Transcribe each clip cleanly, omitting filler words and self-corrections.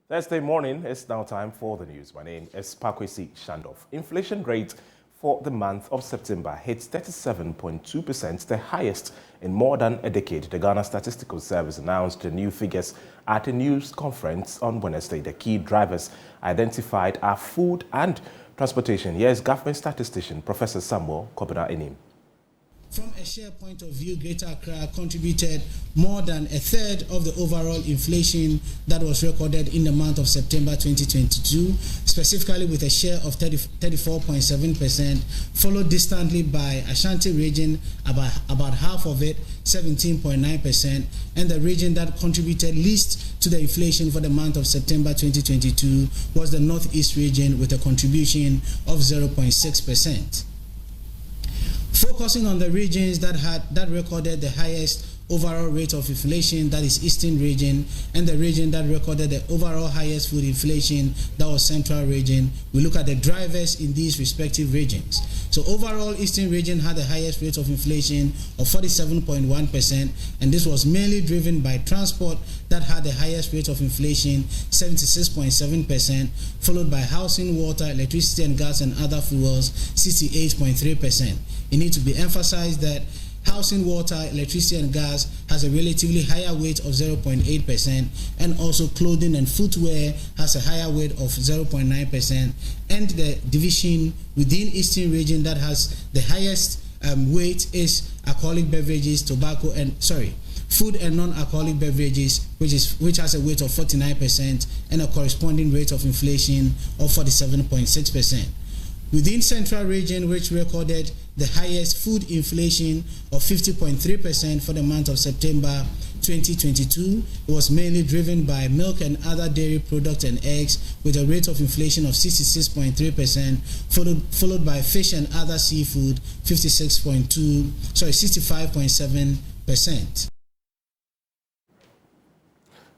Thursday morning, it's now time for the news. My name is Pakwesi Shandoff. Inflation rate for the month of September hits 37.2%, the highest in more than a decade. The Ghana Statistical Service announced the new figures at a news conference on Wednesday. The key drivers identified are food and transportation. Here's government statistician Professor Samuel Kobina-Enim. From a share point of view, Greater Accra contributed more than a third of the overall inflation that was recorded in the month of September 2022, specifically with a share of 34.7%, followed distantly by Ashanti region, about half of it, 17.9%, and the region that contributed least to the inflation for the month of September 2022 was the Northeast region with a contribution of 0.6%. Focusing on the regions that recorded the highest overall rate of inflation, that is Eastern region, and the region that recorded the overall highest food inflation, that was Central region, we look at the drivers in these respective regions. So overall, Eastern region had the highest rate of inflation of 47.1%, and this was mainly driven by transport that had the highest rate of inflation, 76.7%, followed by housing, water, electricity and gas and other fuels, 68.3%. It needs to be emphasized that housing, water, electricity and gas has a relatively higher weight of 0.8%, and also clothing and footwear has a higher weight of 0.9%, and the division within Eastern region that has the highest weight is alcoholic beverages, food and non-alcoholic beverages, which has a weight of 49% and a corresponding rate of inflation of 47.6%. Within Central region, which recorded the highest food inflation of 50.3% for the month of September 2022, it was mainly driven by milk and other dairy products and eggs with a rate of inflation of 66.3%, followed by fish and other seafood 65.7%.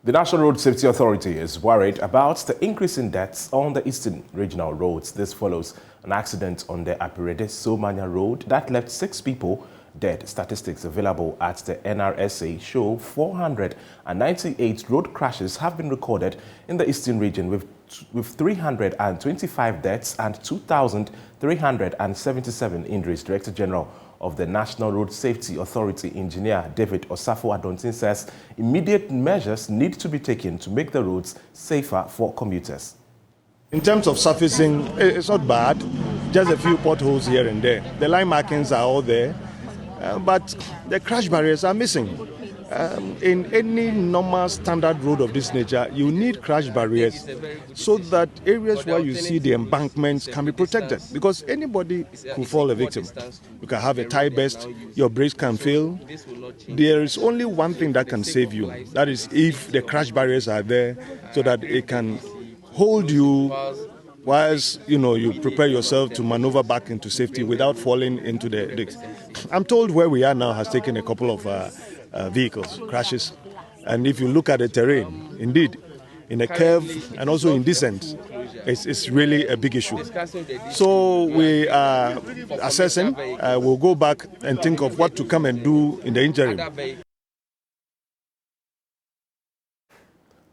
The National Road Safety Authority is worried about the increase in deaths on the Eastern Regional roads. This follows an accident on the Apirede-Somanya Road that left 6 people dead. Statistics available at the NRSA show 498 road crashes have been recorded in the Eastern region with 325 deaths and 2,377 injuries. Director General of the National Road Safety Authority, Engineer David Osafo-Adontin, says immediate measures need to be taken to make the roads safer for commuters. In terms of surfacing, it's not bad, just a few potholes here and there. The line markings are all there, but the crash barriers are missing. In any normal standard road of this nature, you need crash barriers so that areas where you see the embankments can be protected, because anybody could fall a victim. You can have a tire burst, your brakes can fail. There is only one thing that can save you. That is if the crash barriers are there so that it can hold you whilst you prepare yourself to maneuver back into safety without falling into the digs. I'm told where we are now has taken a couple of vehicles crashes, and if you look at the terrain, indeed in a curve and also in descent, it's really a big issue. So we are assessing. We'll go back and think of what to come and do in the interim.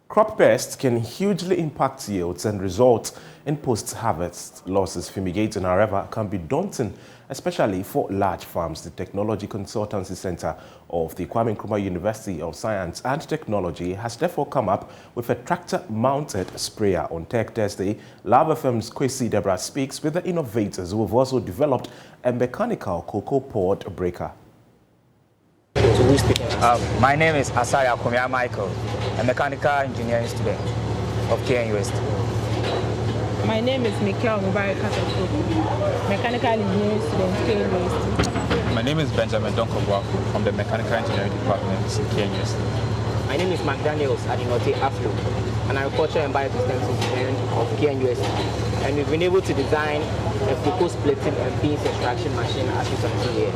Crop pests can hugely impact yields and result in post-harvest losses. Fumigating, however, can be daunting, especially for large farms. The Technology Consultancy Center of the Kwame Nkrumah University of Science and Technology has therefore come up with a tractor-mounted sprayer. On Tech Thursday, Lab FM's Kwesi Deborah speaks with the innovators who have also developed a mechanical cocoa pod breaker. My name is Asaya Kumia Michael, a mechanical engineering student of KNUS. My name is Mikel Mubarak Akakpo, mechanical engineering student KNUS. My name is Benjamin Donkobwa from the mechanical engineering department in KNUS. My name is McDaniels Adinote Aflo, an agricultural and biosystems engineering of KNUS. And we've been able to design a glucose splitting and beans extraction machine as you can see here.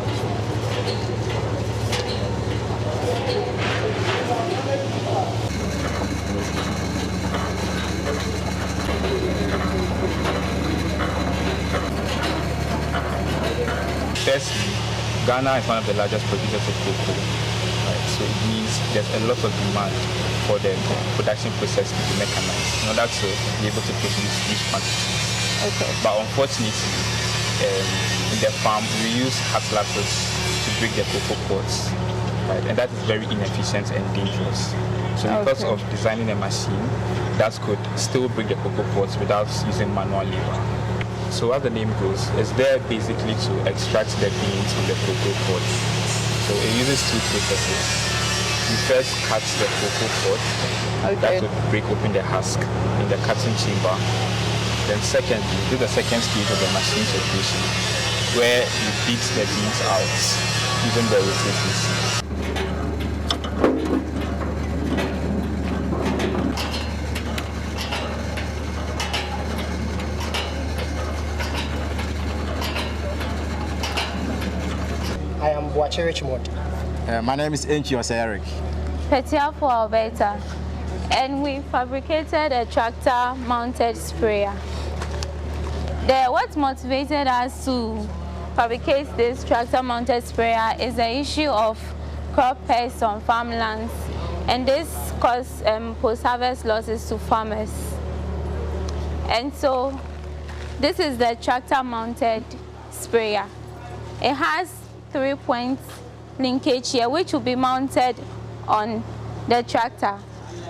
First, Ghana is one of the largest producers of cocoa, right? So it means there's a lot of demand for the production process to be mechanized in order to be able to produce each quantity. Okay. But unfortunately, in the farm, we use Aflatoxins to break the cocoa pods, right? And that is very inefficient and dangerous. So because of designing a machine that could still break the cocoa pods without using manual labor. So as the name goes, it's there basically to extract the beans from the cocoa pods. So it uses two processes. You first cut the cocoa pod, that would break open the husk in the cutting chamber. Then secondly, do the second stage of the machine's operation, where you beat the beans out using the rotating. I am Boache Richmond. My name is Enchi Eric. Petia for Alberta. And we fabricated a tractor-mounted sprayer. What motivated us to fabricate this tractor-mounted sprayer is the issue of crop pests on farmlands, and this caused post-harvest losses to farmers. And so, this is the tractor-mounted sprayer. It has 3-point linkage here, which will be mounted on the tractor,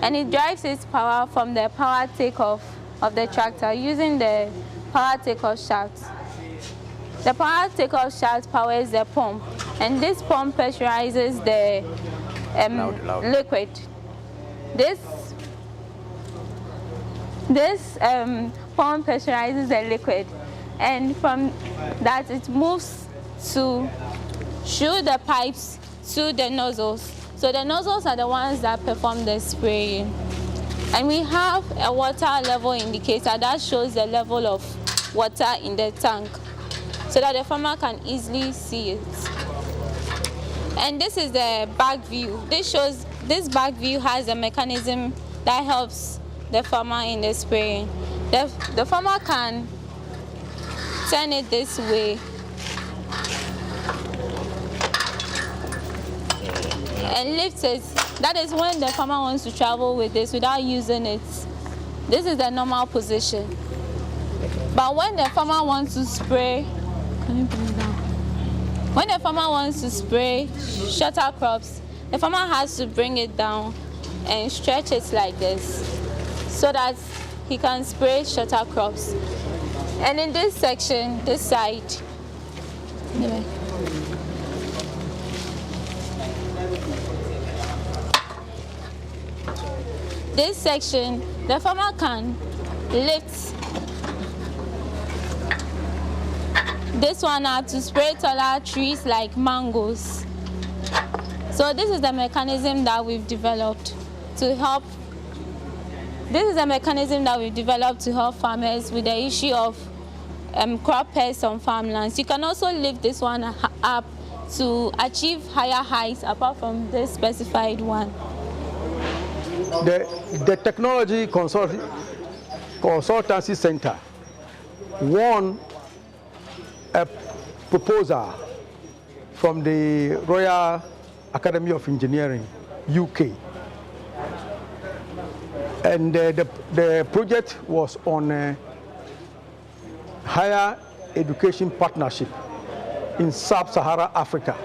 and it drives its power from the power takeoff of the tractor using the power takeoff shaft. The power takeoff shaft powers the pump, and this pump pressurizes the liquid. This pump pressurizes the liquid, and from that it moves through the pipes to the nozzles. So the nozzles are the ones that perform the spraying. And we have a water level indicator that shows the level of water in the tank so that the farmer can easily see it. And this is the back view. This back view has a mechanism that helps the farmer in the spraying. The farmer can turn it this way and lift it. That is when the farmer wants to travel with this without using it. This is the normal position. But when the farmer wants to spray, can you bring it down? When the farmer wants to spray shorter crops, the farmer has to bring it down and stretch it like this so that he can spray shorter crops. And in this section, this side, this section, the farmer can lift this one up to spray taller trees like mangoes. So this is the mechanism that we've developed to help. This is a mechanism that we've developed to help farmers with the issue of crop pests on farmlands. You can also lift this one up to achieve higher heights apart from this specified one. The Technology Consultancy Center won a proposal from the Royal Academy of Engineering, UK. And the project was on a higher education partnership in sub-Saharan Africa.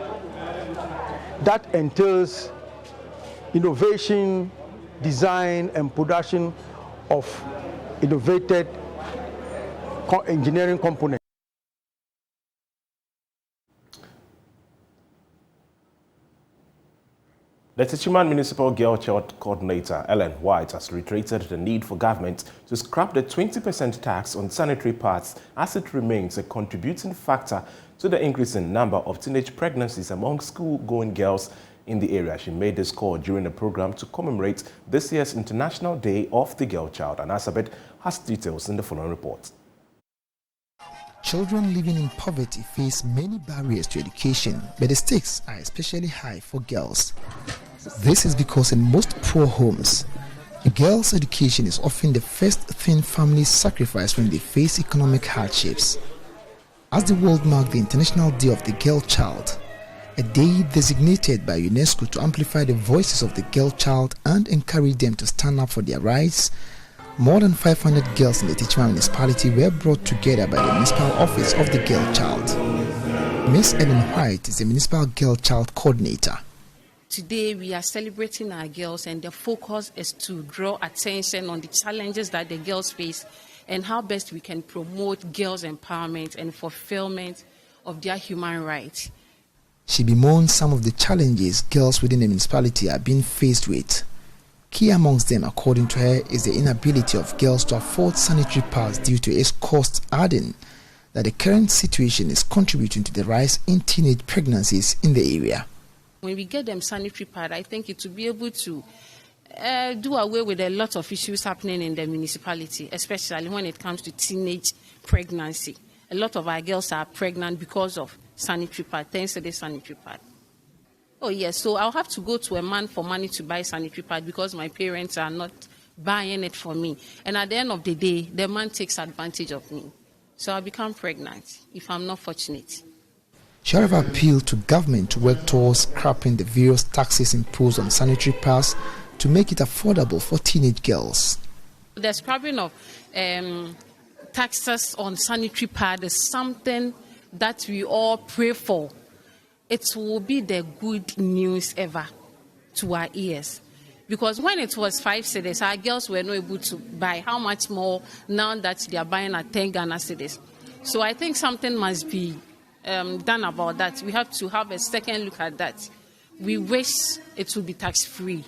That entails innovation, design, and production of innovative engineering components. The Techiman Municipal Girl Child Coordinator, Ellen White, has reiterated the need for government to scrap the 20% tax on sanitary pads as it remains a contributing factor to the increasing number of teenage pregnancies among school-going girls in the area. She made this call during a program to commemorate this year's International Day of the Girl Child. And Asabet has details in the following report. Children living in poverty face many barriers to education, but the stakes are especially high for girls. This is because in most poor homes, a girl's education is often the first thing families sacrifice when they face economic hardships. As the world marked the International Day of the Girl Child, a day designated by UNESCO to amplify the voices of the girl child and encourage them to stand up for their rights. More than 500 girls in the Techiman municipality were brought together by the municipal office of the girl child. Miss Ellen White is the municipal girl child coordinator. Today we are celebrating our girls, and the focus is to draw attention on the challenges that the girls face and how best we can promote girls' empowerment and fulfillment of their human rights. She bemoans some of the challenges girls within the municipality are being faced with. Key amongst them, according to her, is the inability of girls to afford sanitary pads due to its cost, adding that the current situation is contributing to the rise in teenage pregnancies in the area. When we get them sanitary pad, I think it will be able to do away with a lot of issues happening in the municipality, especially when it comes to teenage pregnancy. A lot of our girls are pregnant because of sanitary pad, thanks to the sanitary pad. Oh yes, so I'll have to go to a man for money to buy sanitary pad because my parents are not buying it for me. And at the end of the day, the man takes advantage of me. So I'll become pregnant if I'm not fortunate. She however appealed to government to work towards scrapping the various taxes imposed on sanitary pads to make it affordable for teenage girls. The scrapping of taxes on sanitary pad is something that we all pray for. It will be the good news ever to our ears. Because when it was 5 cedis, our girls were not able to buy. How much more now that they are buying at 10 Ghana cedis? So I think something must be done about that. We have to have a second look at that. We wish it would be tax-free.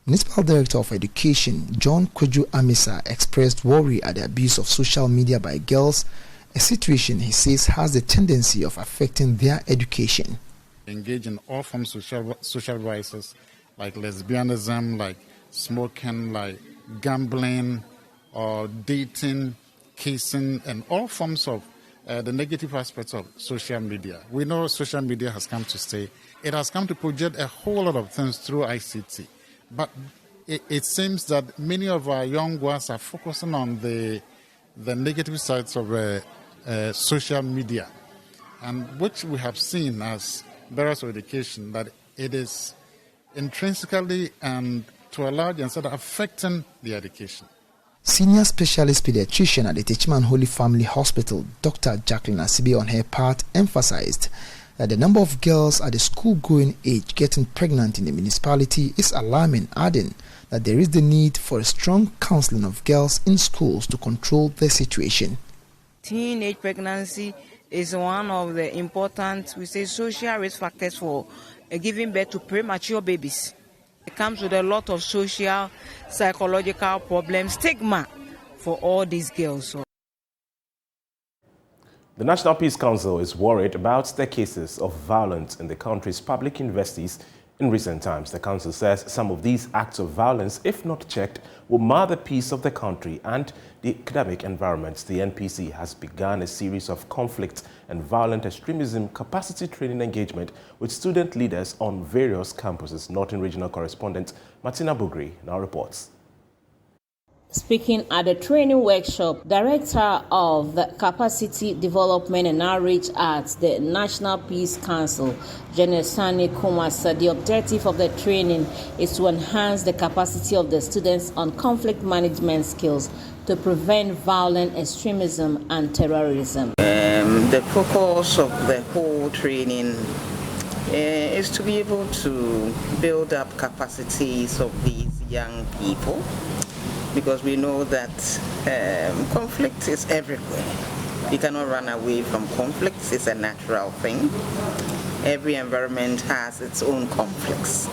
Municipal Director of Education John Kweju Amisa expressed worry at the abuse of social media by girls, a situation he says has the tendency of affecting their education. Engage in all forms of social vices like lesbianism, like smoking, like gambling, or dating, kissing, and all forms of the negative aspects of social media. We know social media has come to stay. It has come to project a whole lot of things through ICT. But it seems that many of our young ones are focusing on the negative sides of social media, and which we have seen as bearers of education that it is intrinsically and to a large extent affecting the education. Senior specialist pediatrician at the Techiman Holy Family Hospital, Dr. Jacqueline Asibi, on her part, emphasized that the number of girls at the school-going age getting pregnant in the municipality is alarming, adding that there is the need for a strong counseling of girls in schools to control the situation. Teenage pregnancy is one of the important, social risk factors for giving birth to premature babies. It comes with a lot of social, psychological problems, stigma for all these girls. The National Peace Council is worried about the cases of violence in the country's public universities in recent times. The council says some of these acts of violence, if not checked, will mar the peace of the country and the academic environment. The NPC has begun a series of conflict and violent extremism capacity training engagement with student leaders on various campuses. Northern Regional Correspondent Martina Bugri now reports. Speaking at the training workshop, Director of the Capacity Development and Outreach at the National Peace Council, General Sani Kumar, said the objective of the training is to enhance the capacity of the students on conflict management skills to prevent violent extremism and terrorism. The focus of the whole training is to be able to build up capacities of these young people, because we know that conflict is everywhere. You cannot run away from conflict. It's a natural thing. Every environment has its own conflicts.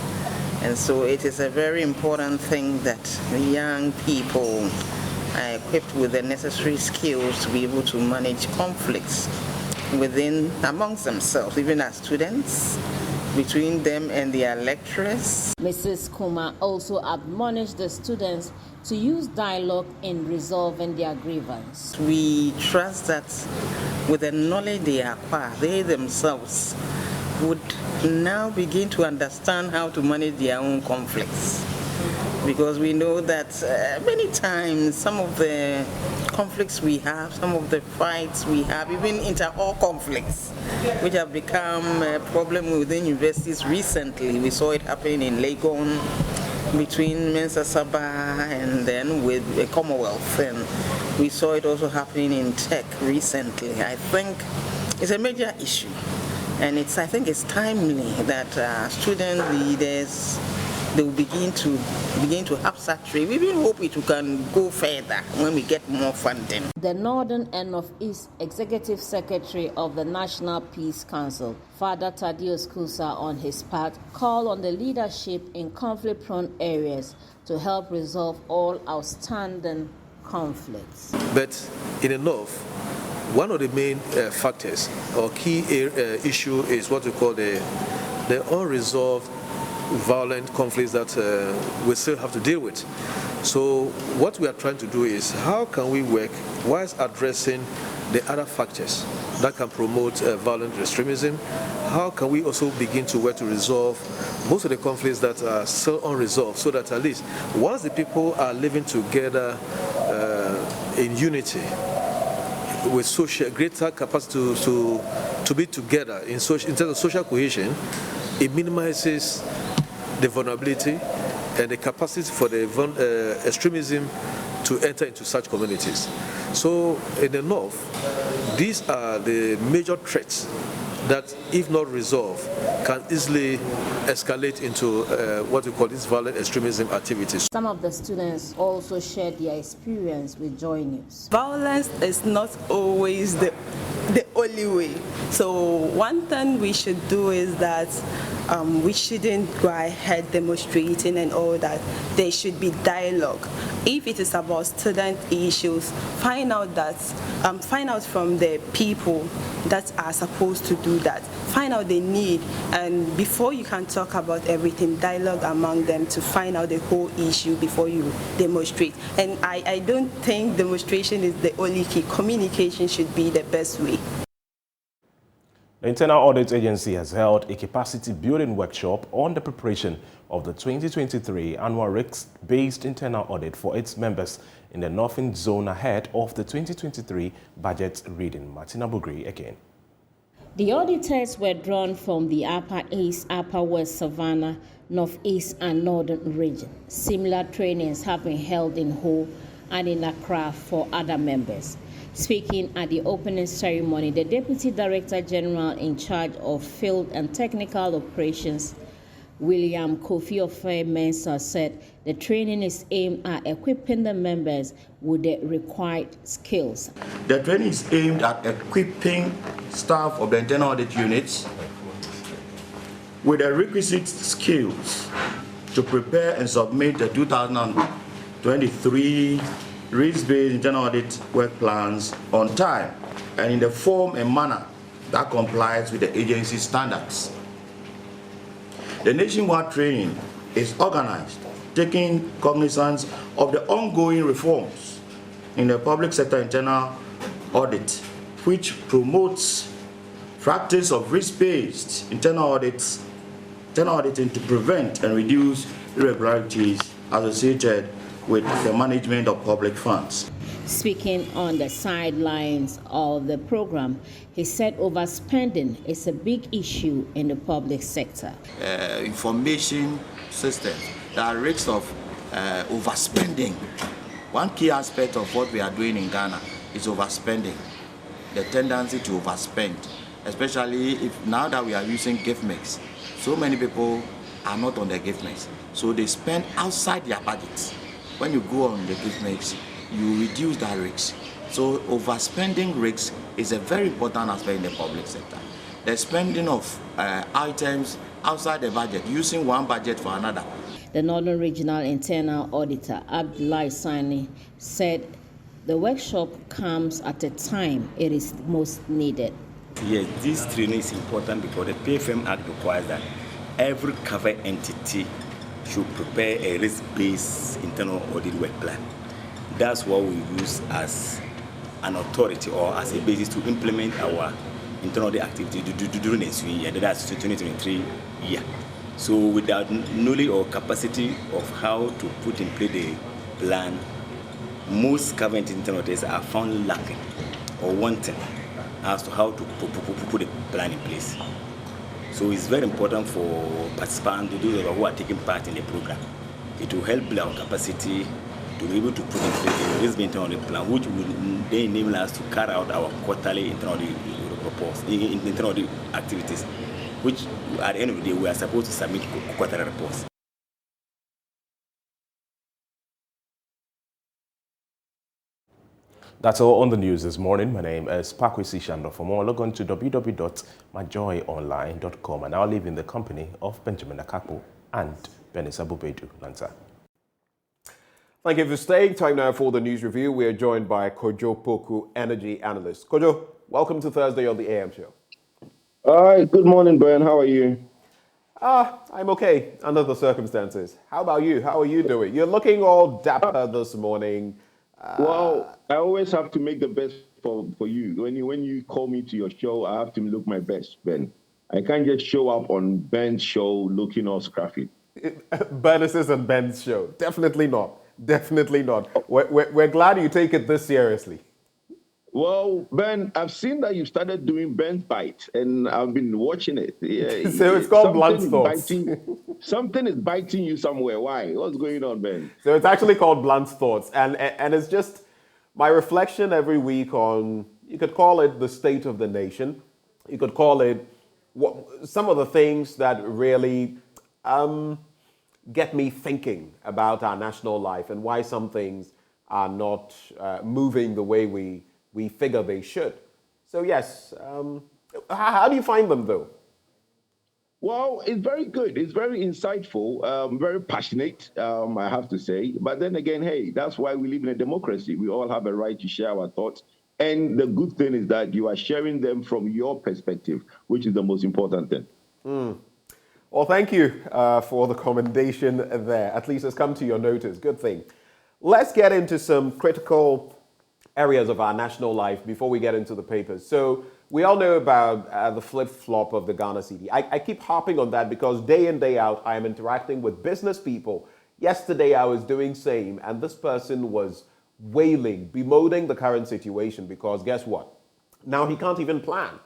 And so it is a very important thing that the young people are equipped with the necessary skills to be able to manage conflicts amongst themselves, even as students, between them and their lecturers. Mrs. Kumar also admonished the students to use dialogue in resolving their grievance. We trust that with the knowledge they acquire, they themselves would now begin to understand how to manage their own conflicts. because we know that many times some of the conflicts we have, some of the fights we have, even inter-hall conflicts, which have become a problem within universities recently. We saw it happen in Legon between Mensa Sabah and then with the Commonwealth, and we saw it also happening in Tech recently. I think it's a major issue, and I think it's timely that student leaders, they will begin to have such. We even hope it can go further when we get more funding. The Northern and Northeast Executive Secretary of the National Peace Council, Father Thaddeus Kusa, on his part, called on the leadership in conflict-prone areas to help resolve all outstanding conflicts. But in the North, one of the main factors or key issue is what we call the unresolved violent conflicts that we still have to deal with. So what we are trying to do is how can we work whilst addressing the other factors that can promote violent extremism? How can we also begin to work to resolve most of the conflicts that are still unresolved, so that at least once the people are living together in unity with greater capacity to be together in terms of social cohesion, it minimizes the vulnerability and the capacity for the extremism to enter into such communities. So in the North, these are the major threats that, if not resolved, can easily escalate into what we call these violent extremism activities. Some of the students also shared their experience with JoyNews. Violence is not always the only way. So one thing we should do is that we shouldn't go ahead demonstrating and all that. There should be dialogue. If it is about student issues, find out from the people that are supposed to do that. Find out the need, and before you can talk about everything, dialogue among them to find out the whole issue before you demonstrate. And I don't think demonstration is the only key. Communication should be the best way. The Internal Audit Agency has held a capacity building workshop on the preparation of the 2023 annual risk-based internal audit for its members in the Northern Zone ahead of the 2023 budget reading. Martina Bugri again. The auditors were drawn from the Upper East, Upper West Savannah, Northeast and Northern region. Similar trainings have been held in Ho and in Accra for other members. Speaking at the opening ceremony, the Deputy Director General in charge of Field and Technical Operations, William Kofi Ofe-Mensah, said the training is aimed at equipping the members with the required skills. The training is aimed at equipping staff of the internal audit units with the requisite skills to prepare and submit the 2023 risk-based internal audit work plans on time and in the form and manner that complies with the agency standards. The nationwide training is organized, taking cognizance of the ongoing reforms in the public sector internal audit, which promotes practice of risk-based internal auditing to prevent and reduce irregularities associated with the management of public funds. Speaking on the sidelines of the program, he said overspending is a big issue in the public sector. Information systems, there are risks of overspending. One key aspect of what we are doing in Ghana is overspending, the tendency to overspend, especially if now that we are using gift mix. So many people are not on their gift mix, so they spend outside their budgets. When you go on the gift mix, you reduce that risk. So overspending risk is a very important aspect in the public sector. The spending of items outside the budget, using one budget for another. The Northern Regional Internal Auditor, Abdullahi Sani, said the workshop comes at a time it is most needed. Yes, this training is important because the PFM Act requires that every covered entity should prepare a risk-based internal audit work plan. That's what we use as an authority or as a basis to implement our internal audit activity during the next year, that's 2023 year. So without knowledge or capacity of how to put in place the plan, most current internal auditors are found lacking or wanting as to how to put a plan in place. So it's very important for participants, those who are taking part in the program. It will help build our capacity to be able to put in place a risk internal audit plan, which will then enable us to carry out our quarterly internal audit reports, internal audit activities, which at the end of the day we are supposed to submit quarterly reports. That's all on the news this morning. My name is Pakwisi Shando. For more, log on to www.myjoyonline.com, and I'll leave in the company of Benjamin Akakpo and Bernice Abu-Baidoo, Lansah. Thank you for staying. Time now for the news review. We are joined by Kojo Poku, energy analyst. Kojo, welcome to Thursday on the AM show. Hi, good morning, Ben. How are you? I'm okay under the circumstances. How about you? How are you doing? You're looking all dapper this morning. Well, I always have to make the best for you. When you call me to your show, I have to look my best, Ben. I can't just show up on Ben's show looking all scruffy. Bernice's and Ben's show. Definitely not. Definitely not. We're glad you take it this seriously. Well, Ben, I've seen that you started doing Ben's Bite, and I've been watching it. Yeah, so it's called Blunt Thoughts. Something is biting you somewhere. Why? What's going on, Ben? So it's actually called Blunt Thoughts, and it's just my reflection every week on, you could call it the state of the nation. You could call it some of the things that really get me thinking about our national life and why some things are not moving the way we figure they should. So yes, how do you find them though? Well, it's very good. It's very insightful, very passionate, I have to say. But then again, hey, that's why we live in a democracy. We all have a right to share our thoughts. And the good thing is that you are sharing them from your perspective, which is the most important thing. Well, thank you for the commendation there. At least it's come to your notice. Good thing. Let's get into some critical areas of our national life before we get into the papers. So we all know about the flip-flop of the Ghana cedi. I keep harping on that because day in, day out, I am interacting with business people. Yesterday, I was doing same, and this person was wailing, bemoaning the current situation because guess what? Now he can't even plan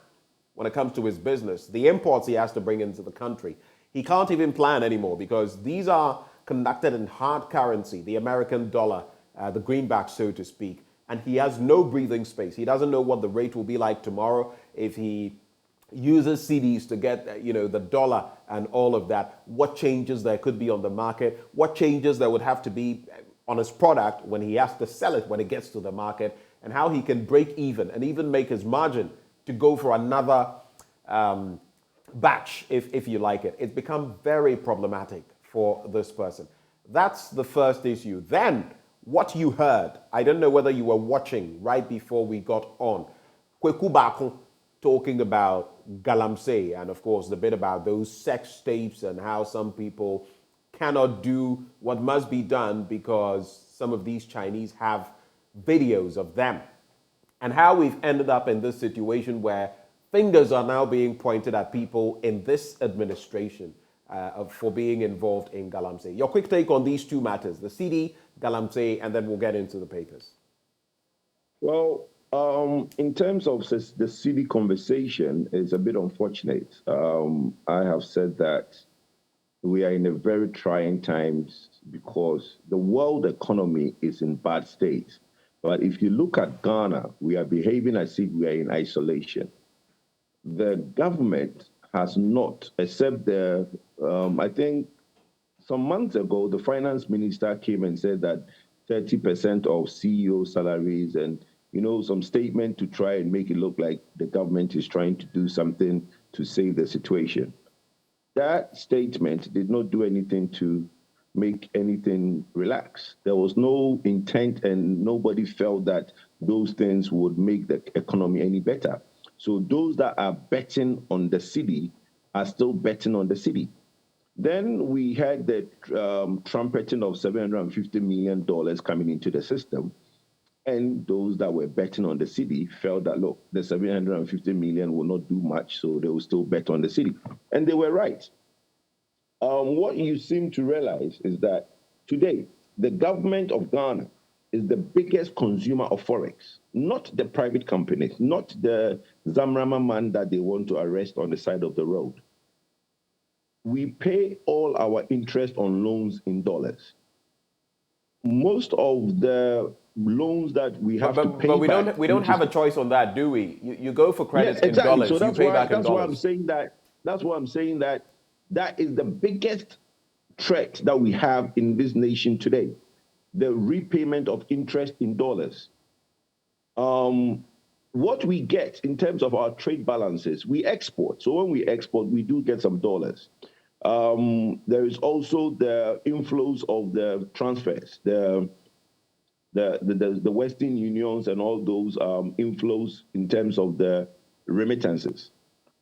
when it comes to his business. The imports he has to bring into the country, he can't even plan anymore because these are conducted in hard currency, the American dollar, the greenback, so to speak. And he has no breathing space. He doesn't know what the rate will be like tomorrow if he uses CDs to get, the dollar and all of that. What changes there could be on the market? What changes there would have to be on his product when he has to sell it when it gets to the market? And how he can break even and even make his margin to go for another batch, if you like it. It's become very problematic for this person. That's the first issue. Then, what you heard, I don't know whether you were watching right before we got on, Kweku Bako talking about Galamsey and of course the bit about those sex tapes and how some people cannot do what must be done because some of these Chinese have videos of them, and how we've ended up in this situation where fingers are now being pointed at people in this administration for being involved in Galamsey. Your quick take on these two matters, the cedi, Galamsey, and then we'll get into the papers. Well, in terms of the cedi conversation, it's a bit unfortunate. I have said that we are in a very trying times because the world economy is in bad state. But if you look at Ghana, we are behaving as if we are in isolation. The government has not, except I think some months ago, the finance minister came and said that 30% of CEO salaries and, some statement to try and make it look like the government is trying to do something to save the situation. That statement did not do anything to make anything relax. There was no intent and nobody felt that those things would make the economy any better. So those that are betting on the cedi are still betting on the cedi. Then we had the trumpeting of $750 million coming into the system. And those that were betting on the cedi felt that, look, the $750 million will not do much, so they will still bet on the cedi. And they were right. What you seem to realize is that today, the government of Ghana is the biggest consumer of Forex, not the private companies, not the Zamrama man that they want to arrest on the side of the road. We pay all our interest on loans in dollars. Most of the loans that we have to pay but we back, don't have a choice on that, do we? You go for credit yes, exactly. in dollars, So that's you pay why, back in that's why I'm dollars. saying that. That's why I'm saying that that is the biggest threat that we have in this nation today: the repayment of interest in dollars. What we get in terms of our trade balances, we export. So when we export, we do get some dollars. There is also the inflows of the transfers, the Western unions and all those inflows in terms of the remittances.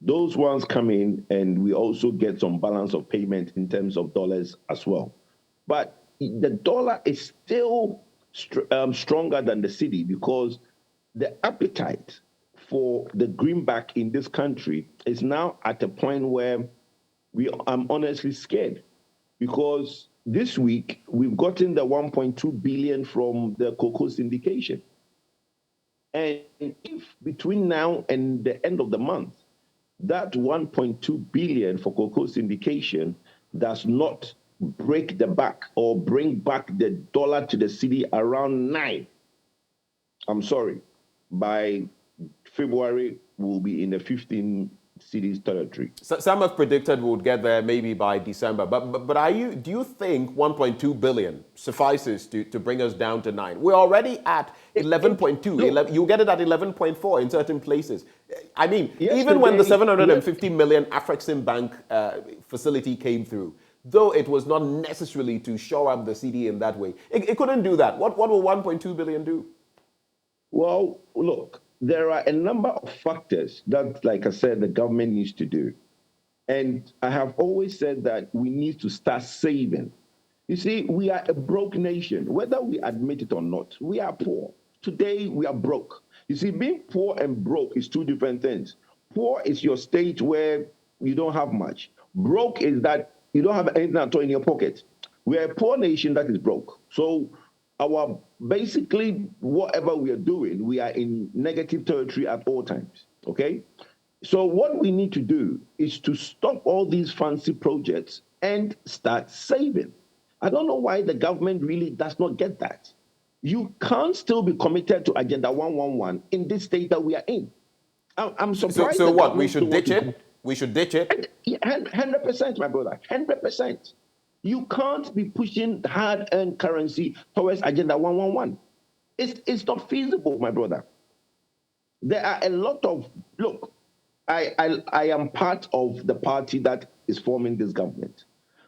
Those ones come in, and we also get some balance of payment in terms of dollars as well. But the dollar is still stronger than the cedi, because the appetite for the greenback in this country is now at a point where I'm honestly scared, because this week we've gotten the 1.2 billion from the cocoa syndication. And if between now and the end of the month, that 1.2 billion for cocoa syndication does not break the back or bring back the dollar to the cedi around 9, I'm sorry, by February we'll be in the 15 cedis territory. So some have predicted we'll get there maybe by December. But do you think 1.2 billion suffices to bring us down to 9? We're already at 11.2. You get it at 11.4 in certain places. I mean, even when the 750 million Afrexim Bank facility came through, though it was not necessarily to shore up the cedi in that way, it couldn't do that. What will 1.2 billion do? Well, look, there are a number of factors that, like I said, the government needs to do. And I have always said that we need to start saving. You see, we are a broke nation. Whether we admit it or not, we are poor. Today, we are broke. You see, being poor and broke is two different things. Poor is your state where you don't have much. Broke is that you don't have anything at all in your pocket. We are a poor nation that is broke. So basically, whatever we are doing, we are in negative territory at all times, okay? So what we need to do is to stop all these fancy projects and start saving. I don't know why the government really does not get that. You can't still be committed to Agenda 111 in this state that we are in. I'm surprised. So what, we should ditch it? We should ditch it? 100%, my brother, 100%. You can't be pushing hard-earned currency towards Agenda 111. It's not feasible, my brother. There are a lot of, look, I am part of the party that is forming this government.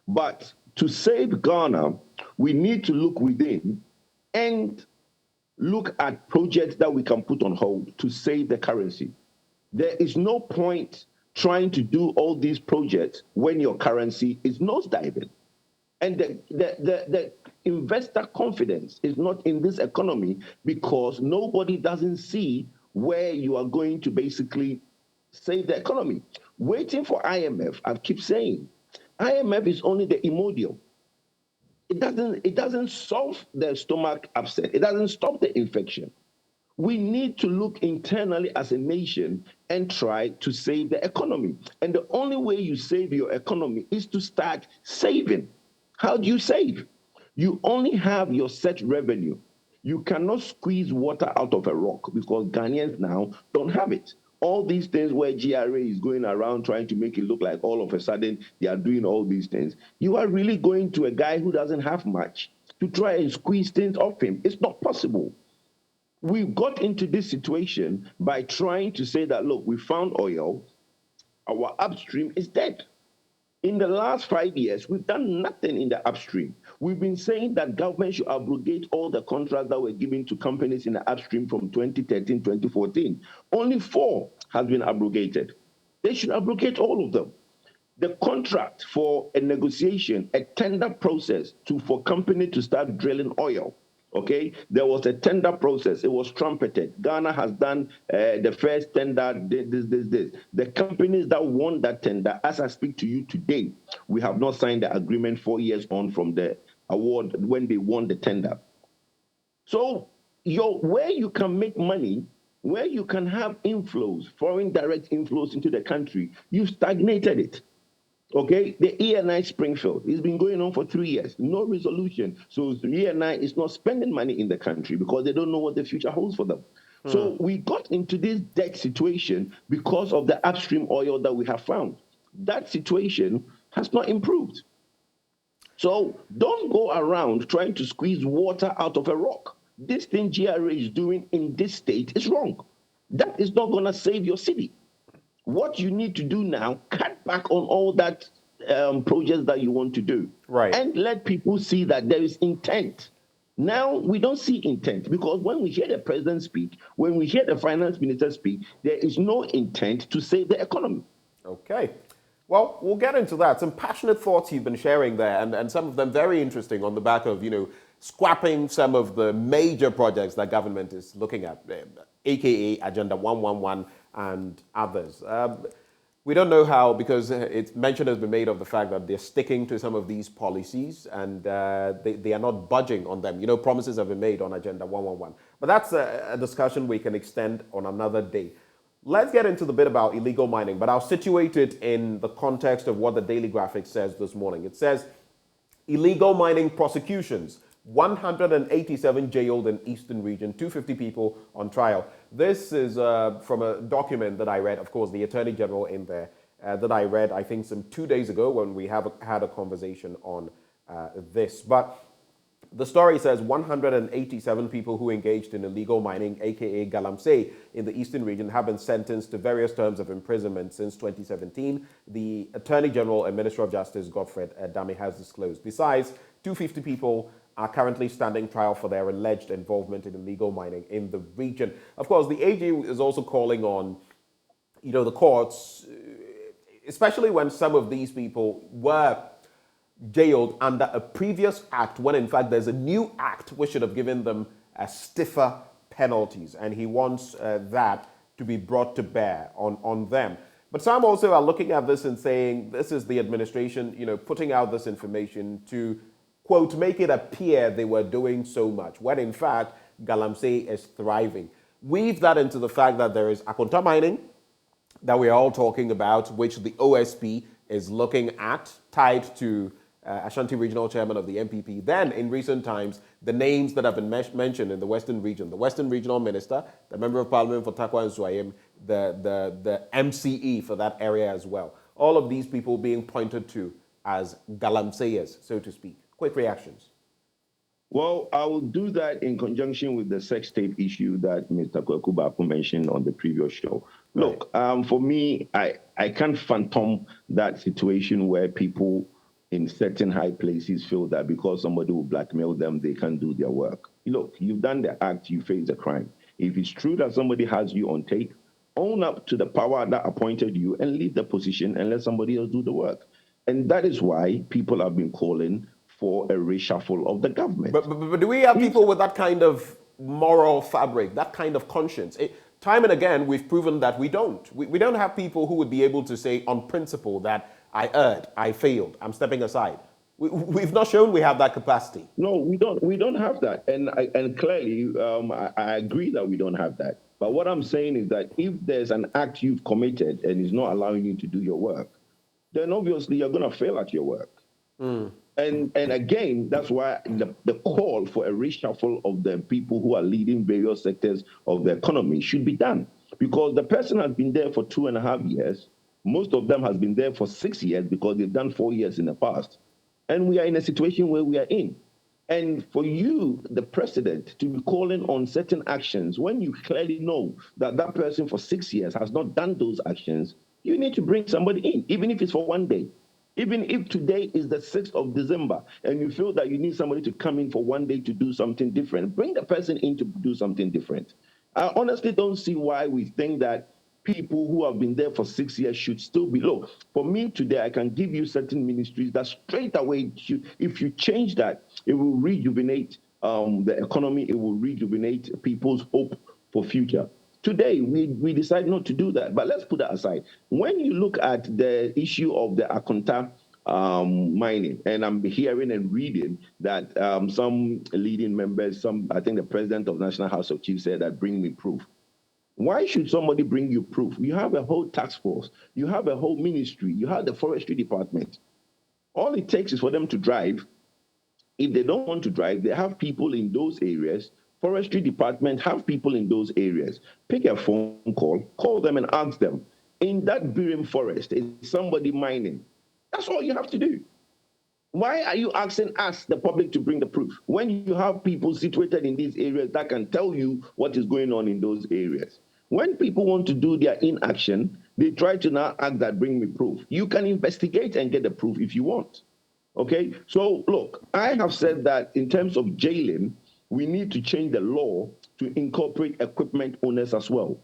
But to save Ghana, we need to look within and look at projects that we can put on hold to save the currency. There is no point trying to do all these projects when your currency is nosediving. And the investor confidence is not in this economy because nobody doesn't see where you are going to basically save the economy. Waiting for IMF, I keep saying, IMF is only the Imodium. It doesn't solve the stomach upset. It doesn't stop the infection. We need to look internally as a nation and try to save the economy. And the only way you save your economy is to start saving. How do you save? You only have your set revenue. You cannot squeeze water out of a rock because Ghanaians now don't have it. All these things where GRA is going around trying to make it look like all of a sudden they are doing all these things. You are really going to a guy who doesn't have much to try and squeeze things off him. It's not possible. We got into this situation by trying to say that, look, we found oil, our upstream is dead. In the last 5 years, we've done nothing in the upstream. We've been saying that government should abrogate all the contracts that were given to companies in the upstream from 2013, 2014. Only 4 has been abrogated. They should abrogate all of them. The contract for a negotiation, a tender process for company to start drilling oil, Okay, there was a tender process. It was trumpeted. Ghana has done the first tender, this. The companies that won that tender, as I speak to you today, we have not signed the agreement 4 years on from the award when they won the tender. So where you can make money, where you can have inflows, foreign direct inflows into the country, you stagnated it. Okay, the ENI Springfield, it's been going on for 3 years, no resolution. So ENI is not spending money in the country because they don't know what the future holds for them. So we got into this debt situation because of the upstream oil that we have found. That situation has not improved. So don't go around trying to squeeze water out of a rock. This thing GRA is doing in this state is wrong. That is not going to save your city. What you need to do now, cut back on all that projects that you want to do. Right. And let people see that there is intent. Now, we don't see intent because when we hear the president speak, when we hear the finance minister speak, there is no intent to save the economy. Okay. Well, we'll get into that. Some passionate thoughts you've been sharing there, and some of them very interesting on the back of, scrapping some of the major projects that government is looking at, aka Agenda 111 and others. We don't know how, because mention has been made of the fact that they're sticking to some of these policies and they are not budging on them. Promises have been made on Agenda 111. But that's a discussion we can extend on another day. Let's get into the bit about illegal mining, but I'll situate it in the context of what the Daily Graphic says this morning. It says, illegal mining prosecutions, 187 jailed in Eastern Region, 250 people on trial. This is from a document that I read, of course, the Attorney General in there, that I read, I think, some 2 days ago when we had a conversation on this. But the story says 187 people who engaged in illegal mining, aka galamsey, in the Eastern Region have been sentenced to various terms of imprisonment since 2017. The Attorney General and Minister of Justice, Godfred Dame, has disclosed. Besides, 250 people are currently standing trial for their alleged involvement in illegal mining in the region. Of course, the AG is also calling on, the courts, especially when some of these people were jailed under a previous act, when in fact there's a new act which should have given them stiffer penalties, and he wants that to be brought to bear on them. But some also are looking at this and saying this is the administration, putting out this information to, quote, make it appear they were doing so much, when in fact galamsey is thriving. Weave that into the fact that there is Akonta mining that we are all talking about, which the OSP is looking at, tied to Ashanti Regional Chairman of the MPP. Then, in recent times, the names that have been mentioned in the Western Region, the Western Regional Minister, the Member of Parliament for Takwa and Suayim, the MCE for that area as well. All of these people being pointed to as galamseyers, so to speak. Quick reactions. Well, I will do that in conjunction with the sex tape issue that Mr. Kwaku mentioned on the previous show. Right. Look, for me, I can't fathom that situation where people in certain high places feel that because somebody will blackmail them, they can't do their work. Look, you've done the act, you face the crime. If it's true that somebody has you on tape, own up to the power that appointed you and leave the position and let somebody else do the work. And that is why people have been calling for a reshuffle of the government. But do we have people with that kind of moral fabric, that kind of conscience? Time and again, we've proven that we don't. We don't have people who would be able to say on principle that I erred, I failed, I'm stepping aside. We've not shown we have that capacity. No, we don't. We don't have that. And clearly, I agree that we don't have that. But what I'm saying is that if there's an act you've committed and is not allowing you to do your work, then obviously you're going to fail at your work. And again, that's why the call for a reshuffle of the people who are leading various sectors of the economy should be done. Because the person has been there for 2.5 years. Most of them has been there for 6 years because they've done 4 years in the past. And we are in a situation where we are in. And for you, the president, to be calling on certain actions when you clearly know that that person for 6 years has not done those actions, you need to bring somebody in, even if it's for 1 day. Even if today is the 6th of December and you feel that you need somebody to come in for 1 day to do something different, bring the person in to do something different. I honestly don't see why we think that people who have been there for 6 years should still be low. For me today, I can give you certain ministries that straight away, if you change that, it will rejuvenate the economy, it will rejuvenate people's hope for future. Today, we decide not to do that, but let's put that aside. When you look at the issue of the Akonta mining, and I'm hearing and reading that some leading members, I think the president of National House of Chiefs said that bring me proof. Why should somebody bring you proof? You have a whole task force, you have a whole ministry, you have the forestry department. All it takes is for them to drive. If they don't want to drive, they have people in those areas. Forestry department have people in those areas. Pick a phone call them and ask them, in that Birim forest, is somebody mining? That's all you have to do. Why are you asking us, the public, to bring the proof when you have people situated in these areas that can tell you what is going on in those areas? When people want to do their inaction, they try to now act that bring me proof. You can investigate and get the proof if you want. Okay, so look, I have said that in terms of jailing, we need to change the law to incorporate equipment owners as well.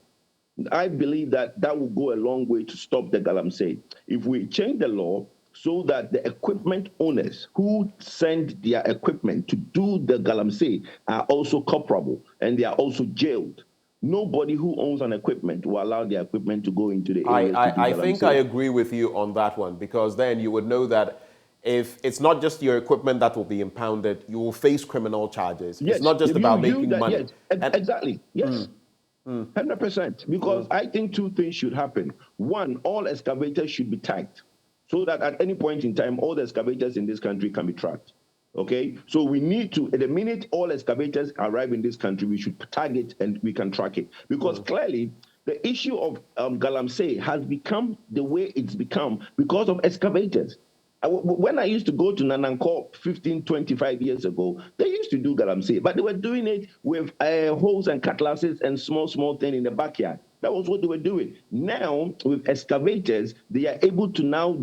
I believe that that will go a long way to stop the galamsey. If we change the law so that the equipment owners who send their equipment to do the galamsey are also culpable and they are also jailed. Nobody who owns an equipment will allow their equipment to go into the areas to do I think I agree with you on that one, because then you would know that if it's not just your equipment that will be impounded, you will face criminal charges. Yes, it's not just about making money. Yes, exactly. Yes. 100%. Because I think two things should happen. One, all excavators should be tagged so that at any point in time, all the excavators in this country can be tracked. Okay? So we need to, at the minute all excavators arrive in this country, we should tag it and we can track it. Because clearly, the issue of galamsey has become the way it's become because of excavators. When I used to go to Nananko 15, 25 years ago, they used to do galamsey, but they were doing it with hoes and cutlasses and small thing in the backyard. That was what they were doing. Now, with excavators, they are able to now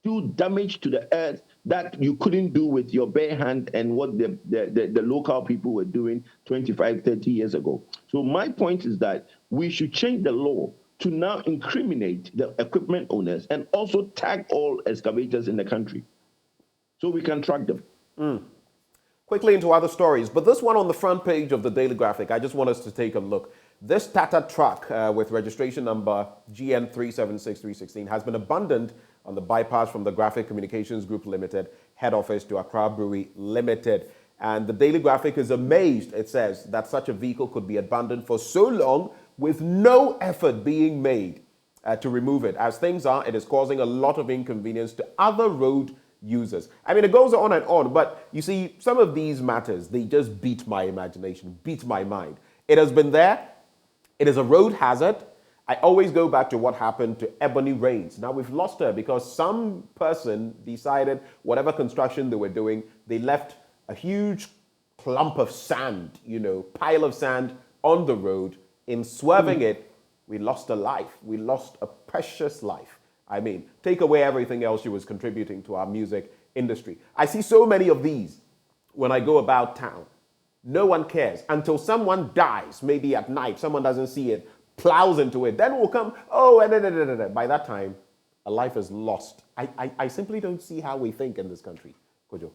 do damage to the earth that you couldn't do with your bare hand and what the local people were doing 25, 30 years ago. So my point is that we should change the law to now incriminate the equipment owners and also tag all excavators in the country so we can track them. Quickly into other stories, but this one on the front page of the Daily Graphic, I just want us to take a look. This Tata truck with registration number GN376316 has been abandoned on the bypass from the Graphic Communications Group Limited head office to Accra Brewery Limited. And the Daily Graphic is amazed, it says, that such a vehicle could be abandoned for so long with no effort being made to remove it. As things are, it is causing a lot of inconvenience to other road users. I mean, it goes on and on, but you see, some of these matters, they just beat my imagination, beat my mind. It has been there. It is a road hazard. I always go back to what happened to Ebony Rains. Now, we've lost her because some person decided whatever construction they were doing, they left a huge clump of sand, pile of sand on the road. In swerving it, we lost a life. We lost a precious life. I mean, take away everything else she was contributing to our music industry. I see so many of these when I go about town. No one cares until someone dies, maybe at night, someone doesn't see it, plows into it. Then we'll come, by that time, a life is lost. I simply don't see how we think in this country. Kojo.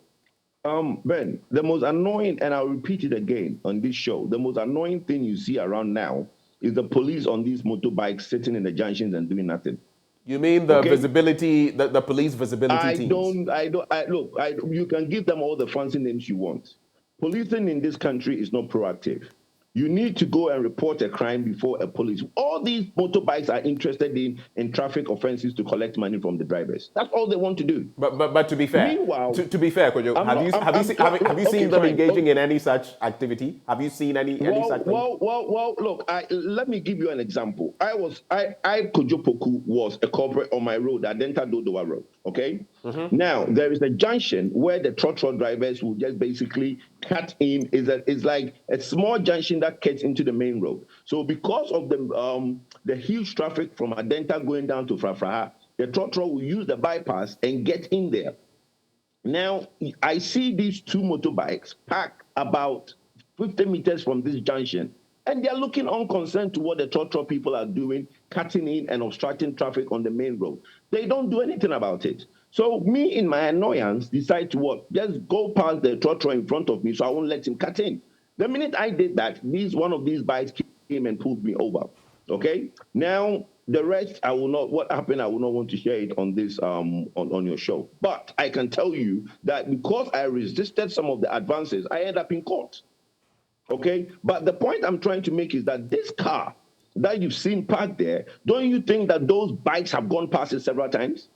Ben, the most annoying, and I'll repeat it again on this show, the most annoying thing you see around now is the police on these motorbikes sitting in the junctions and doing nothing. You mean the visibility, the police visibility teams? Look, you can give them all the fancy names you want. Policing in this country is not proactive. You need to go and report a crime before a police. All these motorbikes are interested in traffic offenses to collect money from the drivers. That's all they want to do. But to be fair, meanwhile, to be fair, Kojo, have you seen them engaging in any such activity? Have you seen any such thing? Well, look, let me give you an example. Kojo Poku was a corporate on my road, Adenta Dodowa Road, okay? Mm-hmm. Now, there is a junction where the trotro drivers will just basically cut in. It's like a small junction that cuts into the main road. So because of the huge traffic from Adenta going down to Frafraha, the trotro will use the bypass and get in there. Now, I see these two motorbikes parked about 50 meters from this junction, and they're looking unconcerned to what the trotro people are doing, cutting in and obstructing traffic on the main road. They don't do anything about it. So me, in my annoyance, decide to what? Just go past the trotro in front of me so I won't let him cut in. The minute I did that, one of these bikes came and pulled me over. Okay? Now, the rest, I will not, what happened, I will not want to share it on this, on your show. But I can tell you that because I resisted some of the advances, I ended up in court. Okay? But the point I'm trying to make is that this car that you've seen parked there, don't you think that those bikes have gone past it several times?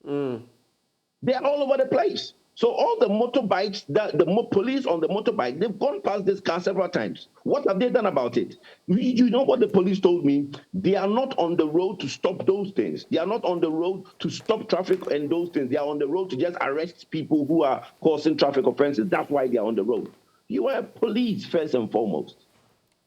They're all over the place. So all the motorbikes, the police on the motorbike, they've gone past this car several times. What have they done about it? You know what the police told me? They are not on the road to stop those things. They are not on the road to stop traffic and those things. They are on the road to just arrest people who are causing traffic offenses. That's why they are on the road. You are police first and foremost.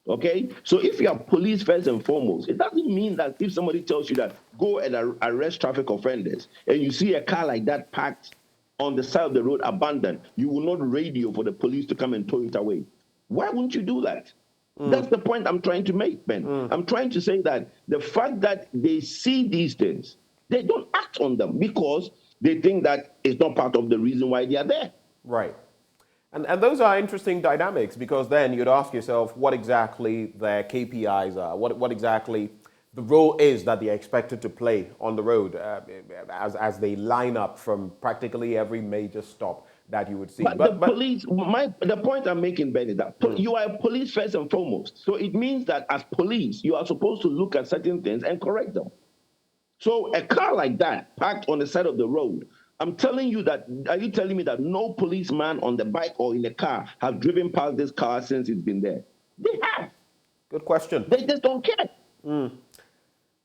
Okay? So if you are police first and foremost, it doesn't mean that if somebody tells you that go and arrest traffic offenders and you see a car like that parked on the side of the road abandoned, you will not radio for the police to come and tow it away. Why wouldn't you do that? That's the point I'm trying to make, Ben. I'm trying to say that the fact that they see these things, they don't act on them because they think that it's not part of the reason why they are there. Right. And those are interesting dynamics because then you'd ask yourself what exactly their KPIs are, what exactly the role is that they're expected to play on the road as they line up from practically every major stop that you would see. But police, the point I'm making, Ben, is that you are police first and foremost. So it means that as police, you are supposed to look at certain things and correct them. So a car like that parked on the side of the road, I'm telling you that, are you telling me that no policeman on the bike or in the car have driven past this car since it's been there? They have. Good question. They just don't care.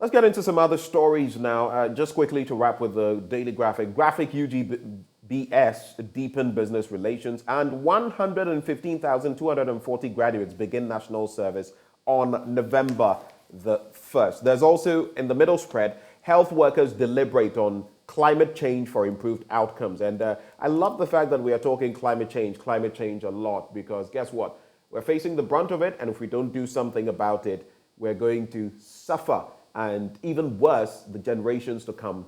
Let's get into some other stories now. Just quickly to wrap with the Daily Graphic. Graphic UGBS deepen business relations, and 115,240 graduates begin national service on November the 1st. There's also, in the middle spread, health workers deliberate on climate change for improved outcomes. And I love the fact that we are talking climate change a lot, because guess what? We're facing the brunt of it, and if we don't do something about it, we're going to suffer. And even worse, the generations to come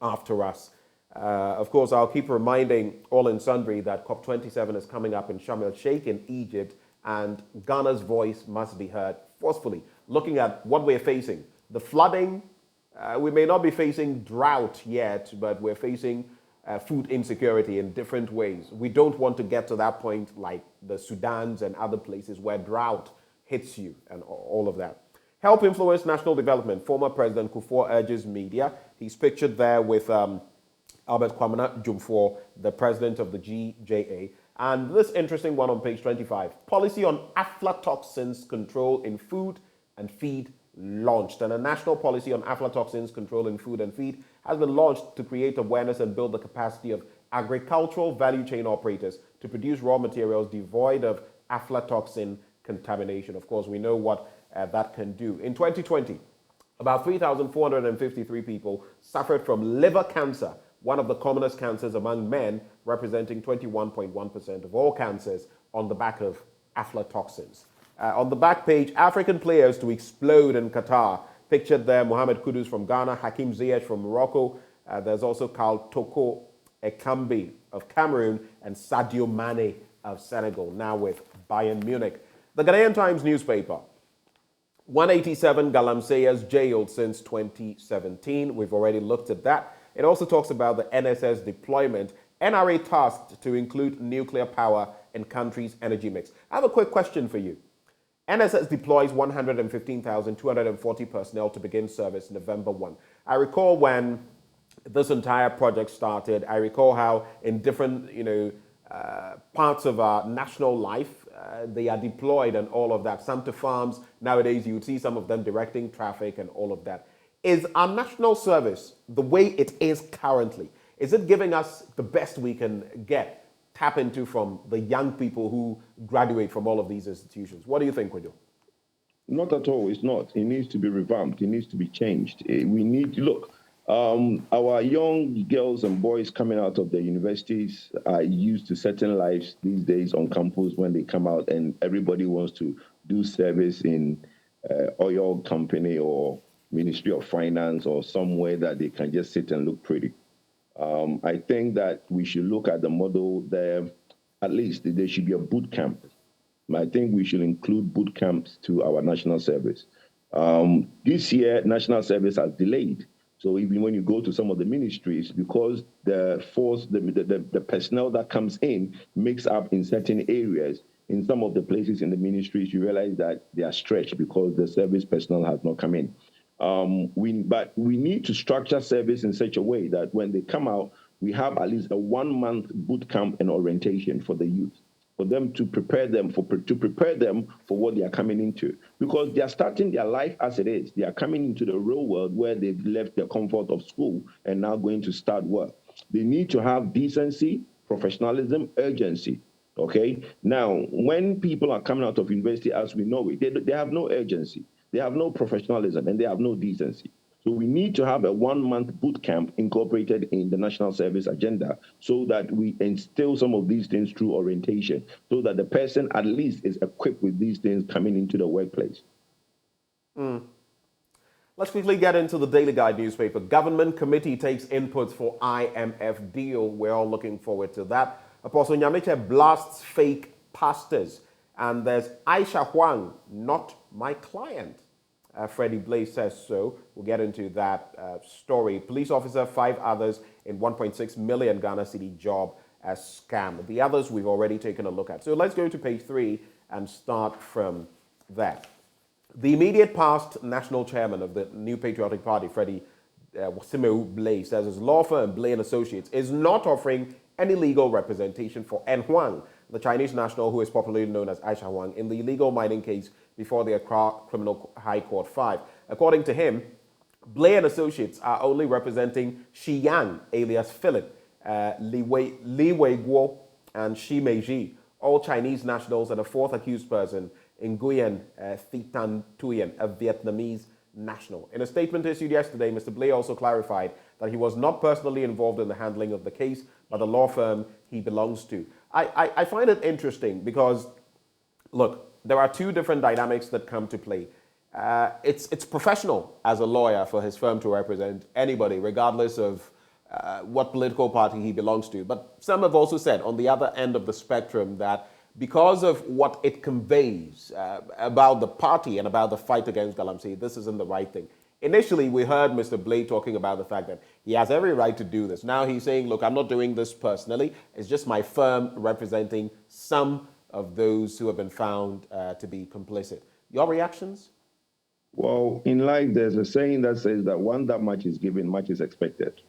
after us. Of course, I'll keep reminding all and sundry that COP27 is coming up in Sharm el-Sheikh in Egypt, and Ghana's voice must be heard forcefully. Looking at what we're facing, the flooding, we may not be facing drought yet, but we're facing food insecurity in different ways. We don't want to get to that point like the Sudans and other places where drought hits you and all of that. Help influence national development. Former President Kufuor urges media. He's pictured there with Albert Kwamina Jumfor, the president of the GJA. And this interesting one on page 25. Policy on aflatoxins control in food and feed launched. And a national policy on aflatoxins control in food and feed has been launched to create awareness and build the capacity of agricultural value chain operators to produce raw materials devoid of aflatoxin contamination. Of course, we know what that can do. In 2020, about 3,453 people suffered from liver cancer, one of the commonest cancers among men, representing 21.1% of all cancers, on the back of aflatoxins. On the back page, African players to explode in Qatar. Pictured there, Mohamed Kudus from Ghana, Hakim Ziyech from Morocco. There's also Karl Toko Ekambi of Cameroon and Sadio Mane of Senegal, now with Bayern Munich. The Ghanaian Times newspaper. 187 Galamseyas jailed since 2017. We've already looked at that. It also talks about the NSS deployment. NRA tasked to include nuclear power in country's energy mix. I have a quick question for you. NSS deploys 115,240 personnel to begin service November 1. I recall when this entire project started, I recall how in different parts of our national life, they are deployed and all of that. Some to farms. Nowadays, you would see some of them directing traffic and all of that. Is our national service, the way it is currently, is it giving us the best we can tap into from the young people who graduate from all of these institutions? What do you think, Kwejo? Not at all. It's not. It needs to be revamped. It needs to be changed. We need to look. Our young girls and boys coming out of the universities are used to certain lives these days on campus when they come out, and everybody wants to do service in oil company or Ministry of Finance or somewhere that they can just sit and look pretty. I think that we should look at the model there. At least there should be a boot camp. I think we should include boot camps to our national service. This year, national service has delayed. So even when you go to some of the ministries, because the force, the personnel that comes in makes up in certain areas, in some of the places in the ministries, you realize that they are stretched because the service personnel has not come in. But we need to structure service in such a way that when they come out, we have at least a 1-month boot camp and orientation for the youth, for them to prepare them for what they are coming into, because they are starting their life as it is. They are coming into the real world where they've left the comfort of school and now going to start work. They need to have decency, professionalism, urgency. Okay. Now, when people are coming out of university, as we know it, they have no urgency, they have no professionalism, and they have no decency. So we need to have a 1-month boot camp incorporated in the national service agenda so that we instill some of these things through orientation, so that the person at least is equipped with these things coming into the workplace. Let's quickly get into the Daily Guide newspaper. Government committee takes inputs for IMF deal. We're all looking forward to that. Apostle Nyamiche blasts fake pastors. And there's Aisha Huang, not my client. Freddie Blaze says so. We'll get into that story. Police officer, 5 others in 1.6 million Ghana cedi job as scam. The others we've already taken a look at. So let's go to page 3 and start from there. The immediate past national chairman of the New Patriotic Party, Freddie Blaze, says his law firm, Blaze & Associates, is not offering any legal representation for N. Huang, the Chinese national who is popularly known as Aisha Huang, in the illegal mining case before the Accra Criminal High Court 5. According to him, Blaze & Associates are only representing Shi Yang, alias Philip, Li Weiguo, and Shi Meiji, all Chinese nationals, and a 4th accused person, Nguyen Thi Tan Thuyen, a Vietnamese national. In a statement issued yesterday, Mr. Blaze also clarified that he was not personally involved in the handling of the case by the law firm he belongs to. I find it interesting because, look, there are 2 different dynamics that come to play. It's professional as a lawyer for his firm to represent anybody, regardless of what political party he belongs to. But some have also said on the other end of the spectrum that because of what it conveys about the party and about the fight against Galamsey, this isn't the right thing. Initially, we heard Mr. Blaze talking about the fact that he has every right to do this. Now he's saying, look, I'm not doing this personally. It's just my firm representing some of those who have been found to be complicit. Your reactions? Well, in life, there's a saying that says that one that much is given, much is expected.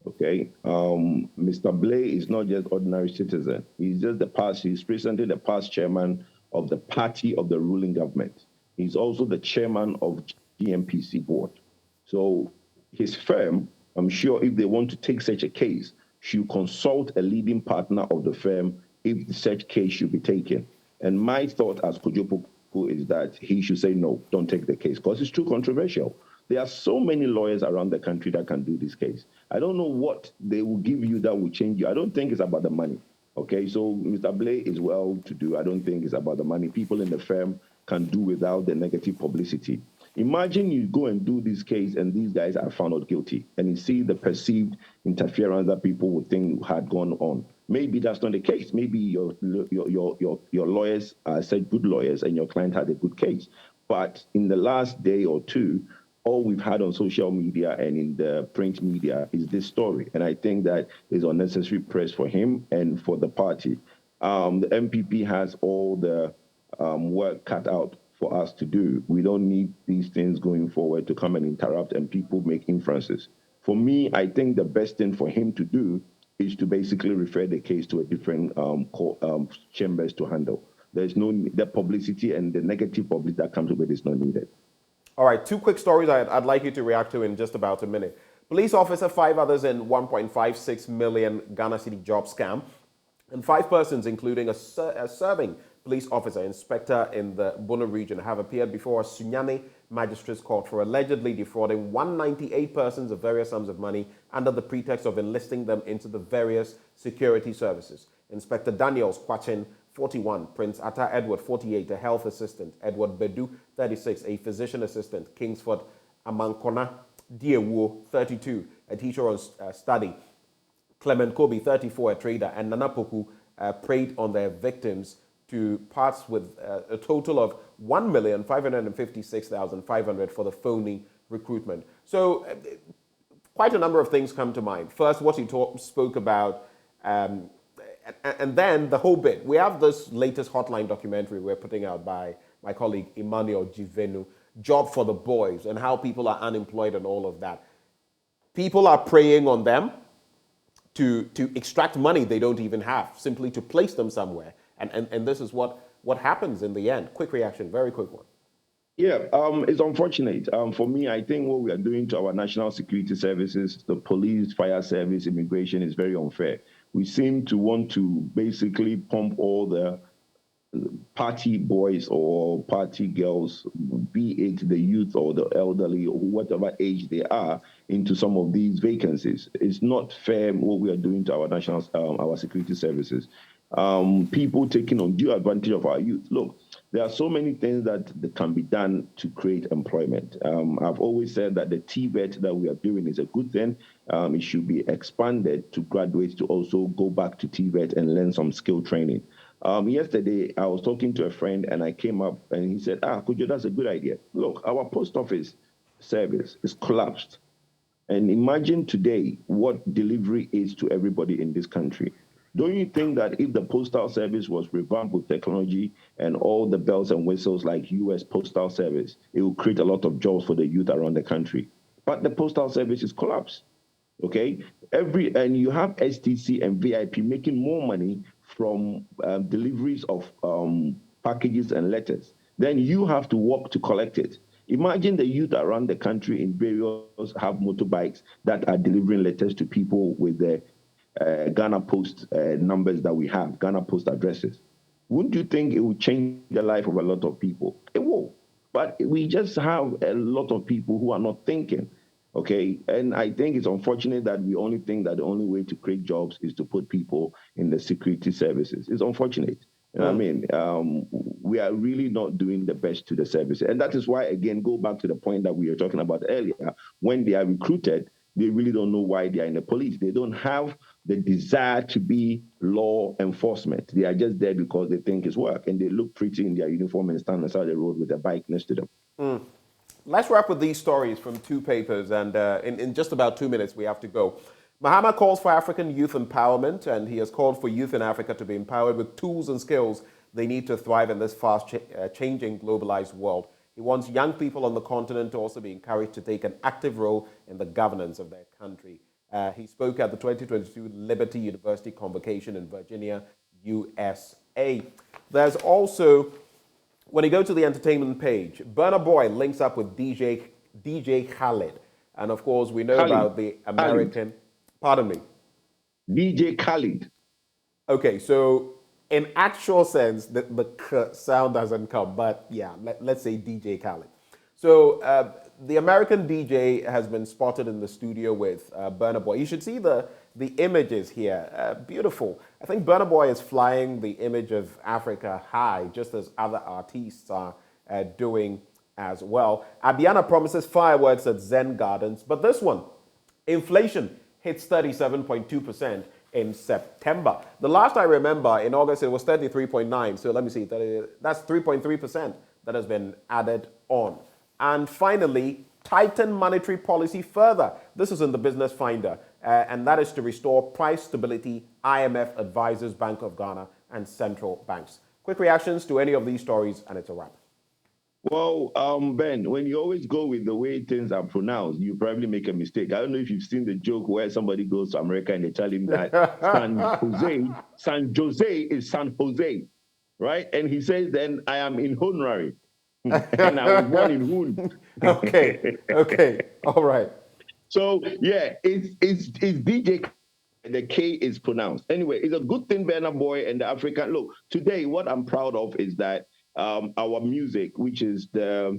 Okay, Mr. Blaze is not just ordinary citizen. He's just he's presently the past chairman of the party of the ruling government. He's also the chairman of GMPC board. So his firm, I'm sure if they want to take such a case, should consult a leading partner of the firm if such case should be taken. And my thought as Kojopo is that he should say, no, don't take the case, because it's too controversial. There are so many lawyers around the country that can do this case. I don't know what they will give you that will change you. I don't think it's about the money. Okay, so Mr. Blaze is well to do. I don't think it's about the money. People in the firm can do without the negative publicity. Imagine you go and do this case and these guys are found out guilty, and you see the perceived interference that people would think had gone on. Maybe that's not the case. Maybe your lawyers are said good lawyers and your client had a good case. But in the last day or two, all we've had on social media and in the print media is this story. And I think that is unnecessary press for him and for the party. The MPP has all the work cut out for us to do. We don't need these things going forward to come and interrupt and people make inferences. For me, I think the best thing for him to do is to basically refer the case to a different chambers to handle. There's no, the publicity and the negative publicity that comes with it is not needed. All right, 2 quick stories I'd like you to react to in just about a minute. Police officer, 5 others in 1.56 million Ghana cedi job scam, and 5 persons, including a serving police officer, inspector in the Bono region, have appeared before a Sunyani Magistrates Court for allegedly defrauding 198 persons of various sums of money under the pretext of enlisting them into the various security services. Inspector Daniels Kwachin, 41, Prince Atta Edward, 48, a health assistant, Edward Bedu, 36, a physician assistant, Kingsford Amankona Diewo, 32, a teacher on study, Clement Kobe, 34, a trader, and Nana Poku preyed on their victims to parts with a total of 1,556,500 for the phony recruitment. So quite a number of things come to mind. First, what he spoke about, and then the whole bit. We have this latest Hotline documentary we're putting out by my colleague Emmanuel Jivenu, Job for the Boys, and how people are unemployed and all of that. People are preying on them to extract money they don't even have, simply to place them somewhere. And this is what happens in the end. Quick reaction, very quick one. Yeah, it's unfortunate. For me, I think what we are doing to our national security services, the police, fire service, immigration, is very unfair. We seem to want to basically pump all the party boys or party girls, be it the youth or the elderly or whatever age they are, into some of these vacancies. It's not fair what we are doing to our national, our security services. People taking undue advantage of our youth. Look, there are so many things that can be done to create employment. I've always said that the TVET that we are doing is a good thing. It should be expanded to graduates to also go back to TVET and learn some skill training. Yesterday, I was talking to a friend and I came up and he said, Kujo, that's a good idea. Look, our post office service is collapsed. And imagine today what delivery is to everybody in this country. Don't you think that if the postal service was revamped with technology and all the bells and whistles like U.S. Postal Service, it will create a lot of jobs for the youth around the country? But the postal service is collapsed. Okay, and you have STC and VIP making more money from deliveries of packages and letters. Then you have to walk to collect it. Imagine the youth around the country in various have motorbikes that are delivering letters to people with the Ghana Post numbers that we have, Ghana Post addresses. Wouldn't you think it would change the life of a lot of people? It will. But we just have a lot of people who are not thinking. Okay, and I think it's unfortunate that we only think that the only way to create jobs is to put people in the security services. It's unfortunate. You know what I mean? We are really not doing the best to the service. And that is why, again, go back to the point that we were talking about earlier. When they are recruited, they really don't know why they are in the police. They don't have the desire to be law enforcement. They are just there because they think it's work. And they look pretty in their uniform and stand on the side of the road with a bike next to them. Let's wrap with these stories from two papers, and in just about 2 minutes we have to go. Mahama calls for African youth empowerment, and he has called for youth in Africa to be empowered with tools and skills they need to thrive in this fast-changing, globalized world. He wants young people on the continent to also be encouraged to take an active role in the governance of their country. He spoke at the 2022 Liberty University Convocation in Virginia, USA. There's also, when you go to the entertainment page, Burna Boy links up with DJ Khaled. And of course, we know about the American... Pardon me? DJ Khaled. Okay, so in actual sense, the K sound doesn't come, but yeah, let's say DJ Khaled. So the American DJ has been spotted in the studio with Burna Boy. You should see the images here. Beautiful. I think Burna Boy is flying the image of Africa high, just as other artists are doing as well. Abiana promises fireworks at Zen Gardens, but this one, inflation hits 37.2% in September. The last I remember, in August, it was 33.9. So let me see, that's 3.3% that has been added on. And finally, tighten monetary policy further. This is in the Business Finder, and that is to restore price stability, IMF advises Bank of Ghana and central banks. Quick reactions to any of these stories, and it's a wrap. Well, Ben, when you always go with the way things are pronounced, you probably make a mistake. I don't know if you've seen the joke where somebody goes to America and they tell him that San Jose is San Jose, right? And he says, then I am in Honorary. And I was born in Hoon. Okay, all right. So, yeah, it's DJ. The K is pronounced. Anyway, it's a good thing, Burna Boy and the African. Look, today, what I'm proud of is that our music, which is the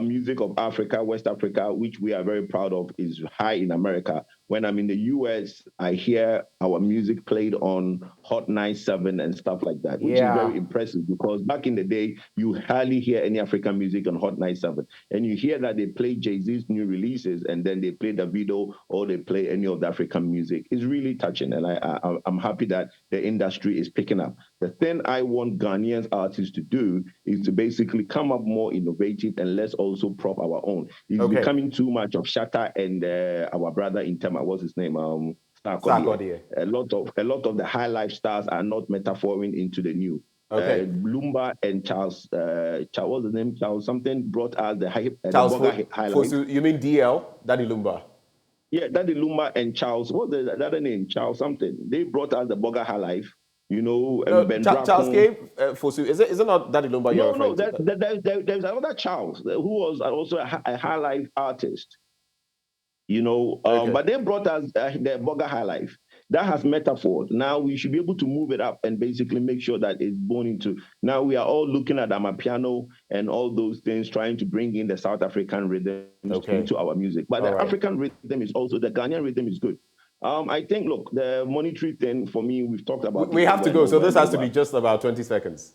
music of Africa, West Africa, which we are very proud of, is high in America. when I'm in the US, I hear our music played on Hot 97 and stuff like that, which is very impressive because back in the day, you hardly hear any African music on Hot 97. And you hear that they play Jay-Z's new releases and then they play Davido or they play any of the African music. It's really touching. And I'm happy that the industry is picking up. The thing I want Ghanaian artists to do is to basically come up more innovative and let's also prop our own. It's becoming too much of Shatta and our brother in Tema, what's his name? Sarkodie. A lot of the high life stars are not metaphoring into the new. Lumba and Charles, what's the name? Charles something brought us the high life. You mean DL, Daddy Lumba? Yeah, Daddy Lumba and Charles, what's the other name? Charles something. They brought us the Bogger high life. You know, Ben Charles came Fosu. Is it not Daddy Lumba you're referring to? There's another Charles who was also a high life artist. You know, but they brought us the Bogger high life. That has metaphor. Now we should be able to move it up and basically make sure that it's born into. Now we are all looking at Amapiano and all those things, trying to bring in the South African rhythm into our music. But the African rhythm is also, the Ghanaian rhythm is good. I think, look, the monetary thing for me, we've talked about. We have to go, so this has to be just about 20 seconds.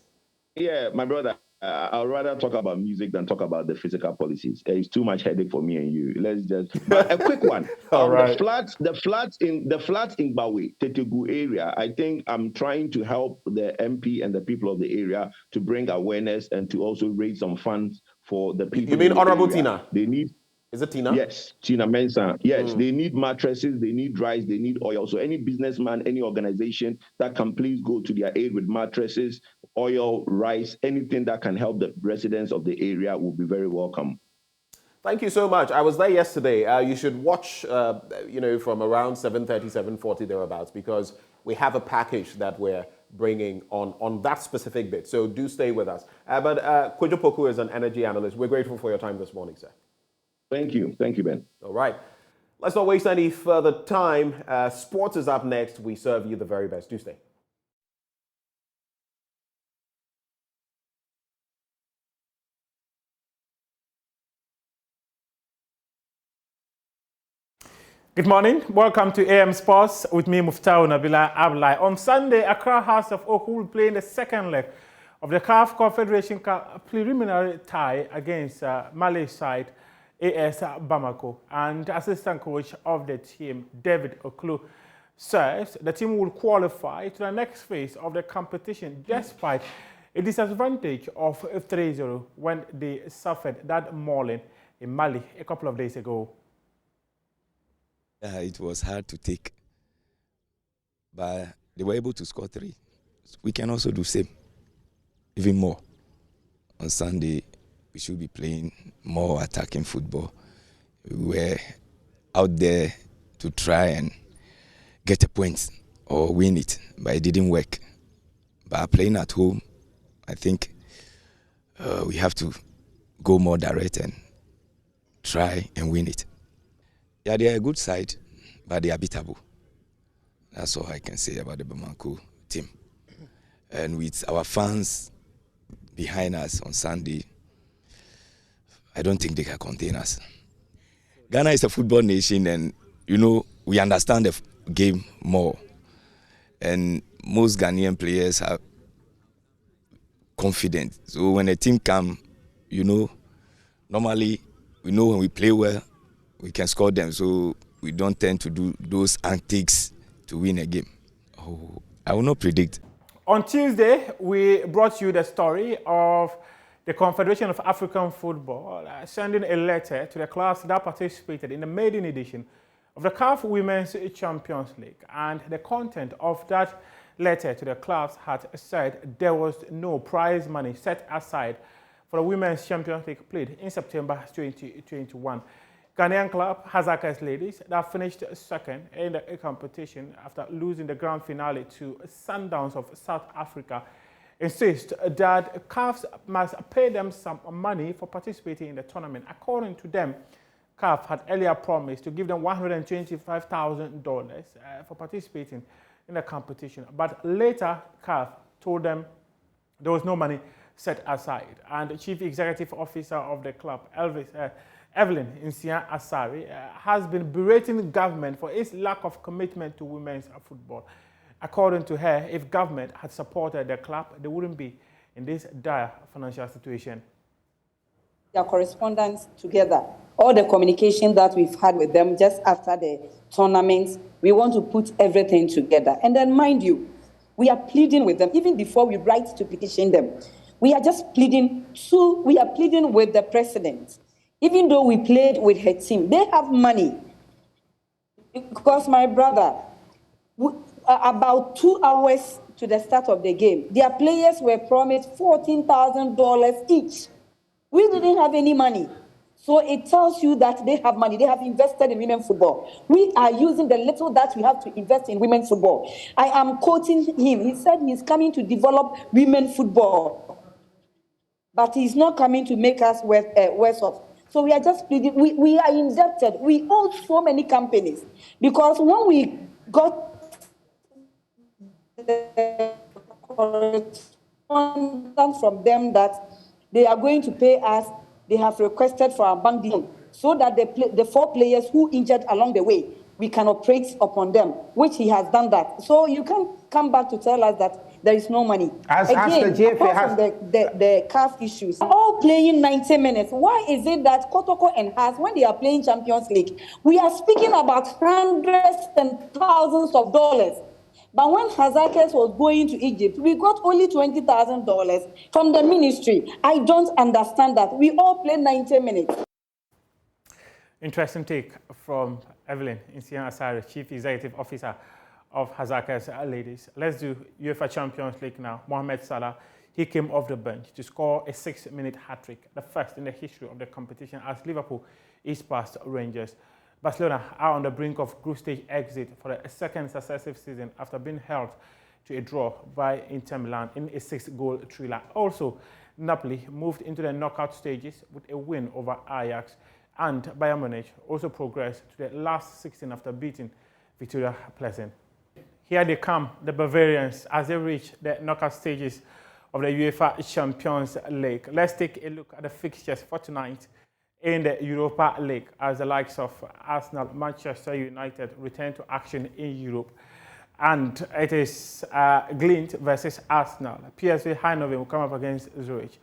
Yeah, my brother, I'd rather talk about music than talk about the physical policies. It's too much headache for me and you. Let's just. But a quick one. All right. The floods in Bawe, Tetegu area. I think I'm trying to help the MP and the people of the area to bring awareness and to also raise some funds for the people. You mean Honorable Tina? They need. Is it Tina? Yes, Tina Mensah. Yes, they need mattresses, they need rice, they need oil. So any businessman, any organization that can please go to their aid with mattresses, oil, rice, anything that can help the residents of the area will be very welcome. Thank you so much. I was there yesterday. You should watch, from around 7:30, 7:40 thereabouts, because we have a package that we're bringing on that specific bit. So do stay with us. But Kojo Poku is an energy analyst. We're grateful for your time this morning, sir. Thank you. Thank you, Ben. All right. Let's not waste any further time. Sports is up next. We serve you the very best. Do stay. Good morning. Welcome to AM Sports with me, Muftau Nabila Ablai. On Sunday, Accra House of Oak will play in the second leg of the CAF Confederation Cup preliminary tie against Mali side AS Bamako, and assistant coach of the team, David Oklu, says the team will qualify to the next phase of the competition despite a disadvantage of 3-0 when they suffered that mauling in Mali a couple of days ago. It was hard to take, but they were able to score 3. We can also do same, even more. On Sunday, we should be playing more attacking football. We were out there to try and get a point or win it, but it didn't work. But playing at home, I think we have to go more direct and try and win it. Yeah, they are a good side, but they are beatable. That's all I can say about the Bamako team. And with our fans behind us on Sunday, I don't think they can contain us. Ghana is a football nation, and we understand the game more. And most Ghanaian players are confident. So when a team comes, normally we know when we play well, we can score them. So we don't tend to do those antics to win a game. Oh, I will not predict. On Tuesday, we brought you the story of the Confederation of African Football sending a letter to the clubs that participated in the maiden edition of the CAF Women's Champions League. And the content of that letter to the clubs had said there was no prize money set aside for the Women's Champions League played in September 2021. Ghanaian club Hazakas Ladies that finished second in the competition after losing the grand finale to Sundowns of South Africa insist that CAF must pay them some money for participating in the tournament. According to them, CAF had earlier promised to give them $125,000 for participating in the competition, but later CAF told them there was no money set aside. And the Chief Executive Officer of the club, Evelyn Nsia Asari, has been berating government for its lack of commitment to women's football. According to her, if government had supported the club, they wouldn't be in this dire financial situation. Their correspondence together, all the communication that we've had with them just after the tournaments, we want to put everything together. And then, mind you, we are pleading with them, even before we write to petition them. We are just pleading, we are pleading with the president. Even though we played with her team, they have money. Because my brother, about 2 hours to the start of the game, their players were promised $14,000 each. We didn't have any money. So it tells you that they have money. They have invested in women's football. We are using the little that we have to invest in women's football. I am quoting him. He said he's coming to develop women's football. But he's not coming to make us worse off. So we are just pleading. We are indebted. We owe so many companies. Because when we got the correspondence from them that they are going to pay us, they have requested for our bank deal so that the 4 players who injured along the way, we can operate upon them, which he has done that. So you can't come back to tell us that there is no money. Again, apart from the CAF issues, all playing 90 minutes. Why is it that Kotoko and Haas, when they are playing Champions League, we are speaking about hundreds and thousands of dollars? But when Hazakes was going to Egypt, we got only $20,000 from the ministry. I don't understand that. We all play 90 minutes. Interesting take from Evelyn Nsia Asari, Chief Executive Officer of Hazakes Ladies. Let's do UEFA Champions League now. Mohamed Salah, he came off the bench to score a 6-minute hat-trick, the first in the history of the competition as Liverpool is past Rangers. Barcelona are on the brink of group stage exit for a second successive season after being held to a draw by Inter Milan in a 6-goal thriller. Also, Napoli moved into the knockout stages with a win over Ajax, and Bayern Munich also progressed to the last 16 after beating Victoria Pleasant. Here they come, the Bavarians, as they reach the knockout stages of the UEFA Champions League. Let's take a look at the fixtures for tonight in the Europa League as the likes of Arsenal, Manchester United return to action in Europe. And it is Glimt versus Arsenal. PSV Eindhoven will come up against Zurich.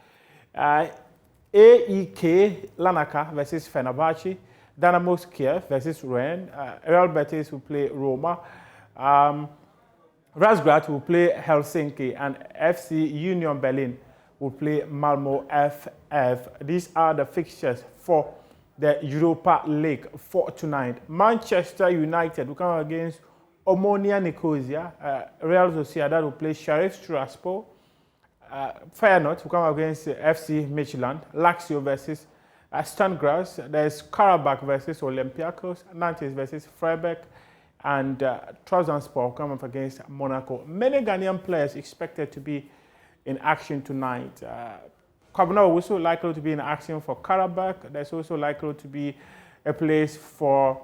AEK Larnaca versus Fenerbahce. Dynamo Kiev versus Rennes. Real Betis will play Roma. Razgrad will play Helsinki. And FC Union Berlin will play Malmö FF. These are the fixtures for the Europa League for tonight. Manchester United will come against Omonia Nicosia. Real Sociedad will play Sheriff Tiraspol. Feyenoord will come against FC Midtjylland. Lazio versus Sturm Graz. There's Karabakh versus Olympiacos. Nantes versus Freiburg. And Trabzonspor will come up against Monaco. Many Ghanaian players expected to be in action tonight. Kwabena also likely to be in action for Karabakh. There's also likely to be a place for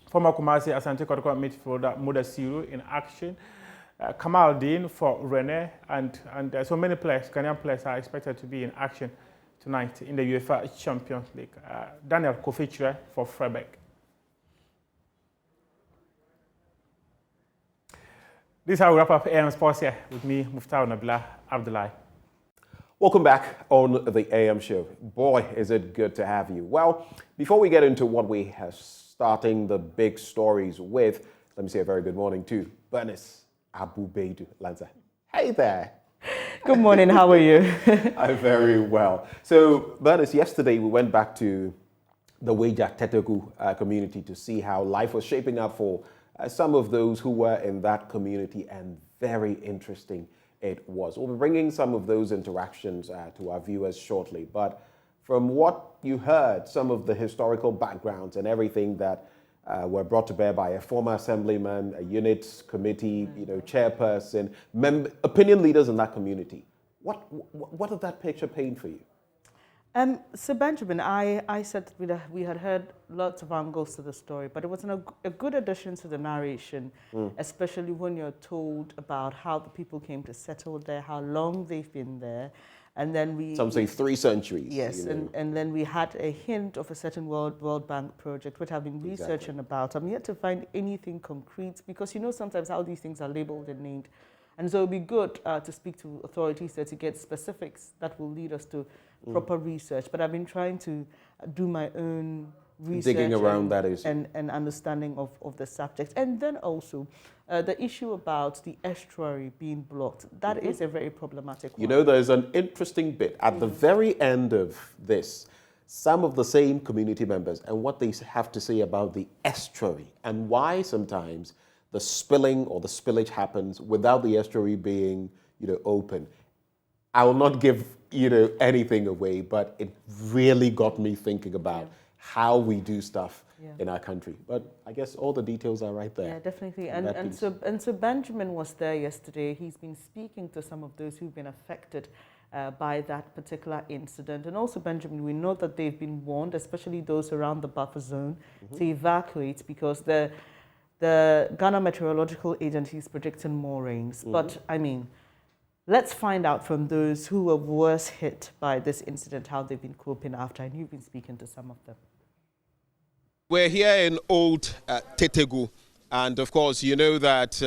former Kumasi Asante Kotoko midfielder Mudasiru in action. Kamal Dean for Rennes, and so many players, Ghanaian players, are expected to be in action tonight in the UEFA Champions League. Daniel Kofichire for Freiburg. This is how we wrap up AM Sports here with me, Muftar Nabila Abdullahi. Welcome back on the AM show. Boy, is it good to have you. Well, before we get into what we are starting the big stories with, let me say a very good morning to Bernice, Abu-Baidoo, Lansah. Hey there. Good morning, how are you? I'm very well. So, Bernice, yesterday we went back to the Weja Tetegu community to see how life was shaping up for some of those who were in that community, and very interesting it was. We'll be bringing some of those interactions to our viewers shortly, but from what you heard, some of the historical backgrounds and everything that were brought to bear by a former assemblyman, a unit committee, chairperson, opinion leaders in that community. What did that picture paint for you? So Benjamin, I said we had heard lots of angles to the story, but it was a good addition to the narration, especially when you're told about how the people came to settle there, how long they've been there, And then we... Some say 3 centuries. Yes, you know. and then we had a hint of a certain World Bank project, which I've been researching about. I'm yet to find anything concrete because you know sometimes how these things are labeled and named. And so it would be good to speak to authorities there to get specifics that will lead us to proper research. But I've been trying to do my own research digging around that issue. And understanding of the subject. And then also the issue about the estuary being blocked. That is a very problematic one. You know, there's an interesting bit at the very end of this. Some of the same community members and what they have to say about the estuary and why sometimes the spilling or the spillage happens without the estuary being, you know, open. I will not give, you know, anything away, but it really got me thinking about how we do stuff in our country. But I guess all the details are right there. Yeah, definitely. And so Benjamin was there yesterday. He's been speaking to some of those who've been affected by that particular incident. And also, Benjamin, we know that they've been warned, especially those around the buffer zone, to evacuate because the Ghana Meteorological Agency is predicting more rains. But, I mean, let's find out from those who were worse hit by this incident how they've been coping after. And you've been speaking to some of them. We're here in Old Tetegu. And of course, you know that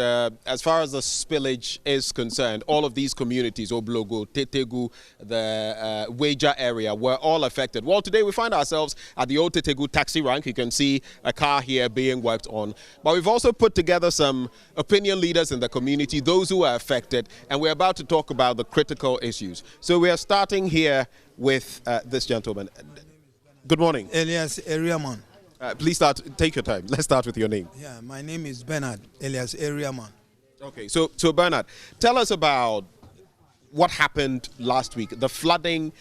as far as the spillage is concerned, all of these communities, Oblogo, Tetegu, the Weja area, were all affected. Well, today we find ourselves at the Old Tetegu taxi rank. You can see a car here being worked on. But we've also put together some opinion leaders in the community, those who are affected, and we're about to talk about the critical issues. So we are starting here with this gentleman. Good morning. Elias Ariaman. Please take your time. Let's start with your name. Yeah, my name is Bernard Elias Ariaman. Okay, so Bernard, tell us about what happened last week, the flooding,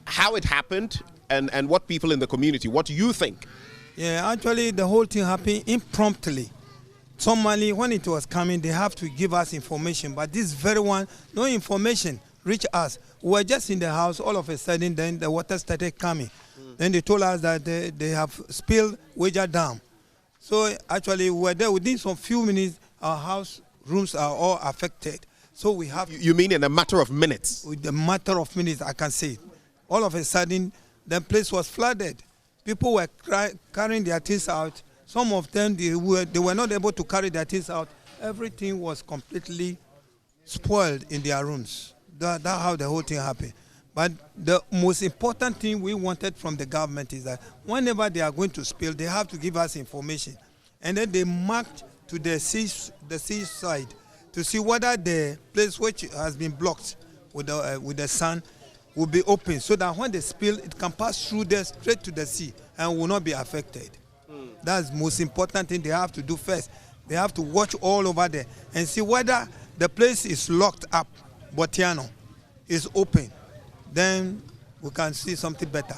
how it happened, and what people in the community, what do you think? Yeah, actually the whole thing happened impromptu. Normally when it was coming, they have to give us information, but this very one, no information reached us. We were just in the house, all of a sudden then the water started coming. Then they told us that they have spilled Weja Dam. So actually we were there within some few minutes, our house rooms are all affected. So we have... You mean in a matter of minutes? With a matter of minutes, I can say. All of a sudden, the place was flooded. People were carrying their things out. Some of them, they were not able to carry their things out. Everything was completely spoiled in their rooms. That's how the whole thing happened. But the most important thing we wanted from the government is that whenever they are going to spill, they have to give us information. And then they marked to the seaside to see whether the place which has been blocked with the sun will be open, so that when they spill, it can pass through there straight to the sea and will not be affected. That's the most important thing they have to do first. They have to watch all over there and see whether the place is locked up, Botiano, is open. Then we can see something better.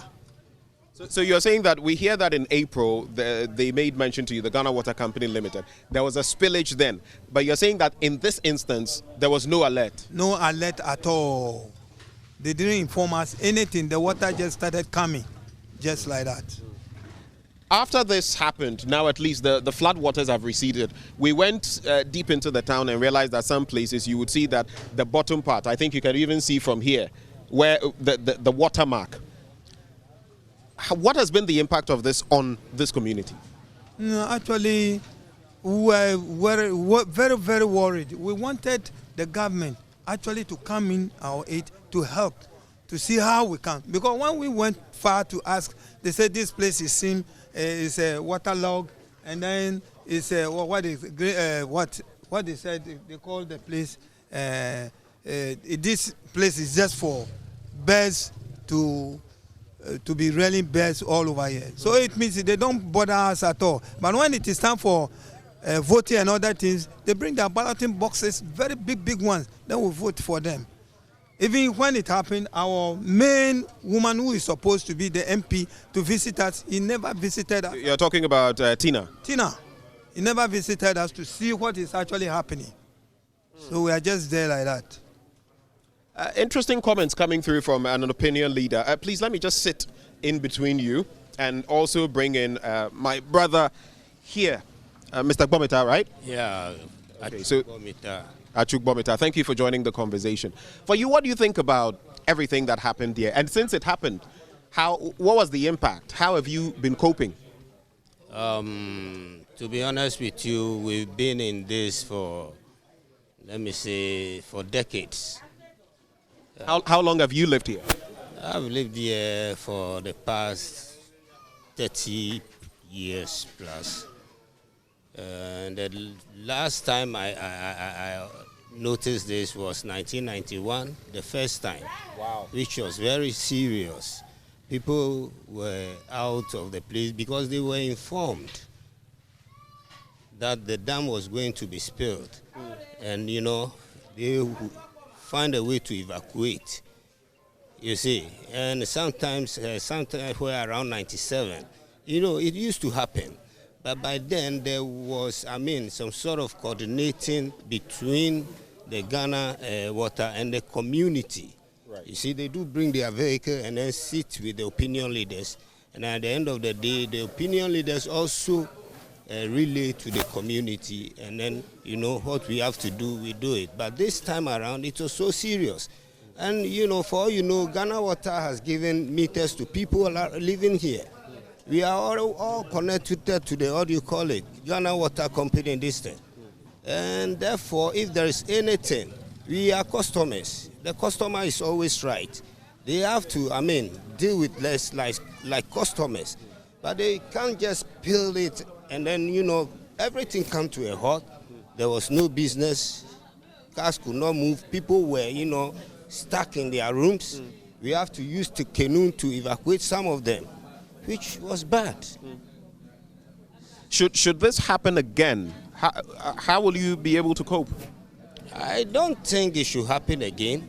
So you're saying that we hear that in April, they made mention to you, the Ghana Water Company Limited, there was a spillage then. But you're saying that in this instance, there was no alert? No alert at all. They didn't inform us anything. The water just started coming, just like that. After this happened, now at least the flood waters have receded. We went deep into the town and realized that some places you would see that the bottom part, I think you can even see from here, where the watermark. What has been the impact of this on this community? No, actually, we were very, very worried. We wanted the government actually to come in our aid to help, to see how we can. Because when we went far to ask, they said this place is a waterlogged, and then it's what they said they call the place. This place is just for birds to be rearing birds all over here. So it means they don't bother us at all. But when it is time for voting and other things, they bring their balloting boxes, very big ones. Then we vote for them. Even when it happened, our main woman who is supposed to be the MP to visit us, he never visited us. You're talking about Tina? Tina. He never visited us to see what is actually happening. So we are just there like that. Interesting comments coming through from an opinion leader. Please let me just sit in between you and also bring in my brother here, Mr. Bomita, right? Yeah, okay, so Achuk Bomita, thank you for joining the conversation. For you, what do you think about everything that happened here. And since it happened, what was the impact? How have you been coping? To be honest with you, we've been in this for, let me say, for decades. How long have you lived here? I've lived here for the past 30 years plus. And the last time I noticed this was 1991, the first time, which was very serious. People were out of the place because they were informed that the dam was going to be spilled. And, you know, they would find a way to evacuate, you see. And sometimes where around 97, you know, it used to happen. But by then there was, some sort of coordinating between the Ghana water and the community. Right. You see, they do bring their vehicle and then sit with the opinion leaders. And at the end of the day, the opinion leaders also relay to the community. And then, you know, what we have to do, we do it. But this time around, it was so serious. And, you know, for all you know, Ghana Water has given meters to people living here. We are all connected to the, what do you call it, Ghana Water Company in this thing. And therefore, if there is anything, we are customers. The customer is always right. They have to, deal with less like customers. But they can't just build it and then, you know, everything come to a halt. There was no business. Cars could not move. People were, you know, stuck in their rooms. We have to use the canoe to evacuate some of them, which was bad. Should this happen again, how will you be able to cope? I don't think it should happen again.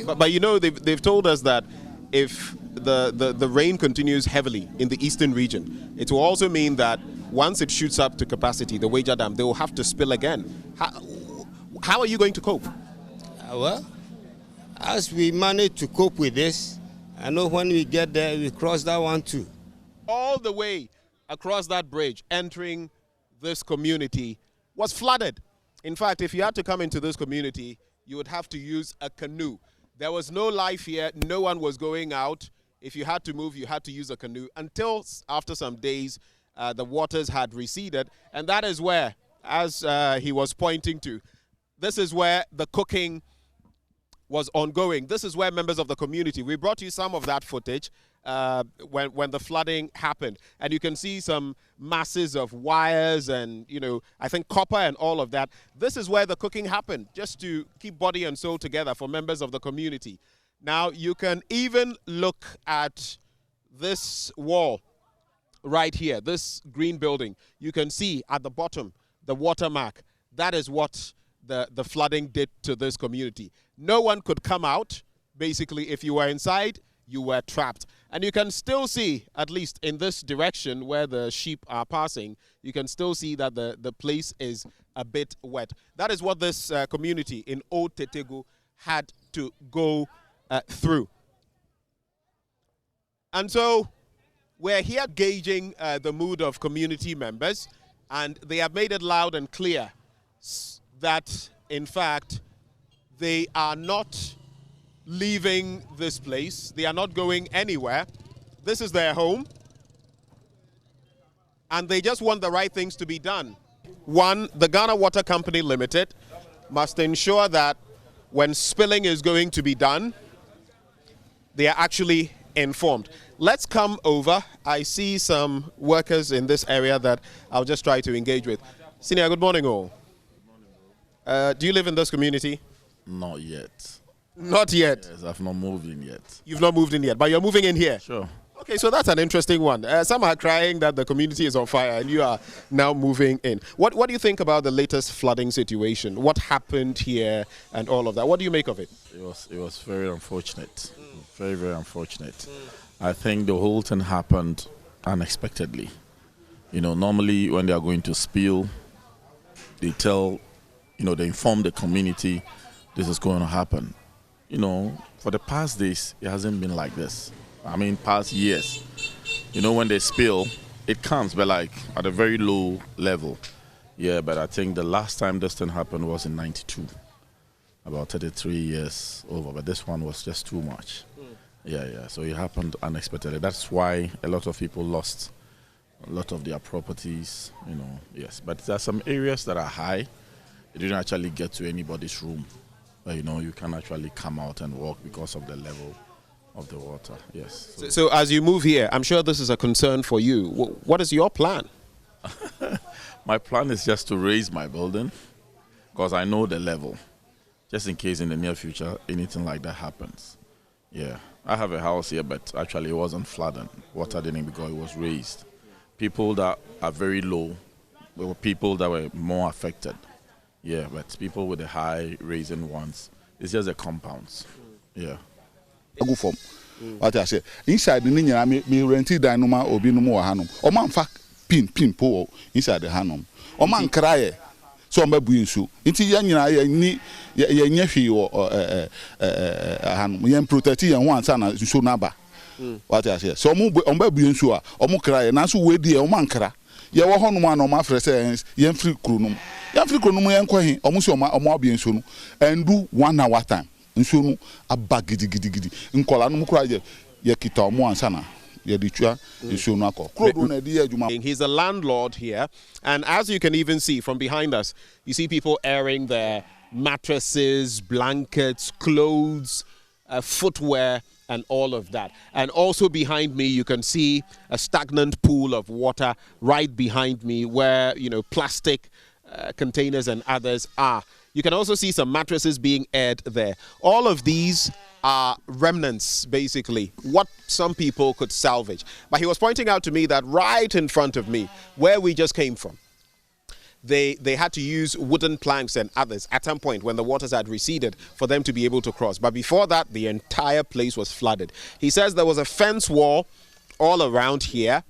But you know, they've told us that if the rain continues heavily in the eastern region, it will also mean that once it shoots up to capacity, the Wager Dam, they will have to spill again. How are you going to cope? Well, as we manage to cope with this, I know when we get there, we cross that one too. All the way across that bridge, entering this community, was flooded. In fact, if you had to come into this community, you would have to use a canoe. There was no life here. No one was going out. If you had to move, you had to use a canoe until after some days, the waters had receded. And that is where, as he was pointing to, this is where the cooking was ongoing. This is where members of the community, we brought you some of that footage when the flooding happened. And you can see some masses of wires and, you know, I think copper and all of that. This is where the cooking happened, just to keep body and soul together for members of the community. Now, you can even look at this wall right here, this green building. You can see at the bottom, the watermark. That is what the flooding did to this community. No one could come out. Basically, if you were inside, you were trapped. And you can still see, at least in this direction where the sheep are passing, you can still see that the place is a bit wet. That is what this community in Old Tetego had to go through. And so we're here gauging the mood of community members, and they have made it loud and clear that, in fact, they are not leaving this place. They are not going anywhere. This is their home. And they just want the right things to be done. One, the Ghana Water Company Limited must ensure that when spilling is going to be done, they are actually informed. Let's come over. I see some workers in this area that I'll just try to engage with. Senior, good morning all. Do you live in this community? Not yet. Not yet? Yes, I've not moved in yet. You've not moved in yet, but you're moving in here? Sure. Okay, so that's an interesting one. Some are crying that the community is on fire and you are now moving in. What do you think about the latest flooding situation? What happened here and all of that? What do you make of it? It was very unfortunate. Very, very unfortunate. I think the whole thing happened unexpectedly. You know, normally when they are going to spill, they tell, you know, they inform the community this is going to happen. You know, for the past days, it hasn't been like this. I mean, past years. You know, when they spill, it comes, but like at a very low level. Yeah, but I think the last time this thing happened was in '92. about 33 years over, but this one was just too much. Yeah. So it happened unexpectedly. That's why a lot of people lost a lot of their properties, yes. But there are some areas that are high. It didn't actually get to anybody's room. But, you can actually come out and walk because of the level of the water, yes. So as you move here, I'm sure this is a concern for you. What is your plan? My plan is just to raise my building because I know the level, just in case in the near future anything like that happens. Yeah, I have a house here, but actually it wasn't flooded. Water didn't because it was raised. People that are very low, there were people that were more affected. Yeah, but people with the high raising ones, it's just the compounds. Yeah. I go from what I say. Inside the ninya me rented dynama obi no mo hanom. O man fa pin po inside the hanom. O man cry so o mabu nsu. Nti ya nyina ya ni ya nya hwi wo hanom. Yen protect yan ho ansa na nsu na ba. What I say. So o mabu nsu a o mo cry na so we die o man kra. Ye wo honom an o ma frɛ sɛ yen free kronum. Yen free kronum yen kwa hin o mo se o ma abi nsu no and do 1 hour time. He's a landlord here, and as you can even see from behind us, you see people airing their mattresses, blankets, clothes, footwear, and all of that. And also behind me, you can see a stagnant pool of water right behind me where, plastic containers and others are. You can also see some mattresses being aired there. All of these are remnants, basically, what some people could salvage. But he was pointing out to me that right in front of me, where we just came from, they had to use wooden planks and others at some point when the waters had receded for them to be able to cross. But before that, the entire place was flooded. He says there was a fence wall all around here,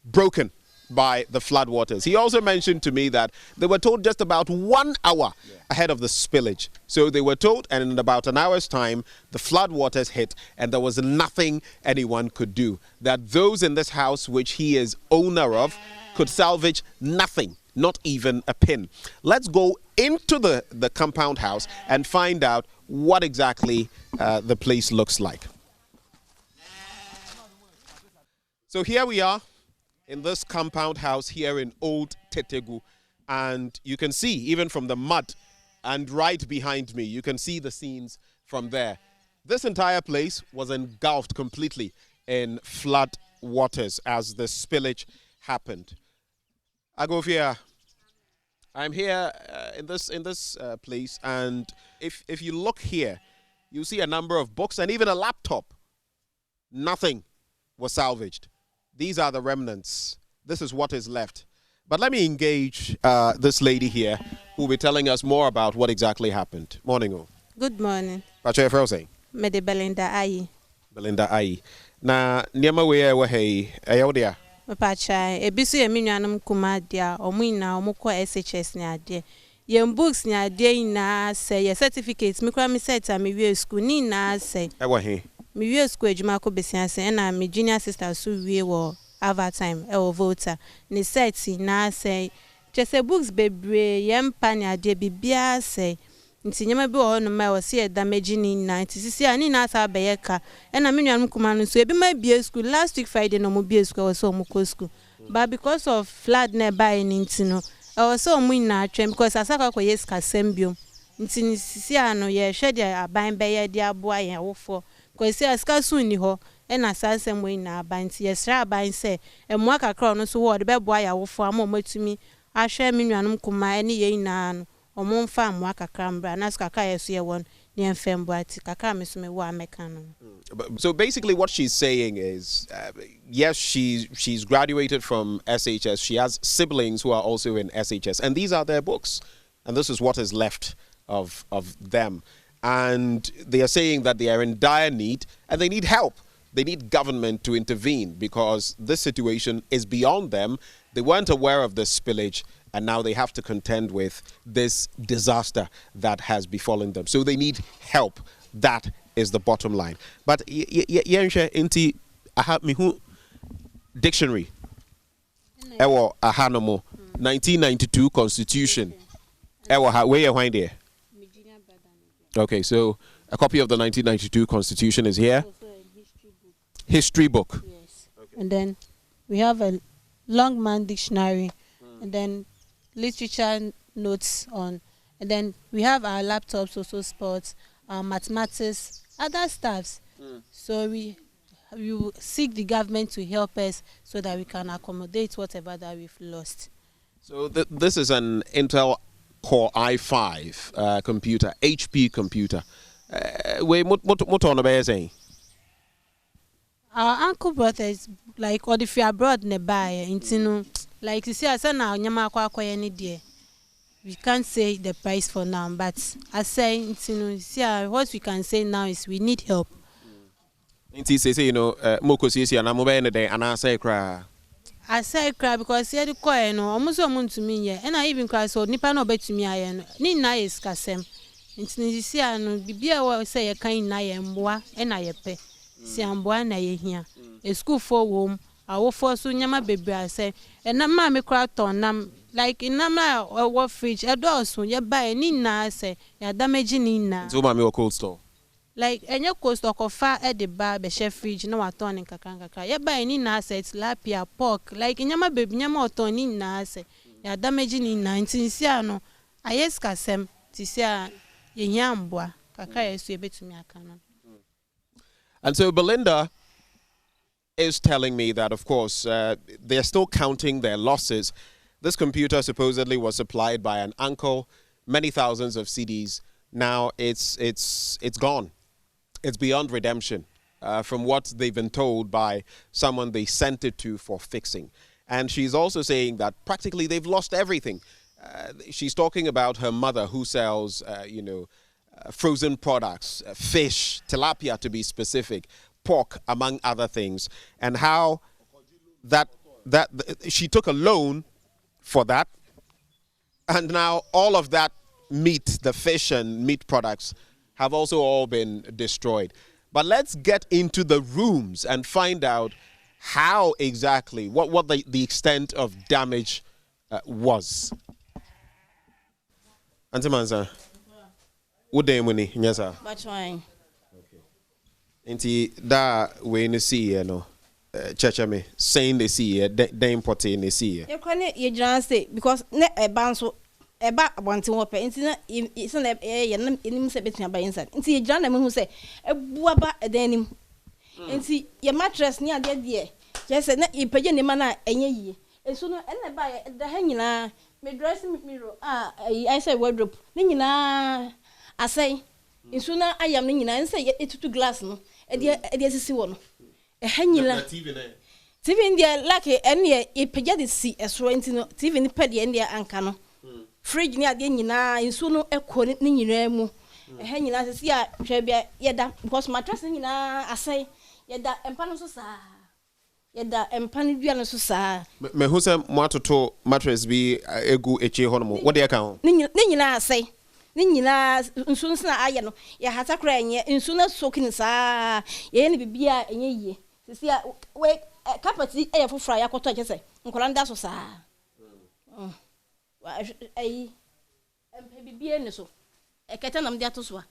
broken by the floodwaters. He also mentioned to me that they were told just about 1 hour ahead of the spillage. So they were told, and in about an hour's time, the floodwaters hit, and there was nothing anyone could do. That those in this house, which he is owner of, could salvage nothing, not even a pin. Let's go into the compound house and find out what exactly the place looks like. So here we are in this compound house here in Old Tetegu, and you can see even from the mud and right behind me, you can see the scenes from there. This entire place was engulfed completely in flood waters as the spillage happened. Agofia, I'm here in this place, and if you look here, you see a number of books and even a laptop. Nothing was salvaged. These are the remnants. This is what is left. But let me engage this lady here who will be telling us more about what exactly happened. Morning. Good morning. What's your first name? Mede Belinda Ayi. Belinda Ayi. Na niema we ewa hei ayawdia. Pacha ebisu ye minwanum kumadia omina omukọ SHS ni ade. Ye books ni ade na say ye certificates mi kura mi set am we school ni na say. Ewa he. Mi we school ejuma ko Basin say na mi junior sister so we wo over time e wo voter. Ni set na say chese books bebre ye mpa ni ade bibia say. Nti nyema bi wo no ma wo se damage ni na nti sisi ani na asa beye ka e na menwanum kuma no so ebi ma bia school last week Friday no mo bia school so mo ko school but because of flood nearby ni nti no e wo so mo ina atwem because asaka ko yes ka sembiom nti sisi ano ye hwe de aban beye de aboa ye wofo ko sisi aska so ni ho e na sansem mo ina aban nti ye sra aban se e mo akakra no so wo de be boa ya wofo ama matumi ahwe menwanum kuma ene ye ina no omonfa mo akakra na skaka yeso ye won ne enfembo ati kaka mesume wo ameka no. So basically what she's saying is yes, she's graduated from SHS. She has siblings who are also in SHS, and these are their books, and this is what is left of them, and they are saying that they are in dire need and they need help. They need government to intervene because this situation is beyond them. They weren't aware of this spillage, and now they have to contend with this disaster that has befallen them. So they need help. That is the bottom line. But yenshe inti aha mihu dictionary. Ewo ahanomo 1992 Constitution. Ewo ha where you find there? Okay, so a copy of the 1992 Constitution is here. History book. Yes. Okay. And then we have a Longman dictionary, and then literature notes on, and then we have our laptops, also sports, mathematics, other stuffs. So we will seek the government to help us so that we can accommodate whatever that we've lost. So this is an Intel Core i5 computer, HP computer. What on about saying? Our uncle brothers, like, or if you are abroad nearby, like you see, I said now, we can't say the price for now, but I say, what we can say now is we need help. Moko says, and I'm over day, and I say, cry. I say cry because he had a coin, no, almost a month to me, and I even cry so nipa no bet to me. I need nice casem. It's Nisia, no, be a say a kind na boa, and I pay. See, I'm born here. A school for whom I will force Sunyama baby, I say, and now mammy cracked on them like in Nama or what fridge, a door soon, you buy a nina, I say, you're damaging nina. So, mammy, or cold store. Like any coast or far at the bar, the chef fridge, no aton in Kakanga. You buy any assets, lapia, pork, like in Yama baby, Yama ton in Nase. You're damaging in 19 Siano. I ask Casem, Tisia, Yambua, Kakaya, so a bit to me, I cannot. And so Belinda is telling me that, of course, they're still counting their losses. This computer supposedly was supplied by an uncle, many thousands of CDs. Now it's gone. It's beyond redemption from what they've been told by someone they sent it to for fixing. And she's also saying that practically they've lost everything. She's talking about her mother who sells, frozen products, fish, tilapia to be specific, pork, among other things, and how that she took a loan for that, and now all of that meat, the fish and meat products, have also all been destroyed. But let's get into the rooms and find out how exactly, what the extent of damage was. Auntie Mansa, what day money? Yes, sir. Much wine. Auntie, that way you see, Chacha me saying they see, they importing they see. You can't you just say because ne a bounce. Eba wanti wope nti na ise na enim se betun aba inside nti ye jana me hu se ebuaba edanim nti ye mattress ni ade de je se na ipaje ne ma na enye yie enso no ene ba ye da ha nyina me dressing mirror I say wardrobe ni nyina asai enso na ayam ni nyina nse etutu glass no e sisi wo no e ha nyina TV ndia like ene ipaje de si esoro nti no TV ni pede ndia anka no fridge ni ade nyina nsu no ekọ ni nyina mu ehe nyina sisi a hwe bia yeda because mattress nyina asai yeda empa no so saa yeda empa no bia no so saa me hu se mo atoto mattress bi egu echi ho no mo what dey kan ho ni nyina asai ni nyina nsu nsina aye no ya hata kra enye nsu na sokin saa ye ni bibia enye yie sisi a we carpet e fofra ya koto kese nkola nda so saa ai bibia ne so eketa nam dia to so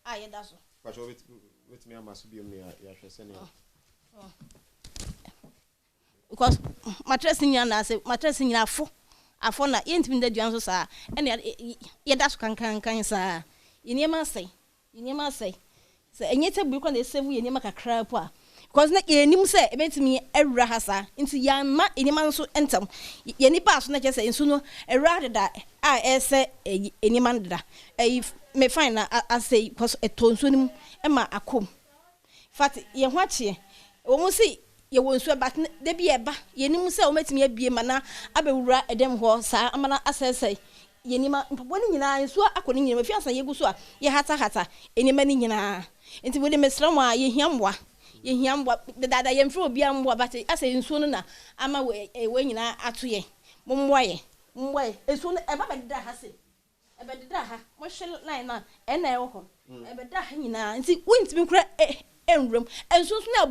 a ye da so pacho with me amasu bi me ya hwese ne because mattress nya na say mattress nya afo na ye ntimi da duan so saa ene ye da so kan saa yeniema sai se enye tebu ko na save yeniema kakra po a because na enim se ebetimi ewura hasa nti ya ma enima nso entam ye nipa so na kese nso no ewura da a ese enima da me fine na asay because etonso nim e ma akom fat ye ho ache wo mu si ye wonsu ba de bi eba ye nim se o metimi abie ma na abewura edem ho sa amana asese ye nima mpabo ni nyina nso akoni nyina mafiasa ye gu so a ye hata enima ni nyina nti wo de mesram a ye hiamwa ye hiambo dada ye mfro obi ambo abate ase nsuo no na ama we nyina atoye momboye ensuo no eba bedda ha se ebedda ha mo hwe line na ena e ho ebedda ha nyina nti wontimi kura enwram ensuo so na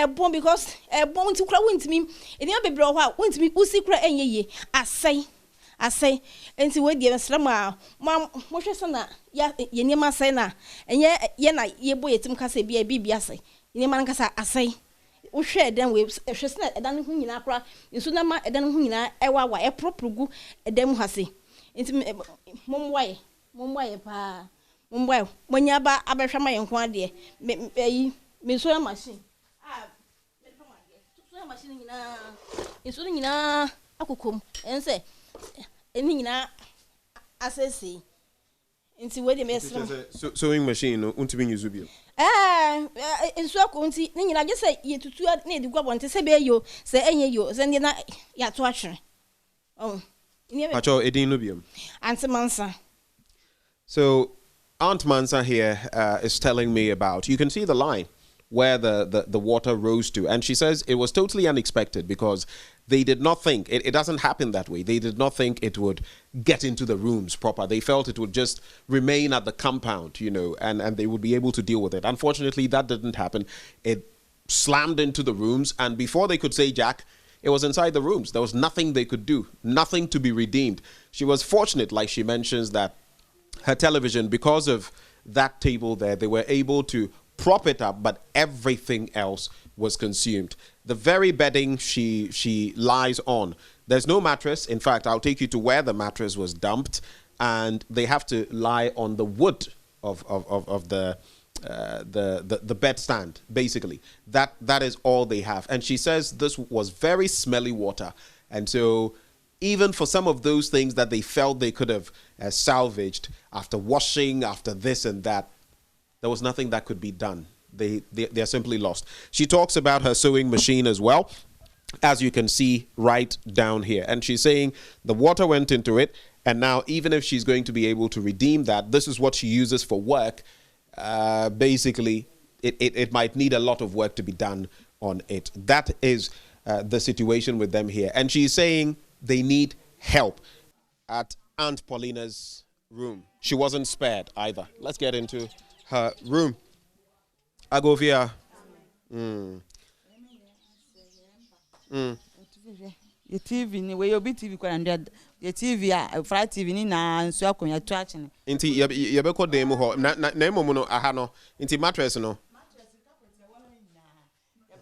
bon because bon nti kura wontimi eni abebre ho a wontimi usi kura enyeye I say, and to wait the Slama, Mam, what is on that? Yenima Sena, and yena, ye boy, Tim Casse be a BBS. Yemancasa, I say. We share them with a chestnut, a done whom in Accra, in Sunama, a done whom in Ewa, a proper goo, a dem hussy. Into Mumway, pa. Mumway, when yaba Abashama and one dear, Miss Machine. Ah, machine in Sunina, Akukum, and say, and I say, into where they may sewing machine, Untimin Zubio. In so county, I just say you to need to go on to say you, say any you, send you ya to watch. Oh, Pacho Edin Nubium. Answer Mansa. So, Aunt Mansa here is telling me about, you can see the line where the water rose to. And she says it was totally unexpected because they did not think, it doesn't happen that way. They did not think it would get into the rooms proper. They felt it would just remain at the compound, you know, and they would be able to deal with it. Unfortunately, that didn't happen. It slammed into the rooms, and before they could say Jack, it was inside the rooms. There was nothing they could do, nothing to be redeemed. She was fortunate, like she mentions, that her television, because of that table there, they were able to prop it up, but everything else was consumed. The very bedding she lies on, there's no mattress. In fact, I'll take you to where the mattress was dumped, and they have to lie on the wood of the bed stand, basically. That is all they have. And she says this was very smelly water, and so even for some of those things that they felt they could have salvaged after washing, after this and that, there was nothing that could be done. They're simply lost. She talks about her sewing machine as well, as you can see right down here. And she's saying the water went into it, and now even if she's going to be able to redeem that, this is what she uses for work. Basically, it might need a lot of work to be done on it. That is the situation with them here. And she's saying they need help. At Aunt Paulina's room, she wasn't spared either. Let's get into her room. Agovia. Your TV ni we obi TV kwa ndad your TV a fra TV ni na nso akonya to ache ne Inti ye be ko dem ho na emo no aha no inti mattress no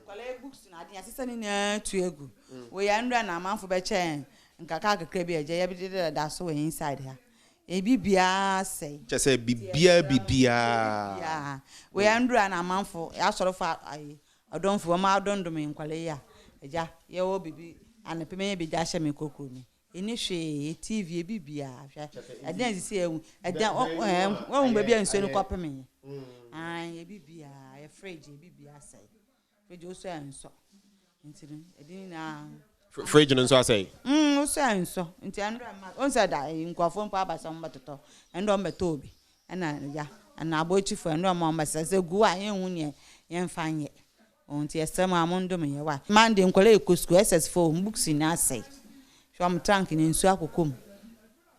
kwale books na ade asesa ni na tu egu we ya ndra na amanfo be che nkaka akakra bi eje ye bi da so we inside ha ebibia say say bibia yeah we ya ndra na amanfo ya soro fa odonfo ma adondom nkwale ya eja ye wo bibi anepeme bi da hye me kokro ni eni hwe TV bibia hwa adan sisi ewu adan won ba bia nso ni kwapeme ye bibia ye fridge bibia say fridge o so enso ntini edini na fridge nso asay o so enso nti andra ma on say da nkwafo mpa abasa mbato endo mbeto obi na ya na abochifo endo ma mbasa se gu a ye hu ne ye mfanye onti esem amondo me ye wa mande nkwale ekosku SS4 books na asay shwam tank ni nsu akokom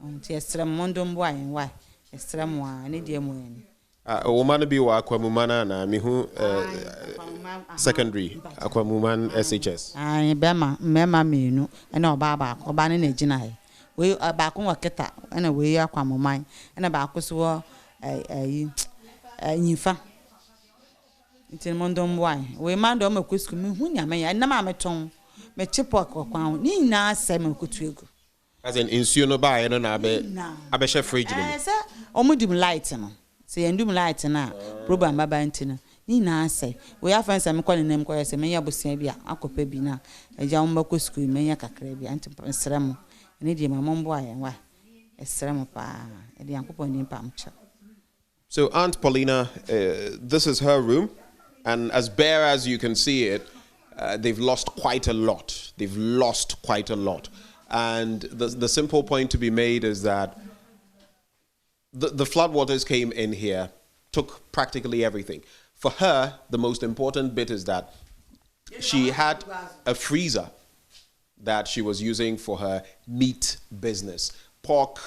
onti esem mondo mbo ayen wa esem wa ne die mo en woman bi wa akwamumana na mihu secondary akwamuman SHS bema menu na oba ne na gina he we ba ko waketa na we akwamuman na ba ko so nyifa nti mondo mbwa we mando makusku mihu nyame ya na ma meton me chipo kwakwan ni na asem kutuego as in insuo no ba no na abe she fridge no se omudim light no se endum light na program baba ntina ni na ase we afa nsem kwale nem kwa se menya bosia bia akopa bi na eja mba ko school menya kakra bia anti nsrem ne die mamombo ayen wa esrem pa e de yankopon ni pamcha. So Aunt Paulina, this is her room, and as bare as you can see it, they've lost quite a lot. They've lost quite a lot. And the simple point to be made is that the floodwaters came in here, took practically everything. For her, the most important bit is that she had a freezer that she was using for her meat business, pork,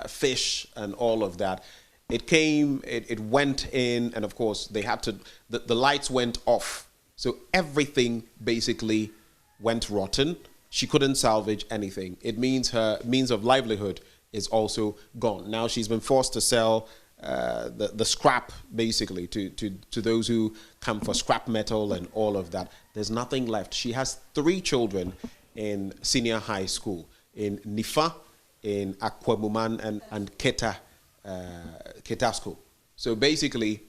fish, and all of that. It came, it went in, and of course they had to, the lights went off. So everything basically went rotten. she couldn't salvage anything. It means her means of livelihood is also gone. Now she's been forced to sell the scrap, basically, to those who come for scrap metal and all of that. There's nothing left. She has 3 children in senior high school, in Nifa, in Akwabuman, and Keta school. So basically,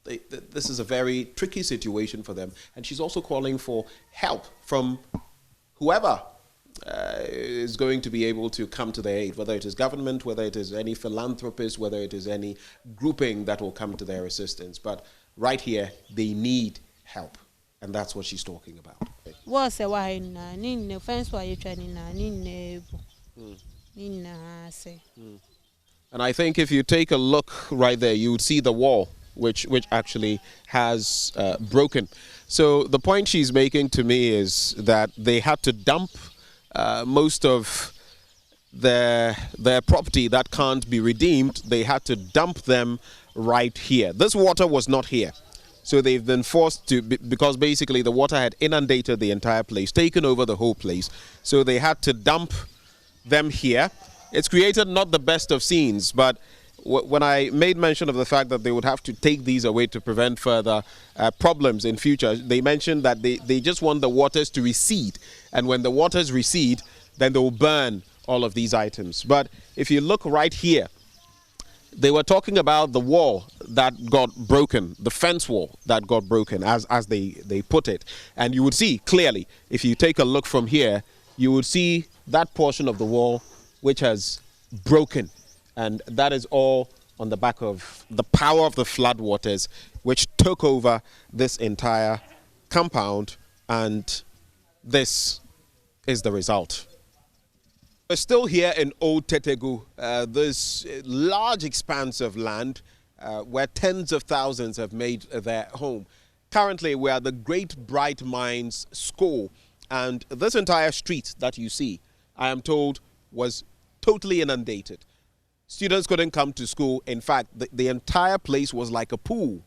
this is a very tricky situation for them. And she's also calling for help from whoever is going to be able to come to their aid, whether it is government, whether it is any philanthropist, whether it is any grouping that will come to their assistance. But right here, they need help. And that's what she's talking about. And I think if you take a look right there, you would see the wall, which actually has broken. So the point she's making to me is that they had to dump most of their property that can't be redeemed. They had to dump them right here. This water was not here. So they've been forced to, because basically the water had inundated the entire place, taken over the whole place. So they had to dump them here. It's created not the best of scenes, but when I made mention of the fact that they would have to take these away to prevent further problems in future, they mentioned that they just want the waters to recede. And when the waters recede, then they will burn all of these items. But if you look right here, they were talking about the wall that got broken, the fence wall that got broken, as they put it. And you would see clearly, if you take a look from here, you would see that portion of the wall which has broken. And that is all on the back of the power of the floodwaters, which took over this entire compound. And this is the result. We're still here in Old Tetegu, this large expanse of land where tens of thousands have made their home. Currently, we're at the Great Bright Minds School, and this entire street that you see, I am told, was totally inundated. Students couldn't come to school. In fact, the entire place was like a pool.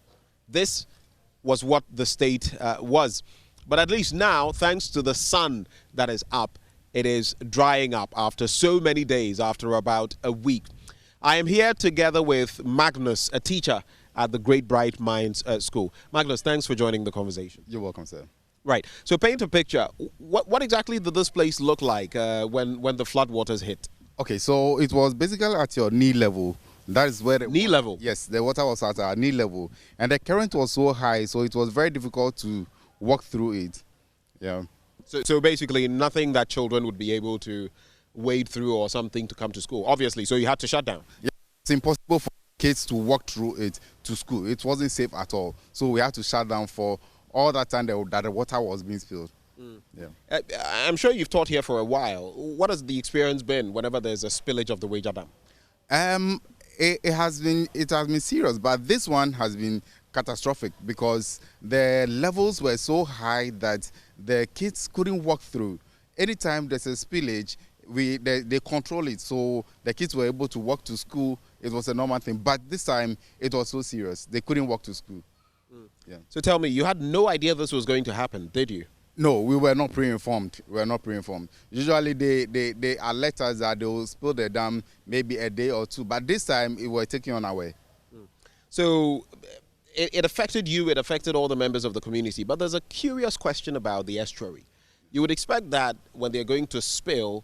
This was what the state was. But at least now, thanks to the sun that is up, it is drying up after so many days, after about a week. I am here together with Magnus, a teacher at the Great Bright Minds School. Magnus, thanks for joining the conversation. You're welcome, sir. Right. So paint a picture. What exactly did this place look like when the floodwaters hit? Okay, so it was basically at your knee level. That is where knee level. Yes, the water was at our knee level, and the current was so high, so it was very difficult to walk through it. Yeah. So basically, nothing that children would be able to wade through or something to come to school. Obviously, so you had to shut down. Yeah, it's impossible for kids to walk through it to school. It wasn't safe at all. So we had to shut down for all that time that the water was being spilled. Yeah. I'm sure you've taught here for a while. What has the experience been whenever there's a spillage of the Wager Dam? It has been serious, but this one has been catastrophic because the levels were so high that the kids couldn't walk through. Anytime there's a spillage, they control it, so the kids were able to walk to school. It was a normal thing, but this time it was so serious. They couldn't walk to school. Yeah. So tell me, you had no idea this was going to happen, did you? No, we were not pre-informed. We were not pre-informed. Usually they alert us that they will spill the dam maybe a day or two, but this time it was taken on our way. So it affected you, it affected all the members of the community, but there's a curious question about the estuary. You would expect that when they're going to spill,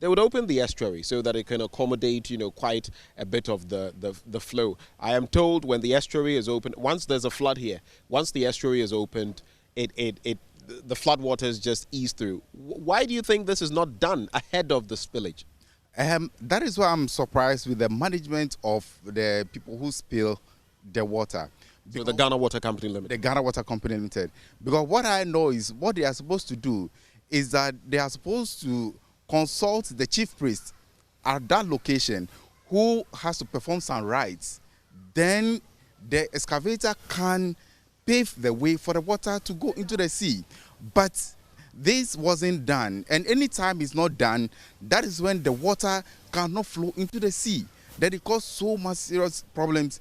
they would open the estuary so that it can accommodate, quite a bit of the flow. I am told when the estuary is open, once there's a flood here, once the estuary is opened, the floodwaters just ease through. Why do you think this is not done ahead of the spillage? That is why I'm surprised with the management of the people who spill the water. So the Ghana Water Company Limited. The Ghana Water Company Limited. Because what I know is what they are supposed to do is that they are supposed to consult the chief priest at that location who has to perform some rites. Then the excavator can pave the way for the water to go into the sea. But this wasn't done. And anytime it's not done, that is when the water cannot flow into the sea. That it caused so much serious problems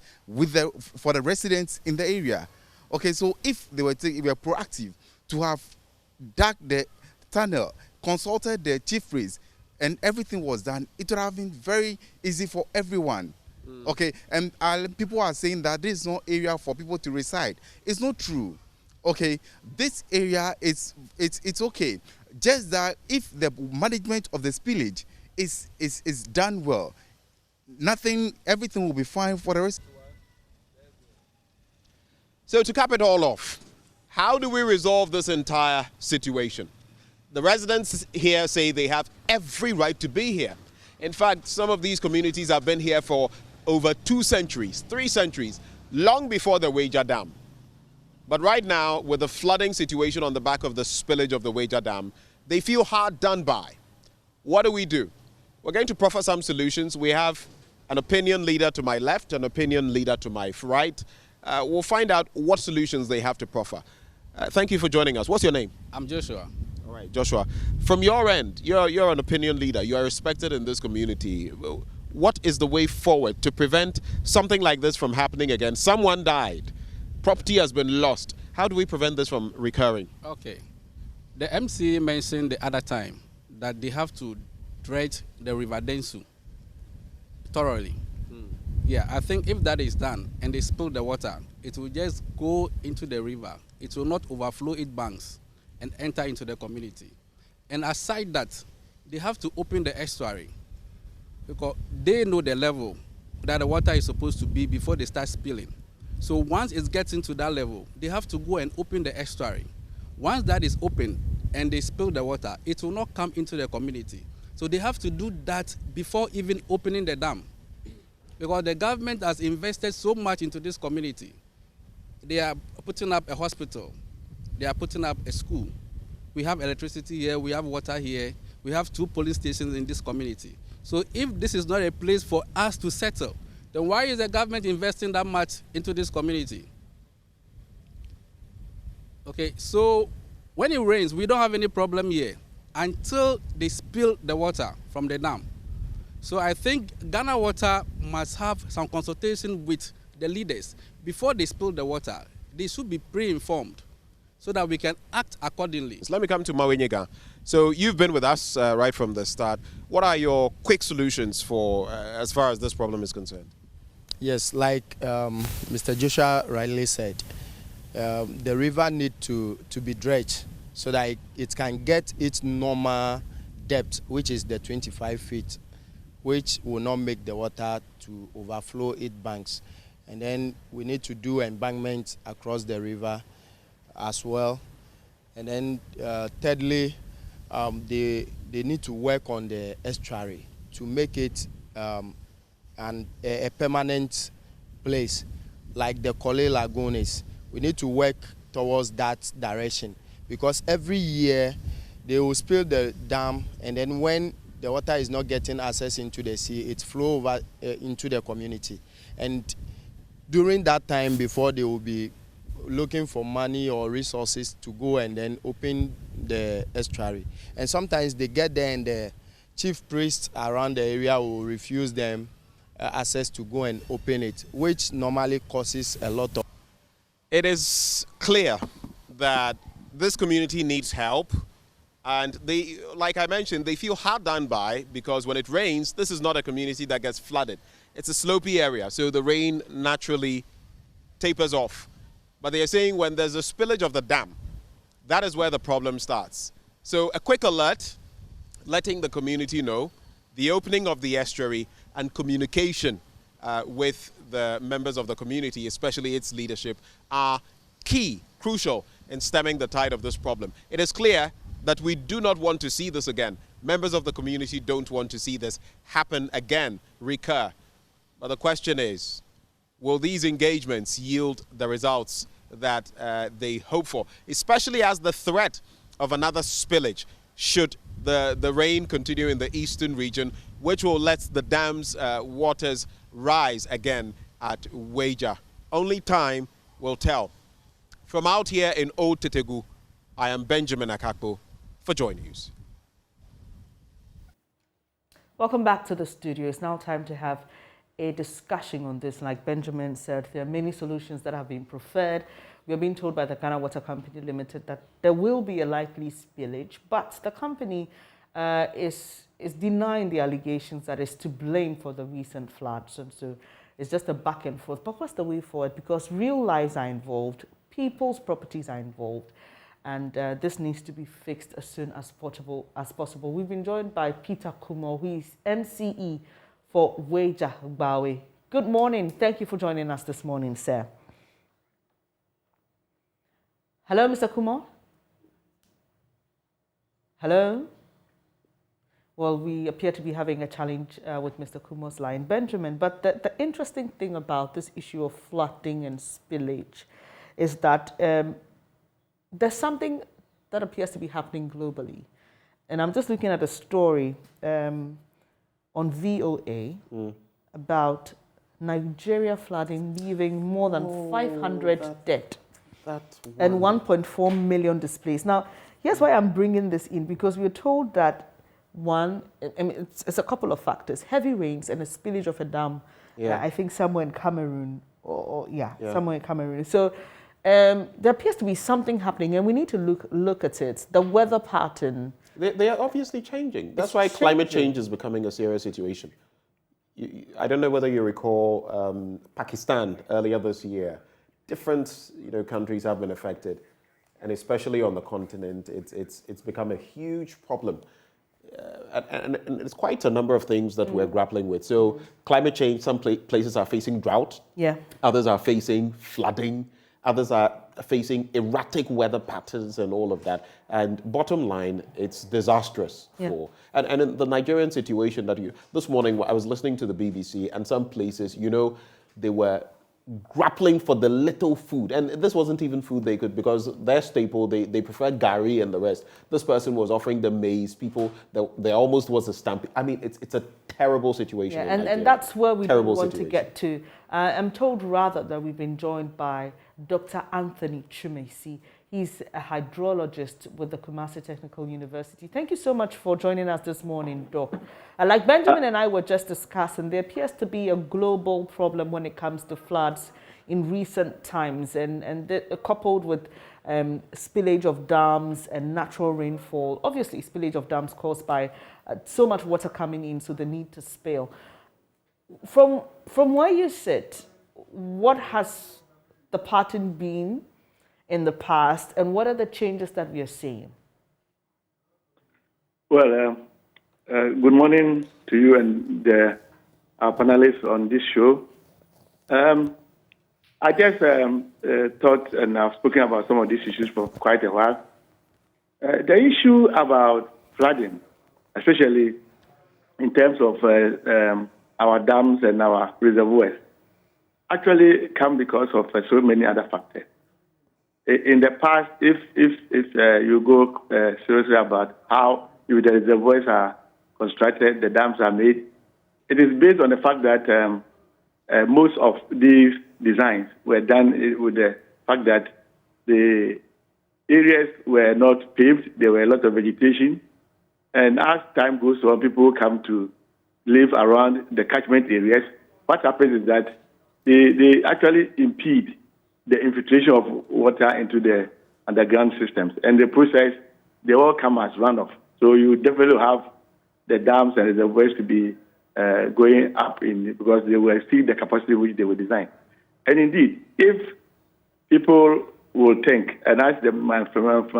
for the residents in the area. Okay, so if they were proactive to have dug the tunnel, consulted the chief priest and everything was done, it would have been very easy for everyone. Okay, and people are saying that this is no area for people to reside. It's not true. Okay, this area it's okay. Just that if the management of the spillage is done well, everything will be fine for the rest. So to cap it all off, how do we resolve this entire situation? The residents here say they have every right to be here. In fact, some of these communities have been here for over 2 centuries, 3 centuries, long before the Wager Dam. But right now, with the flooding situation on the back of the spillage of the Wager Dam, they feel hard done by. What do we do? We're going to proffer some solutions. We have an opinion leader to my left, an opinion leader to my right. We'll find out what solutions they have to proffer. Thank you for joining us. What's your name? I'm Joshua. All right, Joshua. From your end, you're an opinion leader. You are respected in this community. What is the way forward to prevent something like this from happening again? Someone died. Property has been lost. How do we prevent this from recurring? Okay. The MC mentioned the other time that they have to dredge the River Densu thoroughly. Yeah, I think if that is done and they spill the water, it will just go into the river. It will not overflow its banks and enter into the community. And aside that, they have to open the estuary because they know the level that the water is supposed to be before they start spilling. So once it gets into that level, they have to go and open the estuary. Once that is open and they spill the water, it will not come into the community. So they have to do that before even opening the dam. Because the government has invested so much into this community. They are putting up a hospital. They are putting up a school. We have electricity here, we have water here, we have 2 police stations in this community. So if this is not a place for us to settle, then why is the government investing that much into this community? Okay, so when it rains, we don't have any problem here until they spill the water from the dam. So I think Ghana Water must have some consultation with the leaders. Before they spill the water, they should be pre-informed so that we can act accordingly. So let me come to Mawenyega. So you've been with us right from the start. What are your quick solutions for as far as this problem is concerned? Yes, like Mr. Joshua rightly said, the river needs to be dredged so that it can get its normal depth, which is the 25 feet, which will not make the water to overflow its banks. And then we need to do embankment across the river as well. And then thirdly, they need to work on the estuary to make it a permanent place like the Kole Lagoon is. We need to work towards that direction because every year they will spill the dam, and then when the water is not getting access into the sea, it flows over into the community. And during that time, before they will be looking for money or resources to go and then open the estuary. And sometimes they get there and the chief priest around the area will refuse them access to go and open it, which normally causes a lot of... It is clear that this community needs help. And they, like I mentioned, they feel hard done by because when it rains, this is not a community that gets flooded. It's a slopey area, so the rain naturally tapers off. But they are saying when there's a spillage of the dam, that is where the problem starts. So a quick alert, letting the community know, the opening of the estuary and communication with the members of the community, especially its leadership, are key, crucial in stemming the tide of this problem. It is clear that we do not want to see this again. Members of the community don't want to see this happen again, recur. But the question is, will these engagements yield the results that they hope for, especially as the threat of another spillage should the rain continue in the eastern region, which will let the dam's waters rise again at Wager. Only time will tell. From out here in Old Tetegu, I am Benjamin Akakpo for JoyNews. Welcome back to the studio. It's now time to have a discussion on this. Like Benjamin said, there are many solutions that have been preferred. we are being told by the Ghana Water Company Limited that there will be a likely spillage, but the company is denying the allegations that it's to blame for the recent floods. And so it's just a back and forth. But what's the way forward? Because real lives are involved, people's properties are involved, and this needs to be fixed as soon as possible. We've been joined by Peter Kumo, who is MCE for Weja Gbawe. Good morning. Thank you for joining us this morning, sir. Hello, Mr. Kumo? Hello? Well, we appear to be having a challenge with Mr. Kumo's line. Benjamin, but the interesting thing about this issue of flooding and spillage is that there's something that appears to be happening globally. And I'm just looking at a story on VOA about Nigeria flooding, leaving more than 500 dead and 1.4 million displaced. Now, here's why I'm bringing this in, because we're told that one, I mean, it's a couple of factors: heavy rains and a spillage of a dam. Yeah. I think somewhere in Cameroon, somewhere in Cameroon. So there appears to be something happening, and we need to look at it. The weather pattern. They are obviously changing. That's why climate change is becoming a serious situation. I don't know whether you recall Pakistan earlier this year. Different countries have been affected, and especially on the continent, it's become a huge problem. And it's quite a number of things that we're grappling with. So climate change, some places are facing drought. Yeah. Others are facing flooding. Others are facing erratic weather patterns and all of that. And bottom line, it's disastrous for. And in the Nigerian situation this morning, I was listening to the BBC, and some places, they were grappling for the little food. And this wasn't even food they could, because their staple, they prefer gari and the rest. This person was offering them maize. People, there almost was a stampede. I mean, it's a terrible situation. Yeah, and that's where we want to get to. I'm told rather that we've been joined by Dr. Anthony Chumesi. He's a hydrologist with the Kumasi Technical University. Thank you so much for joining us this morning, Doc. Like Benjamin and I were just discussing, there appears to be a global problem when it comes to floods in recent times, and coupled with spillage of dams and natural rainfall. Obviously, spillage of dams caused by so much water coming in, so the need to spill. From where you sit, what has the pattern been in the past, and what are the changes that we are seeing? Well, good morning to you and our panelists on this show. I just thought, and I've spoken about some of these issues for quite a while. The issue about flooding, especially in terms of our dams and our reservoirs, actually come because of so many other factors. In the past, if you go seriously about how the reservoirs are constructed, the dams are made, it is based on the fact that most of these designs were done with the fact that the areas were not paved, there were a lot of vegetation, and as time goes on, people come to live around the catchment areas. What happens is that they actually impede the infiltration of water into the underground systems. And the process, they all come as runoff. So you definitely have the dams and reservoirs to be going up because they will exceed the capacity which they were designed. And indeed, if people will think, and as my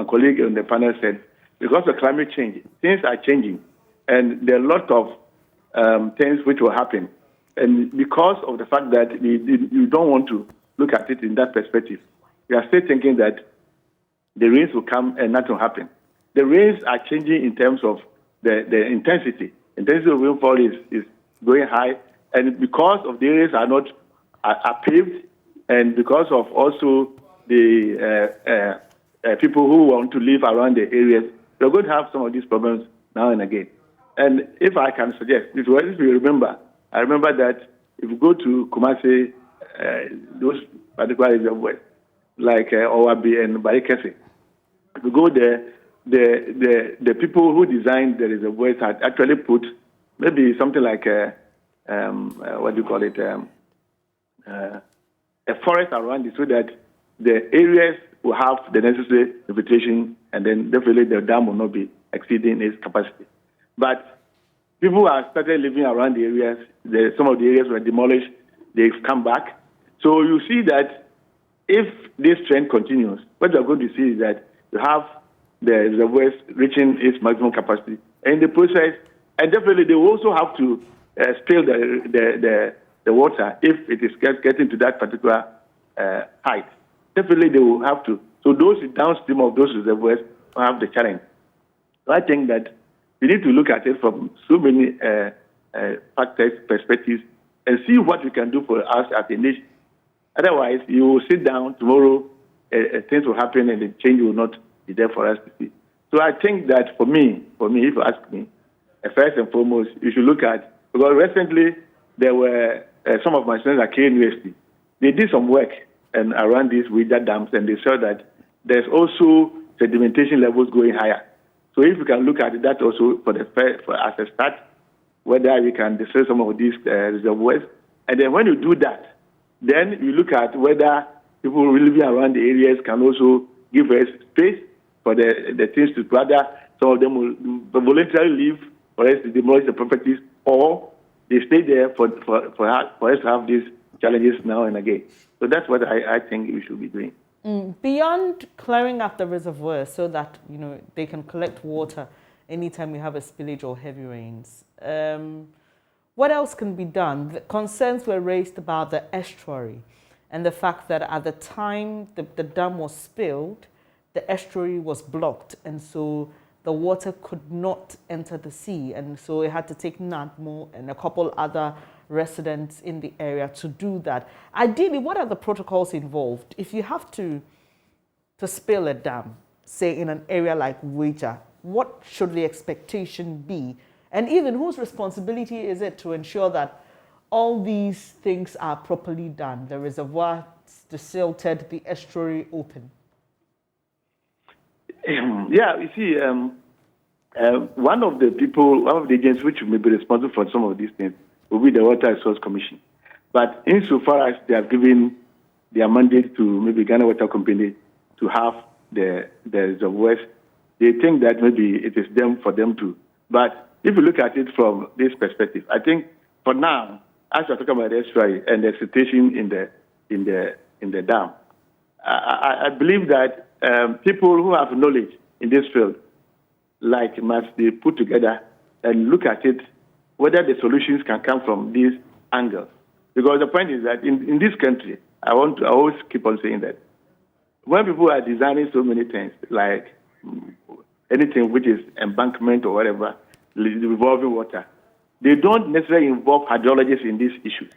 colleague on the panel said, because of climate change, things are changing, and there are a lot of things which will happen. And because of the fact that you don't want to look at it in that perspective, we are still thinking that the rains will come and nothing will happen. The rains are changing in terms of the intensity. Intensity of rainfall is going high, and because of the areas are not are paved, and because of also the people who want to live around the areas, we're going to have some of these problems now and again. And if I can suggest, if you remember, I remember that if you go to Kumasi, those particular reservoirs, like Owabi and Barikese, if you go there, the people who designed the reservoirs had actually put maybe something like what do you call it, a forest around it, so that the areas will have the necessary infiltration, and then definitely the dam will not be exceeding its capacity. But people have started living around the areas. Some of the areas were demolished. They've come back. So you see that if this trend continues, what you're going to see is that you have the reservoirs reaching its maximum capacity. And in the process, and definitely they will also have to spill the water if it is getting to that particular height. Definitely they will have to. So those downstream of those reservoirs will have the challenge. So I think that we need to look at it from so many factors, perspectives, and see what we can do for us as a nation. Otherwise, you will sit down tomorrow, things will happen, and the change will not be there for us to see. So I think that for me, if you ask me, first and foremost, you should look at, because recently there were some of my students at K University. They did some work and around these Ouija dams, and they saw that there's also sedimentation levels going higher. So if you can look at that also for as a start, whether we can destroy some of these reservoirs, and then when you do that, then you look at whether people living around the areas can also give us space for the things to, rather some of them will voluntarily leave for us to demolish the properties, or they stay there for us to have these challenges now and again. So that's what I think we should be doing. Beyond clearing up the reservoirs so that they can collect water anytime we have a spillage or heavy rains, what else can be done? The concerns were raised about the estuary and the fact that at the time the dam was spilled, the estuary was blocked, and so the water could not enter the sea, and so it had to take NADMO and a couple other residents in the area to do that. Ideally, what are the protocols involved? If you have to spill a dam, say in an area like Ouija, what should the expectation be? And even whose responsibility is it to ensure that all these things are properly done? The reservoir, the silted, the estuary open. Yeah, you see, one of the agents which may be responsible for some of these things will be the Water Resource Commission. But insofar as they have given their mandate to maybe Ghana Water Company to have the reservoirs, they think that maybe it is for them to. But if you look at it from this perspective, I think for now, as we're talking about the estuary and the situation in the dam, I believe that people who have knowledge in this field, must be put together and look at it, whether the solutions can come from these angles. Because the point is that in this country, I always keep on saying that when people are designing so many things, like anything which is embankment or whatever, revolving water, they don't necessarily involve hydrologists in these issues.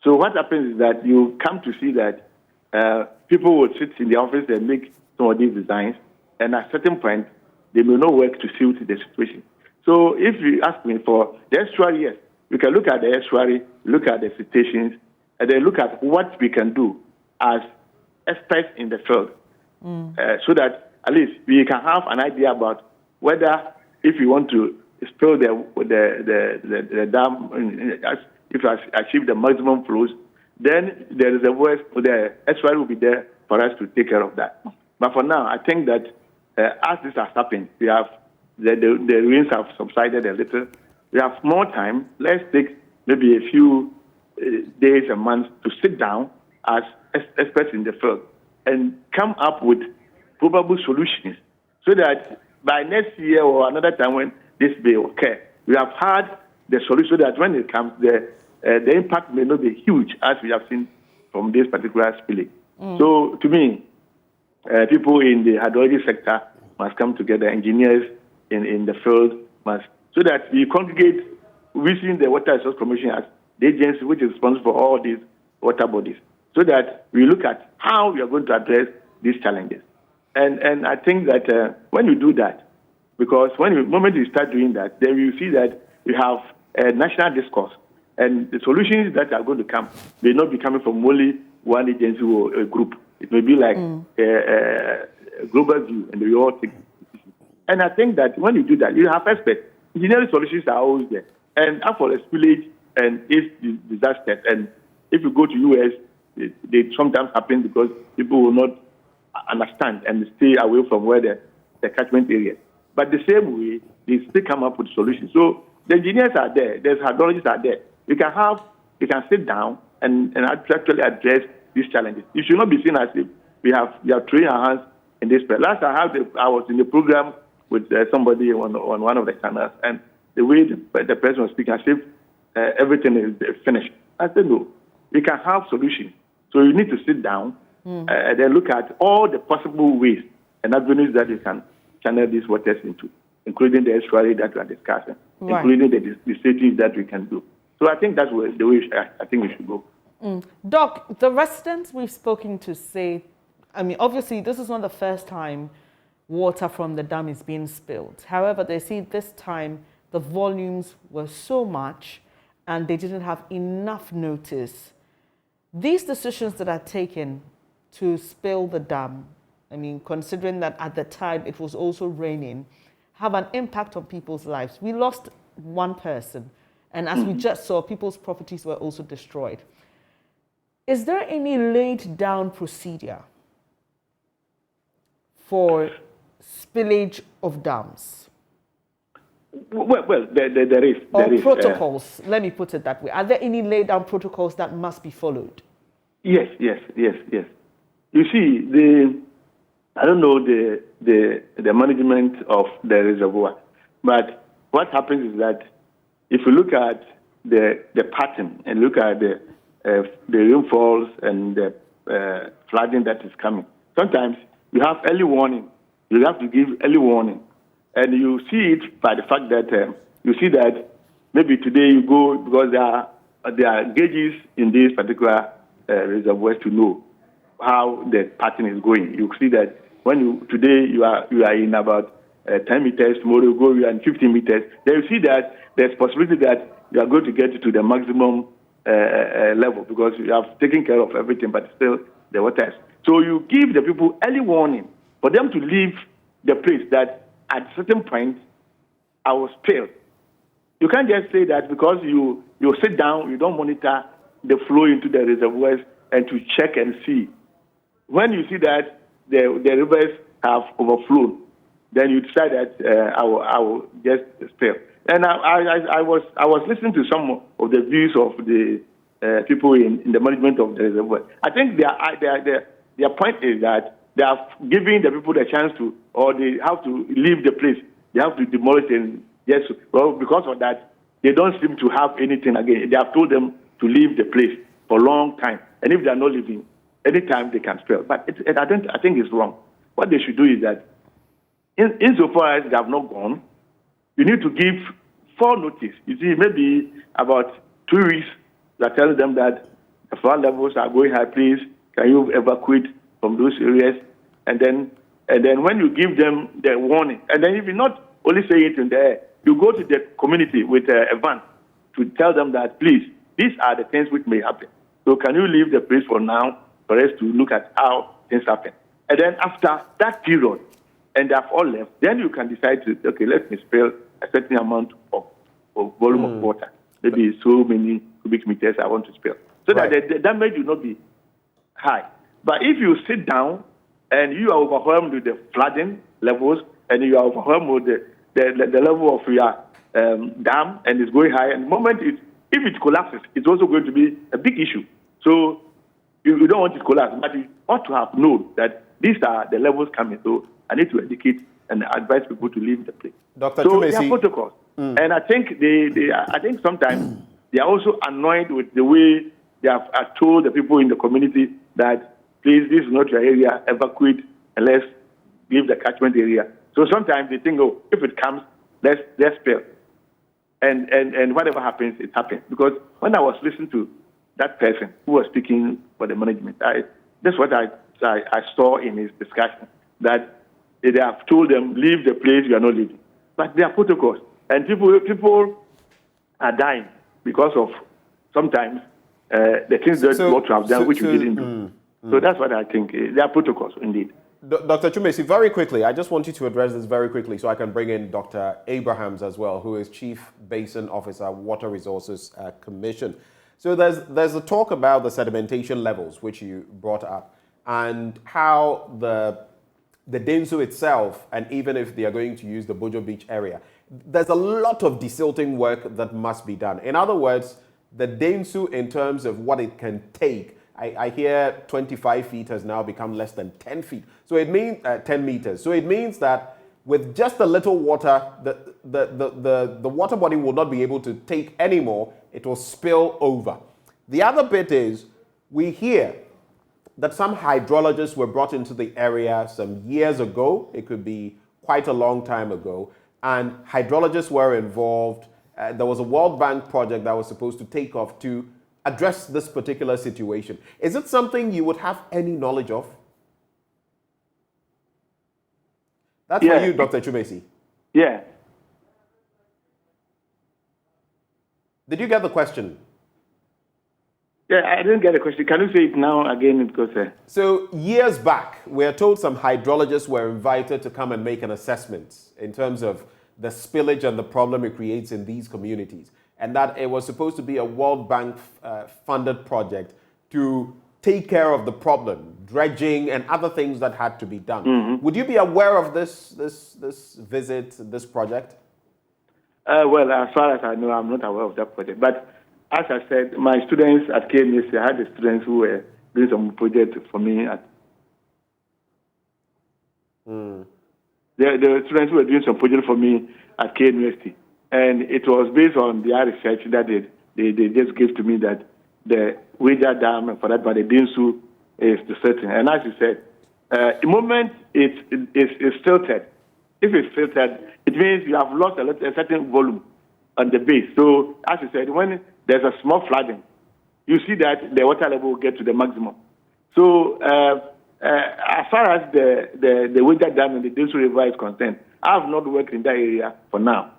So what happens is that you come to see that people will sit in the office and make some of these designs, and at a certain point, they may not work to suit the situation. So if you ask me for the estuary, yes, we can look at the estuary, look at the citations, and then look at what we can do as experts in the field, so that at least we can have an idea about whether if we want to spill the dam, if I achieve the maximum flows, then the reservoirs, the estuary will be there for us to take care of that. But for now, I think that as this has happened, we have the rains have subsided a little. We have more time. Let's take maybe a few days and months to sit down as experts in the field and come up with probable solutions, so that by next year or another time when this may occur, we have had the solution, so that when it comes, the impact may not be huge, as we have seen from this particular spilling. So to me, people in the hydrology sector must come together, engineers in the field must, so that we congregate within the Water Resource Commission as the agency which is responsible for all these water bodies, so that we look at how we are going to address these challenges. And I think that when you do that, because the moment you start doing that, then you see that you have a national discourse, and the solutions that are going to come may not be coming from only one agency or a group. It may be like a global view, and we all think. And I think that when you do that, you have experts. Engineering solutions are always there. And after a spillage and if disaster, and if you go to US, they sometimes happen because people will not understand and stay away from where the catchment area. But the same way, they still come up with solutions. So the engineers are there, the hydrologists are there. We can sit down and actually address these challenges. It should not be seen as if we are throwing our hands in this place. Last I was in the program with somebody on one of the channels, and the way the person was speaking as if everything is finished. I said, no, we can have solutions. So you need to sit down and then look at all the possible ways and avenues that you can channel these waters into, including the estuary that we are discussing, including the cities that we can do. So I think that's the way I think we should go. Doc, the residents we've spoken to say, I mean, obviously this is not the first time water from the dam is being spilled. However, they see this time the volumes were so much and they didn't have enough notice. These decisions that are taken to spill the dam, I mean, considering that at the time it was also raining, have an impact on people's lives. We lost one person, and as we just saw, people's properties were also destroyed. Is there any laid down procedure for spillage of dams? Well, there is. Protocols, let me put it that way. Are there any laid down protocols that must be followed? Yes. You see, I don't know the management of the reservoir, but what happens is that if you look at the pattern and look at the rainfalls and the flooding that is coming, sometimes you have early warning. You have to give early warning. And you see it by the fact that you see that maybe today you go, because there are gauges in these particular reservoirs to know how the pattern is going. You see that when today you are in about 10 meters, tomorrow you are in 15 meters, then you see that there's possibility that you are going to get to the maximum level because you have taken care of everything, but still the water is. So you give the people early warning for them to leave the place that at a certain point I will spill. You can't just say that because you sit down, you don't monitor the flow into the reservoirs and to check and see. When you see that the rivers have overflown, then you decide that I will just spill. And I was listening to some of the views of the people in the management of the reservoir. I think their point is that they are giving the people the chance to, or they have to leave the place. They have to demolish and yes. Well, because of that, they don't seem to have anything again. They have told them to leave the place for a long time, and if they are not leaving, anytime they can spill. But I think it's wrong. What they should do is that, insofar as they have not gone, you need to give full notice. You see, maybe about 2 weeks, they are telling them that the flood levels are going high. Please, can you evacuate from those areas? And then when you give them the warning, and then if you not only say it in the air, you go to the community with a van to tell them that, please, these are the things which may happen. So can you leave the place for now for us to look at how things happen? And then after that period, and they have all left, then you can decide to, okay, let me spill a certain amount of volume of water. Maybe so many cubic meters I want to spill. So that the damage will not be high. But if you sit down and you are overwhelmed with the flooding levels and you are overwhelmed with the level of your dam and it's going high, and the moment if it collapses, it's also going to be a big issue. So you don't want it to collapse, but you ought to have known that these are the levels coming. So I need to educate and advise people to leave the place. Dr. So Chumesi, there are protocols. And I think I think sometimes they are also annoyed with the way they have told the people in the community that, please, this is not your area, evacuate and let's leave the catchment area. So sometimes they think, oh, if it comes, let's spill. And whatever happens, it happens. Because when I was listening to that person who was speaking for the management, that's what I saw in his discussion, that they have told them, leave the place, you are not leaving. But there are protocols. And people are dying because of sometimes the things that you ought to have done, which we didn't do. So that's what I think. There are protocols, indeed. Dr. Chumesi, very quickly, I just want you to address this very quickly so I can bring in Dr. Abrahams as well, who is Chief Basin Officer, Water Resources Commission. So there's a talk about the sedimentation levels, which you brought up, and how the Densu itself, and even if they are going to use the Bojo Beach area, there's a lot of desilting work that must be done. In other words, the Densu, in terms of what it can take, I hear 25 feet has now become less than 10 feet. So it means 10 meters. So it means that with just a little water, the water body will not be able to take any more. It will spill over. The other bit is, we hear that some hydrologists were brought into the area some years ago. It could be quite a long time ago. And hydrologists were involved. There was a World Bank project that was supposed to take off to address this particular situation. Is it something you would have any knowledge of? That's for you, Dr. Chumesi. Yeah. Did you get the question? Yeah, I didn't get the question. Can you say it now again? Because So years back, we are told some hydrologists were invited to come and make an assessment in terms of the spillage and the problem it creates in these communities, and that it was supposed to be a World Bank funded project to take care of the problem, dredging and other things that had to be done. Mm-hmm. Would you be aware of this visit, this project? Well, as far as I know, I'm not aware of that project. But as I said, my students at KNUST, I had the students who were doing some project for me. The students who were doing some project for me at KNUST. And it was based on their research that they just gave to me that the Wager Dam, for that, but the Densu is the certain. And as you said, the moment it's filtered, if it's filtered, it means you have lost a certain volume on the base. So, as you said, when there's a small flooding, you see that the water level will get to the maximum. So, as far as the Wager Dam and the Densu River is concerned, I have not worked in that area for now.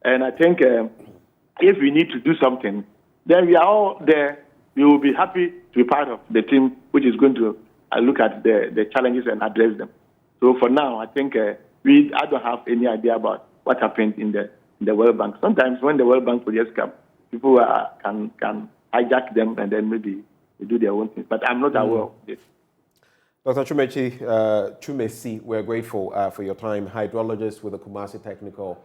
And I think if we need to do something, then we are all there. We will be happy to be part of the team which is going to look at the challenges and address them. So for now, I think I don't have any idea about what happened in the World Bank. Sometimes when the World Bank projects come, people can hijack them and then maybe they do their own thing. But I'm not aware of this. Dr. Chumesi, we're grateful for your time, hydrologist with the Kumasi Technical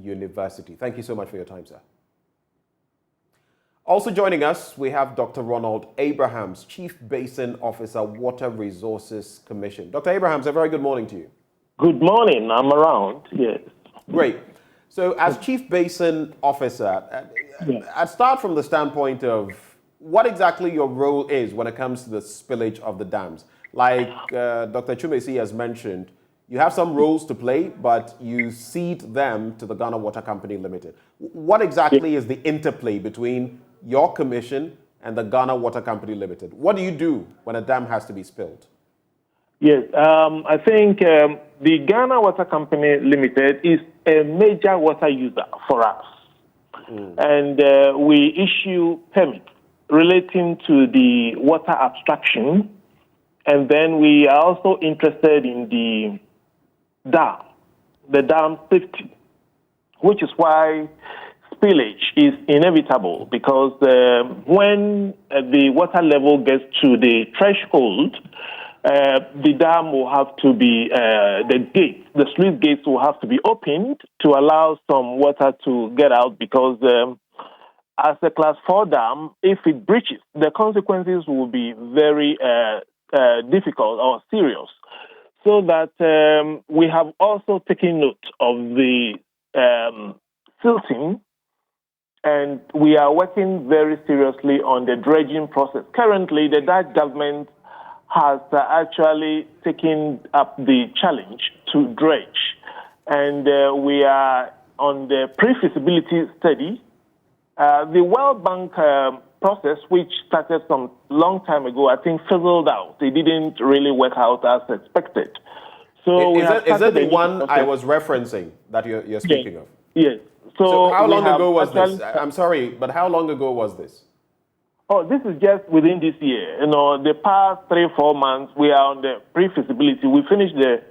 University. Thank you so much for your time, sir. Also joining us, we have Dr. Ronald Abrahams, Chief Basin Officer, Water Resources Commission. Dr. Abrahams, a very good morning to you. Good morning. I'm around, yes. Great. So as Chief Basin Officer, I'd start from the standpoint of what exactly your role is when it comes to the spillage of the dams. Like Dr. Chumesi has mentioned, you have some roles to play, but you cede them to the Ghana Water Company Limited. What exactly is the interplay between your commission and the Ghana Water Company Limited? What do you do when a dam has to be spilled? Yes, I think the Ghana Water Company Limited is a major water user for us. And we issue permits relating to the water abstraction. And then we are also interested in the dam safety, which is why spillage is inevitable, because when the water level gets to the threshold, the dam will have to be, the sluice gates will have to be opened to allow some water to get out, because as a Class 4 dam, if it breaches, the consequences will be very difficult or serious. So that we have also taken note of the silting, and we are working very seriously on the dredging process. Currently, the Dutch government has actually taken up the challenge to dredge, and we are on the pre-feasibility study. The World Bank process, which started some long time ago, I think fizzled out. It didn't really work out as expected. So is that the one I was referencing that you're speaking of? Yes. So how long ago was this? I'm sorry, but how long ago was this? Oh, this is just within this year. You know, the past 3-4 months, we are on the pre-feasibility. We finished the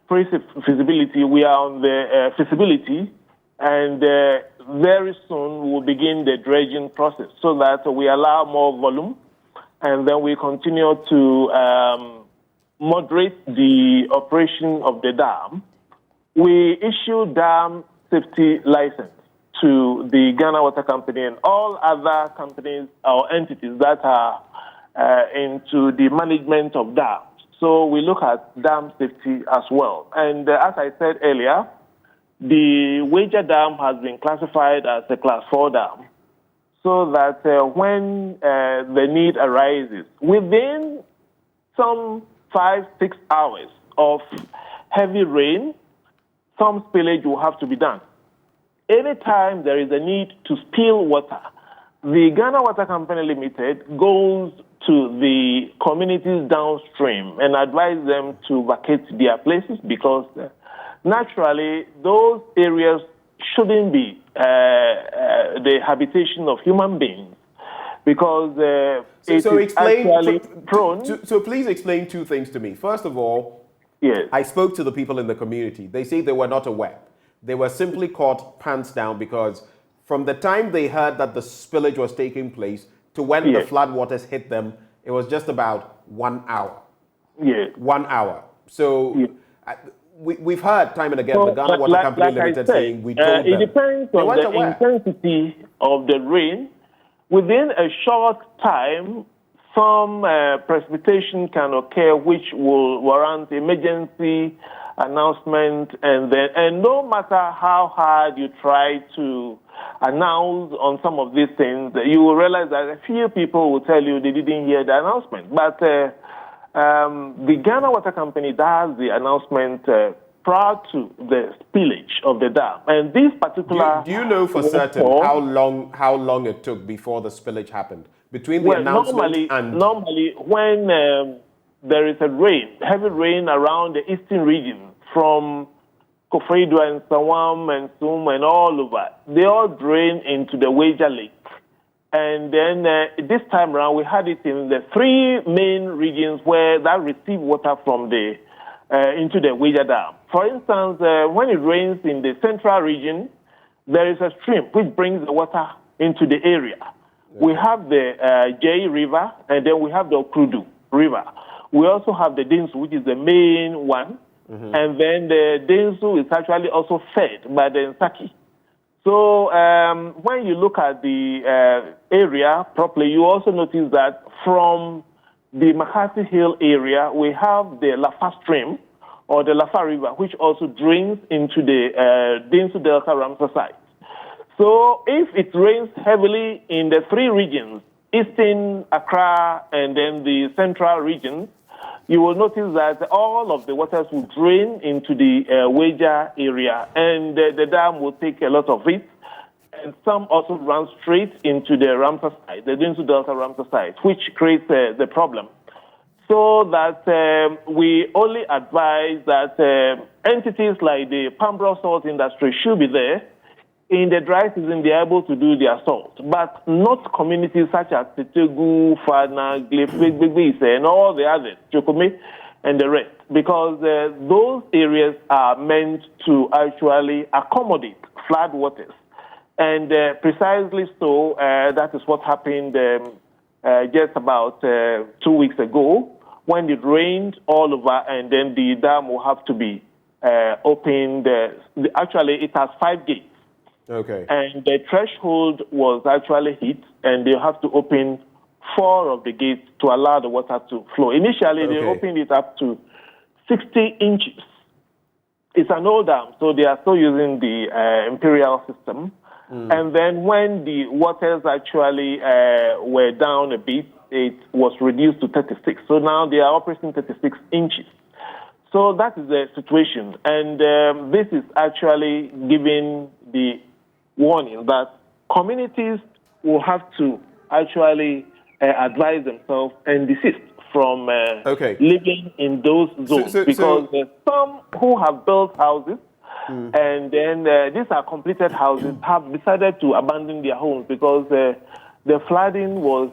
pre-feasibility. We are on the feasibility, and very soon we will begin the dredging process so that we allow more volume, and then we continue to moderate the operation of the dam. We issue dam safety license to the Ghana Water Company and all other companies or entities that are into the management of dams. So we look at dam safety as well. And as I said earlier, the Wager Dam has been classified as a Class 4 dam, so that when the need arises, within some 5-6 hours of heavy rain, some spillage will have to be done. Anytime there is a need to spill water, the Ghana Water Company Limited goes to the communities downstream and advise them to vacate their places, because naturally those areas shouldn't be the habitation of human beings, because it is actually prone. So please explain two things to me. First of all, yes, I spoke to the people in the community. They say they were not aware. They were simply caught pants down, because from the time they heard that the spillage was taking place to when the floodwaters hit them, it was just about 1 hour. Yeah. 1 hour. So we've heard time and again the Ghana Water Company Limited saying we told them. It depends on the intensity of the rain. Within a short time, some precipitation can occur which will warrant emergency announcement, and no matter how hard you try to announce on some of these things, you will realize that a few people will tell you they didn't hear the announcement. But the Ghana Water Company does the announcement prior to the spillage of the dam. And this particular... Do you know for certain how long it took before the spillage happened? Between the announcement and... Normally, when there is a heavy rain around the eastern region, from Koforidua and Sawam and Sum and all over, they all drain into the Wager Lake. And then this time around, we had it in the three main regions where that receive water from the into the Wager Dam. For instance, when it rains in the central region, there is a stream which brings the water into the area. We have the Jay River, and then we have the Okrudu River. We also have the Dinsu, which is the main one. And then the Dinsu is actually also fed by the Nsaki. So when you look at the area properly, you also notice that from the Makati Hill area, we have the Lafa stream, or the Lafa River, which also drains into the Dinsu Delta Ramsar site. So if it rains heavily in the three regions, Eastern Accra and then the central region, you will notice that all of the waters will drain into the Wager area, and the dam will take a lot of it. And some also run straight into the Ramsar site, the Dinsu Delta Ramsar site, which creates the problem. So that we only advise that entities like the Pambro salt industry should be there. In the dry season, they are able to do their salt, but not communities such as Tetegu, Fana, Glefbegbese, and all the others, Chokome, and the rest, because those areas are meant to actually accommodate flood waters. And precisely so, that is what happened just about 2 weeks ago, when it rained all over, and then the dam will have to be opened. Actually, it has 5 gates. Okay. And the threshold was actually hit, and they have to open 4 of the gates to allow the water to flow. Initially, they opened it up to 60 inches. It's an old dam, so they are still using the imperial system. And then when the waters actually were down a bit, it was reduced to 36. So now they are operating 36 inches. So that is the situation. And this is actually giving the warning that communities will have to actually advise themselves and desist from living in those zones, because some who have built houses and then these are completed houses have decided to abandon their homes because the flooding was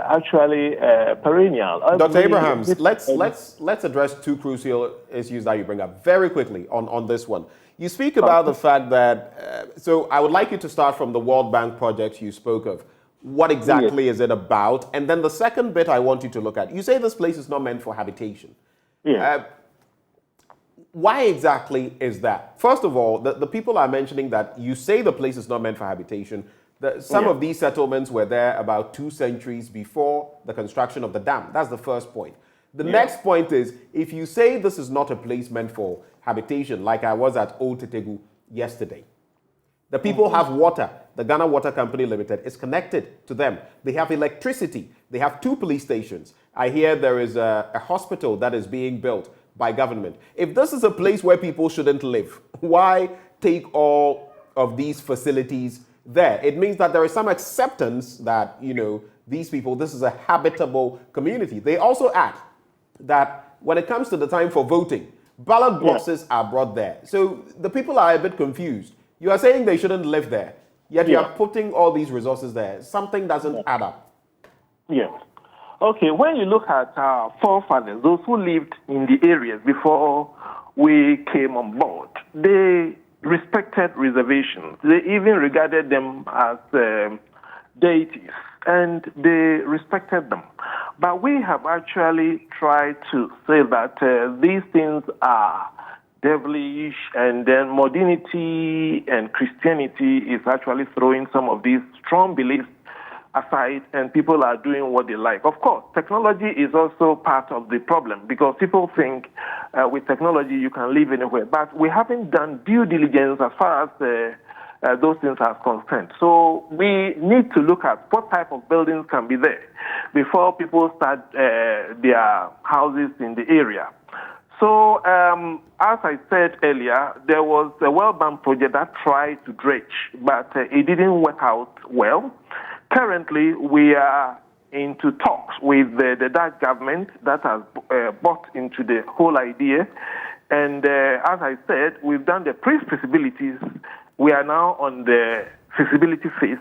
actually perennial. Dr. Abrahams, let's address 2 crucial issues that you bring up very quickly on this one. You speak about the fact that So I would like you to start from the World Bank project you spoke of. What exactly is it about? And then the second bit I want you to look at. You say this place is not meant for habitation. Yeah. Why exactly is that? First of all, the people are mentioning that you say the place is not meant for habitation. Some of these settlements were there about 2 centuries before the construction of the dam. That's the first point. The next point is, if you say this is not a place meant for habitation, like I was at Old Tetegu yesterday, the people have water. The Ghana Water Company Limited is connected to them. They have electricity. They have 2 police stations. I hear there is a hospital that is being built by government. If this is a place where people shouldn't live, why take all of these facilities there? It means that there is some acceptance that, you know, these people, this is a habitable community. They also add that when it comes to the time for voting, ballot boxes are brought there. So the people are a bit confused. You are saying they shouldn't live there, yet you are putting all these resources there. Something doesn't add up. Yeah. Okay, when you look at our forefathers, those who lived in the areas before we came on board, they respected reservations. They even regarded them as deities, and they respected them. But we have actually tried to say that these things are devilish, and then modernity and Christianity is actually throwing some of these strong beliefs aside, and people are doing what they like. Of course, technology is also part of the problem, because people think with technology you can live anywhere, but we haven't done due diligence as far as those things are concerned. So we need to look at what type of buildings can be there before people start their houses in the area. So, as I said earlier, there was a World Bank project that tried to dredge, but it didn't work out well. Currently, we are into talks with the Dutch government that has bought into the whole idea. And as I said, we've done the pre-feasibilities. We are now on the feasibility phase,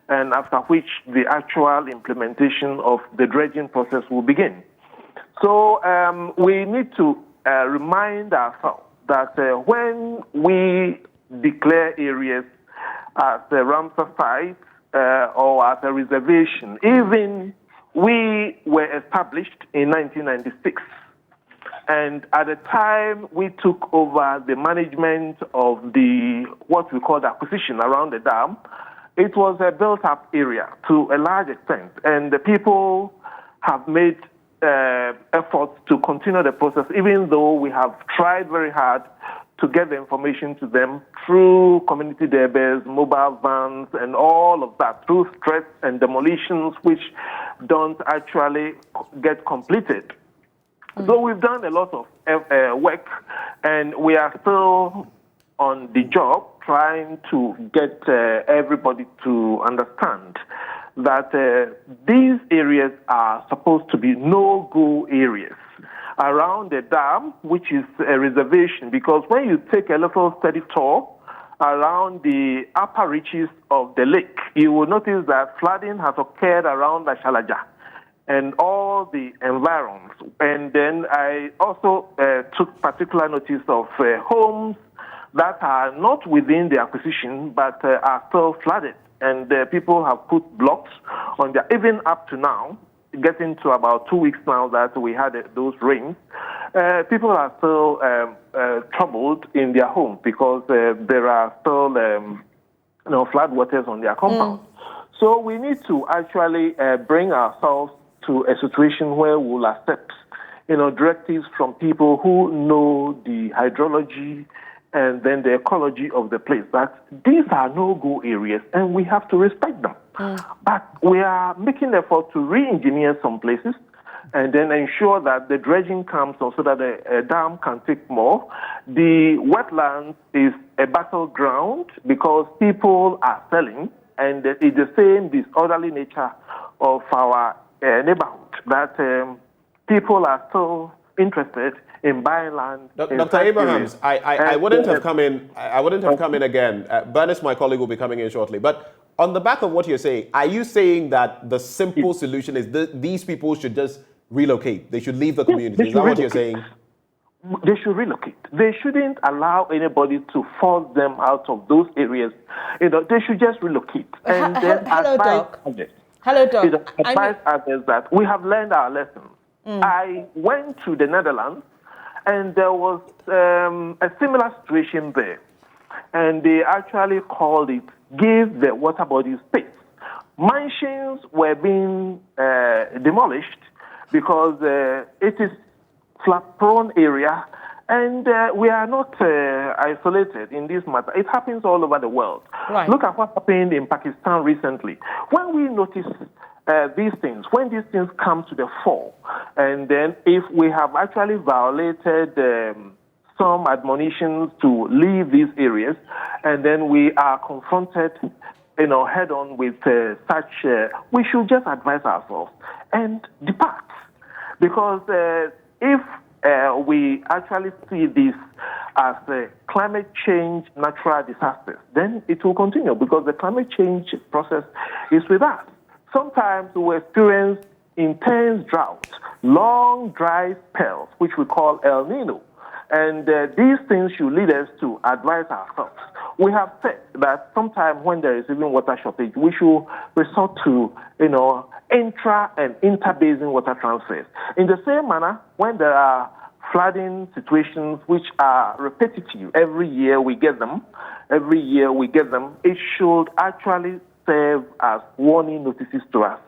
and after which the actual implementation of the dredging process will begin. So we need to remind ourselves that when we declare areas as a Ramsar site or as a reservation, even we were established in 1996. And at the time we took over the management of the what we call the acquisition around the dam, it was a built-up area to a large extent, and the people have made efforts to continue the process, even though we have tried very hard to get the information to them through community debates, mobile vans, and all of that, through stress and demolitions, which don't actually get completed. So we've done a lot of work, and we are still on the job trying to get everybody to understand that these areas are supposed to be no-go areas around the dam, which is a reservation, because when you take a little steady tour around the upper reaches of the lake, you will notice that flooding has occurred around the Shalaja and all the environs. And then I also took particular notice of homes that are not within the acquisition but are still flooded. And people have put blocks on their, even up to now, getting to about 2 weeks now that we had those rains, people are still troubled in their homes because there are still flood waters on their compound. So we need to actually bring ourselves to a situation where we'll accept directives from people who know the hydrology and then the ecology of the place, that these are no-go areas and we have to respect them. But we are making effort to re-engineer some places and then ensure that the dredging comes on so that the dam can take more. The wetlands is a battleground because people are selling, and it's the same disorderly nature of our neighborhood, that people are still interested in buying land. Dr. Abrahams, I wouldn't have come in. I wouldn't have come in again. Bernice, my colleague, will be coming in shortly. But on the back of what you're saying, are you saying that the simple solution is these people should just relocate? They should leave the community. Is that what you're saying? they should relocate. They shouldn't allow anybody to force them out of those areas. You know, they should just relocate and then advise others. Hello, Doc. You know, advise others that we have learned our lesson. I went to the Netherlands, and there was a similar situation there, and they actually called it "Give the water bodies space." Mansions were being demolished because it is flood-prone area, and we are not isolated in this matter. It happens all over the world. Right. Look at what happened in Pakistan recently. When we notice these things, when these things come to the fore, and then if we have actually violated some admonitions to leave these areas, and then we are confronted, you know, head on with such, we should just advise ourselves and depart. Because if we actually see this as a climate change natural disasters, then it will continue because the climate change process is with us. Sometimes we experience intense drought, long dry spells, which we call El Nino. And these things should lead us to advise ourselves. We have said that sometime when there is even water shortage, we should resort to, you know, intra and interbasin water transfers. In the same manner, when there are flooding situations which are repetitive, every year we get them, it should actually serve as warning notices to us.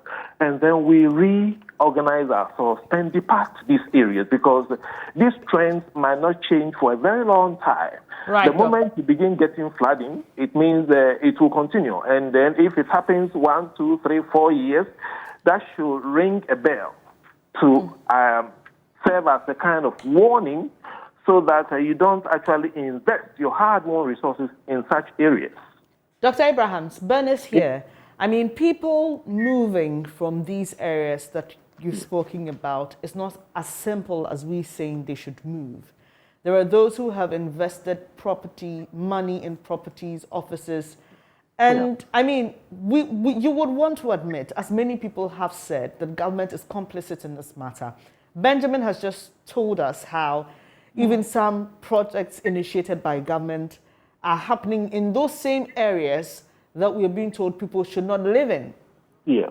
And then we reorganize ourselves and depart these areas because these trends might not change for a very long time. Right, the moment you begin getting flooding, it means it will continue. And then if it happens 1, 2, 3, 4 years, that should ring a bell to serve as a kind of warning so that you don't actually invest your hard-won resources in such areas. Dr. Abrahams, Bernice here. I mean, people moving from these areas that you're speaking about is not as simple as we saying they should move. There are those who have invested money in properties, offices, and I mean, you would want to admit, as many people have said, that government is complicit in this matter. Benjamin has just told us how even some projects initiated by government are happening in those same areas that we are being told people should not live in. Yeah.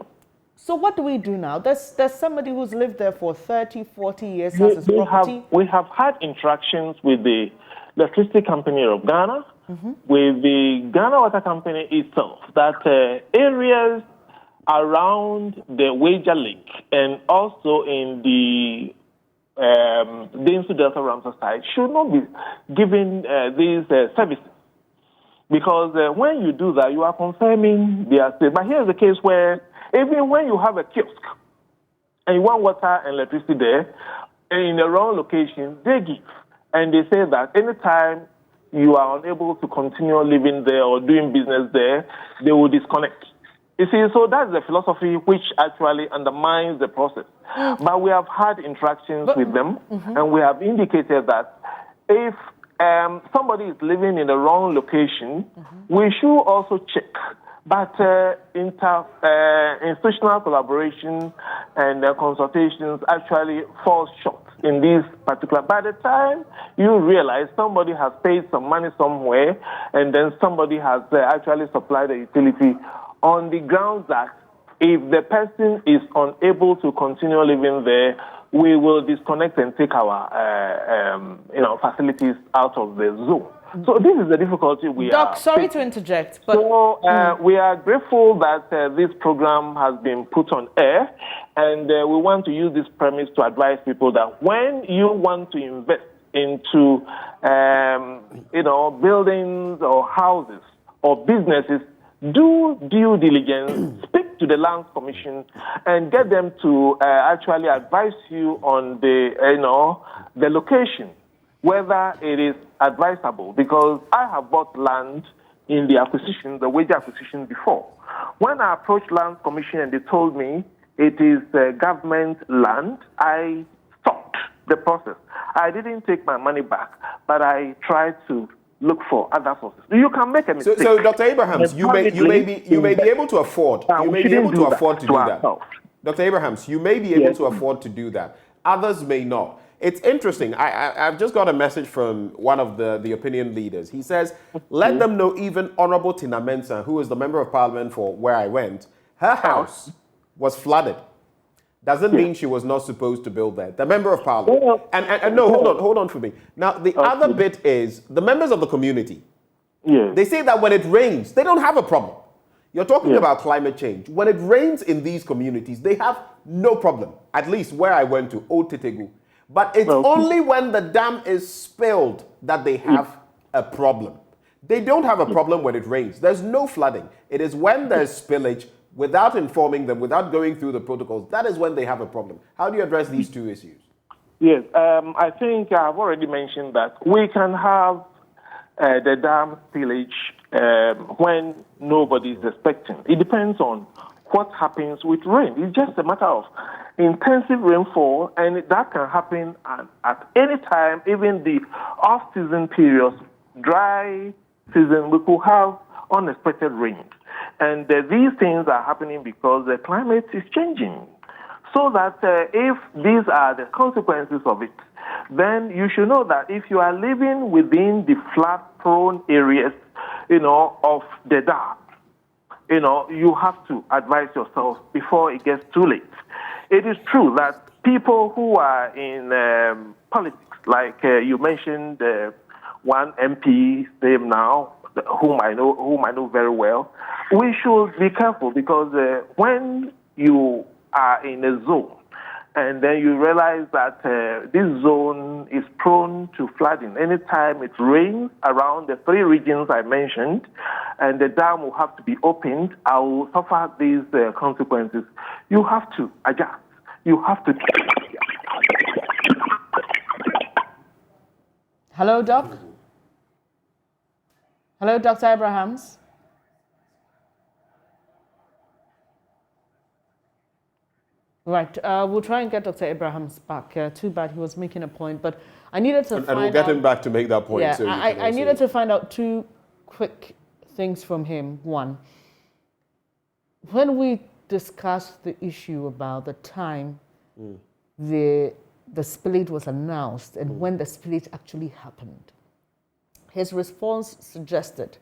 So what do we do now? There's somebody who's lived there for 30, 40 years, has his property. We have had interactions with the Electricity Company of Ghana, with the Ghana Water Company itself, that areas around the Wager Lake and also in the Densu Delta Ramsar side should not be given these services. Because when you do that, you are confirming their state. But here's the case where even when you have a kiosk and you want water and electricity there, and in the wrong location, they give. And they say that anytime you are unable to continue living there or doing business there, they will disconnect. You see, so that's the philosophy which actually undermines the process. But we have had interactions with them, and we have indicated that if somebody is living in the wrong location, we should also check. But institutional collaboration and consultations actually fall short in this particular. By the time you realize somebody has paid some money somewhere, and then somebody has actually supplied a utility on the grounds that if the person is unable to continue living there, we will disconnect and take our facilities out of the zone. So this is the difficulty we are. Doc, sorry to interject, but we are grateful that this program has been put on air, and we want to use this premise to advise people that when you want to invest into buildings or houses or businesses, do due diligence, speak to the Lands Commission, and get them to actually advise you on the location, whether it is advisable. Because I have bought land in the wage acquisition before. When I approached Lands Commission and they told me it is government land, I stopped the process. I didn't take my money back, but I tried to look for other sources. You can make a mistake. So Dr. Abrahams, you may be able to afford. You may be able to afford to do that. Dr. Abrahams, you may be able to afford to do that. Others may not. It's interesting. I've just got a message from one of the opinion leaders. He says, let them know even Honorable Tina Mensah, who is the member of parliament for where I went, her house was flooded. Doesn't mean she was not supposed to build there. The member of parliament. And no, hold on for me. Now, the other bit is the members of the community. They say that when it rains, they don't have a problem. You're talking about climate change. When it rains in these communities, they have no problem. At least where I went to, Old Tetegu. But it's only when the dam is spilled that they have a problem. They don't have a problem when it rains. There's no flooding. It is when there's spillage, without informing them, without going through the protocols, that is when they have a problem. How do you address these two issues? Yes, I think I've already mentioned that we can have the dam spillage when nobody is expecting. It depends on what happens with rain. It's just a matter of intensive rainfall, and that can happen at any time, even the off-season periods, dry season, we could have unexpected rain. And these things are happening because the climate is changing. So that if these are the consequences of it, then you should know that if you are living within the flood-prone areas, of the dam, you have to advise yourself before it gets too late. It is true that people who are in politics, like you mentioned one MP name now, whom I know very well, we should be careful because when you are in a zone and then you realize that this zone is prone to flooding, anytime it rains around the 3 regions I mentioned, and the dam will have to be opened, I will suffer these consequences. You have to adjust. You have to. Hello, Doc. Hello, Dr. Abrahams. Right, we'll try and get Dr. Abrahams back. Too bad, he was making a point, but I needed to find out... And we'll get him back to make that point. Yeah, so I needed to find out 2 quick things from him. One, when we discussed the issue about the time the spillage was announced and when the spillage actually happened, his response suggested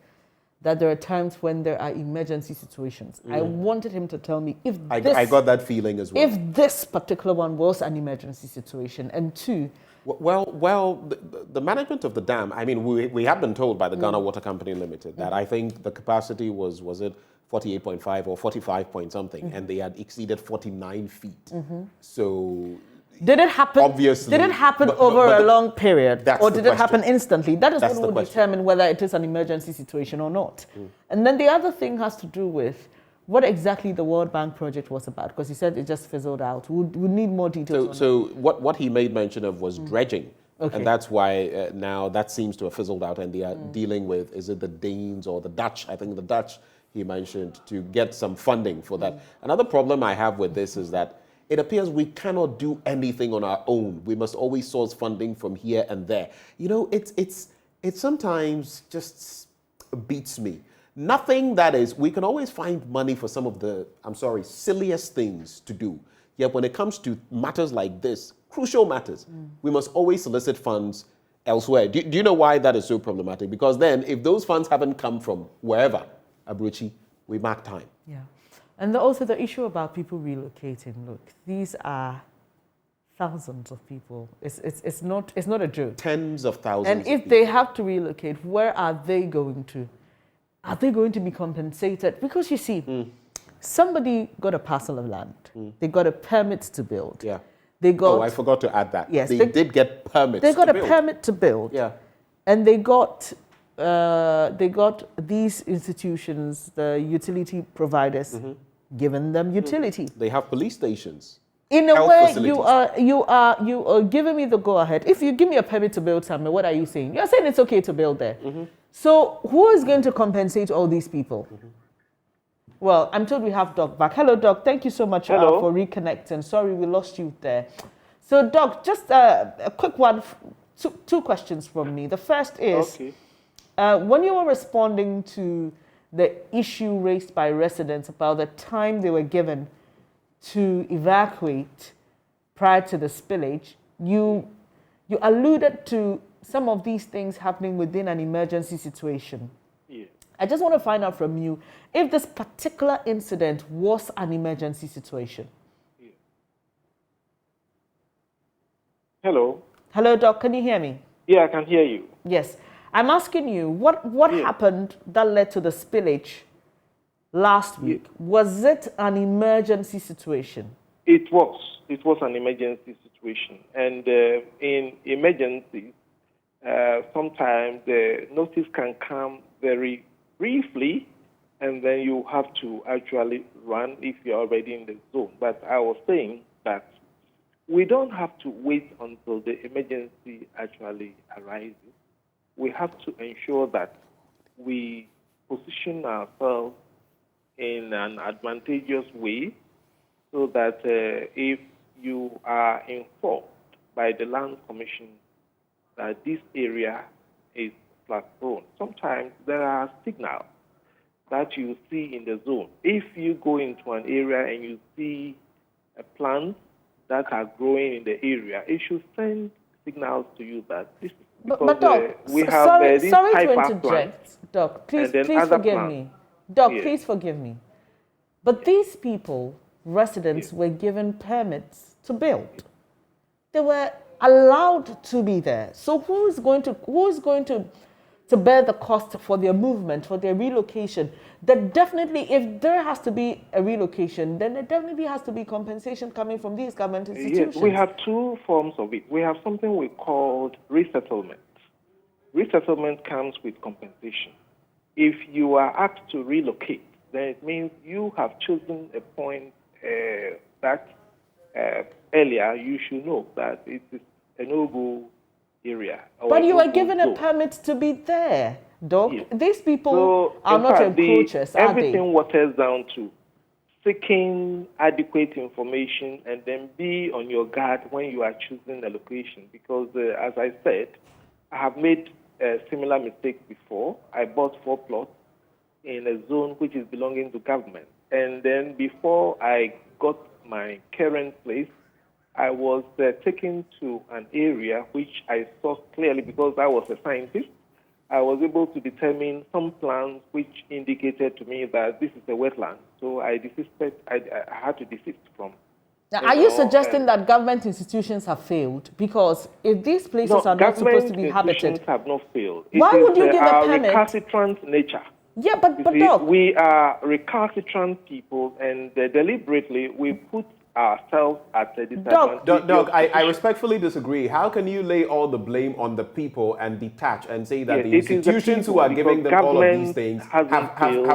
that there are times when there are emergency situations. I wanted him to tell me if I got that feeling as well. If this particular one was an emergency situation, and 2... Well, the management of the dam, I mean, we have been told by the Ghana Water Company Limited that I think the capacity was it 48.5 or 45 point something, and they had exceeded 49 feet. So... Did it happen? Obviously, did it happen over a long period, or did it happen instantly? That is what will determine whether it is an emergency situation or not. And then the other thing has to do with what exactly the World Bank project was about, because he said it just fizzled out. We need more details. So what he made mention of was dredging, and that's why now that seems to have fizzled out, and they are dealing with, is it the Danes or the Dutch? I think the Dutch he mentioned, to get some funding for that. Another problem I have with this is that it appears we cannot do anything on our own. We must always source funding from here and there. It sometimes just beats me. Nothing that is, we can always find money for some of the, silliest things to do. Yet when it comes to matters like this, crucial matters, we must always solicit funds elsewhere. Do you know why that is so problematic? Because then if those funds haven't come from wherever, Abruchi, we mark time. Yeah. And also the issue about people relocating. Look, these are thousands of people. It's not a joke. Tens of thousands. And if they have to relocate, where are they going to? Are they going to be compensated? Because you see, somebody got a parcel of land. They got a permit to build. Yeah. They got. Oh, I forgot to add that. Yes, they did get permits. They got a permit to build. Yeah. And they got these institutions, the utility providers, giving them utility. They have police stations. In a way, you are giving me the go ahead. If you give me a permit to build somewhere, what are you saying? You're saying it's okay to build there. So who is going to compensate all these people? Well, I'm told we have Doc back. Hello, Doc. Thank you so much for reconnecting. Sorry, we lost you there. So, Doc, just a quick one. Two questions from me. The first is, when you were responding to the issue raised by residents about the time they were given to evacuate prior to the spillage, you You alluded to some of these things happening within an emergency situation. Yeah. I just want to find out from you if this particular incident was an emergency situation. Yeah. Hello. Hello, Doc. Can you hear me? Yeah, I can hear you. Yes. I'm asking you, what happened that led to the spillage last week? Was it an emergency situation? It was. It was an emergency situation. And in emergencies, sometimes the notice can come very briefly, and then you have to actually run if you're already in the zone. But I was saying that we don't have to wait until the emergency actually arises. We have to ensure that we position ourselves in an advantageous way so that if you are informed by the Land Commission that this area is flood prone, sometimes there are signals that you see in the zone. If you go into an area and you see plants that are growing in the area, it should send signals to you that this is because Doc, we have sorry these to hyper interject, plants. Doc. Please other forgive plants. me. Doc, Yes. please forgive me. But these people, residents, were given permits to build. They were allowed to be there. So who is going to bear the cost for their movement, for their relocation? That definitely, if there has to be a relocation, then there definitely has to be compensation coming from these government institutions. Yes, we have two forms of it. We have something we call resettlement. Resettlement comes with compensation. If you are asked to relocate, then it means you have chosen a point that earlier you should know that it is a no-go area. But you were given a permit to be there, Doc. Yes. These people are not encroachers, are they? Everything waters down to seeking adequate information and then be on your guard when you are choosing a location. Because, as I said, I have made a similar mistake before. I bought 4 plots in a zone which is belonging to government. And then before I got my current place, I was taken to an area which I saw clearly because I was a scientist. I was able to determine some plans which indicated to me that this is a wetland. So I desisted. I had to desist from. Now, are you suggesting that government institutions have failed? Because if these places are not supposed to be habited, institutions have not failed. Why would you give a permit? Recalcitrant nature. Yeah, but See, Doc, we are recalcitrant people, and deliberately we put ourselves at a disadvantage. Doc, I respectfully disagree. How can you lay all the blame on the people and detach and say that the institutions who are giving them all of these things have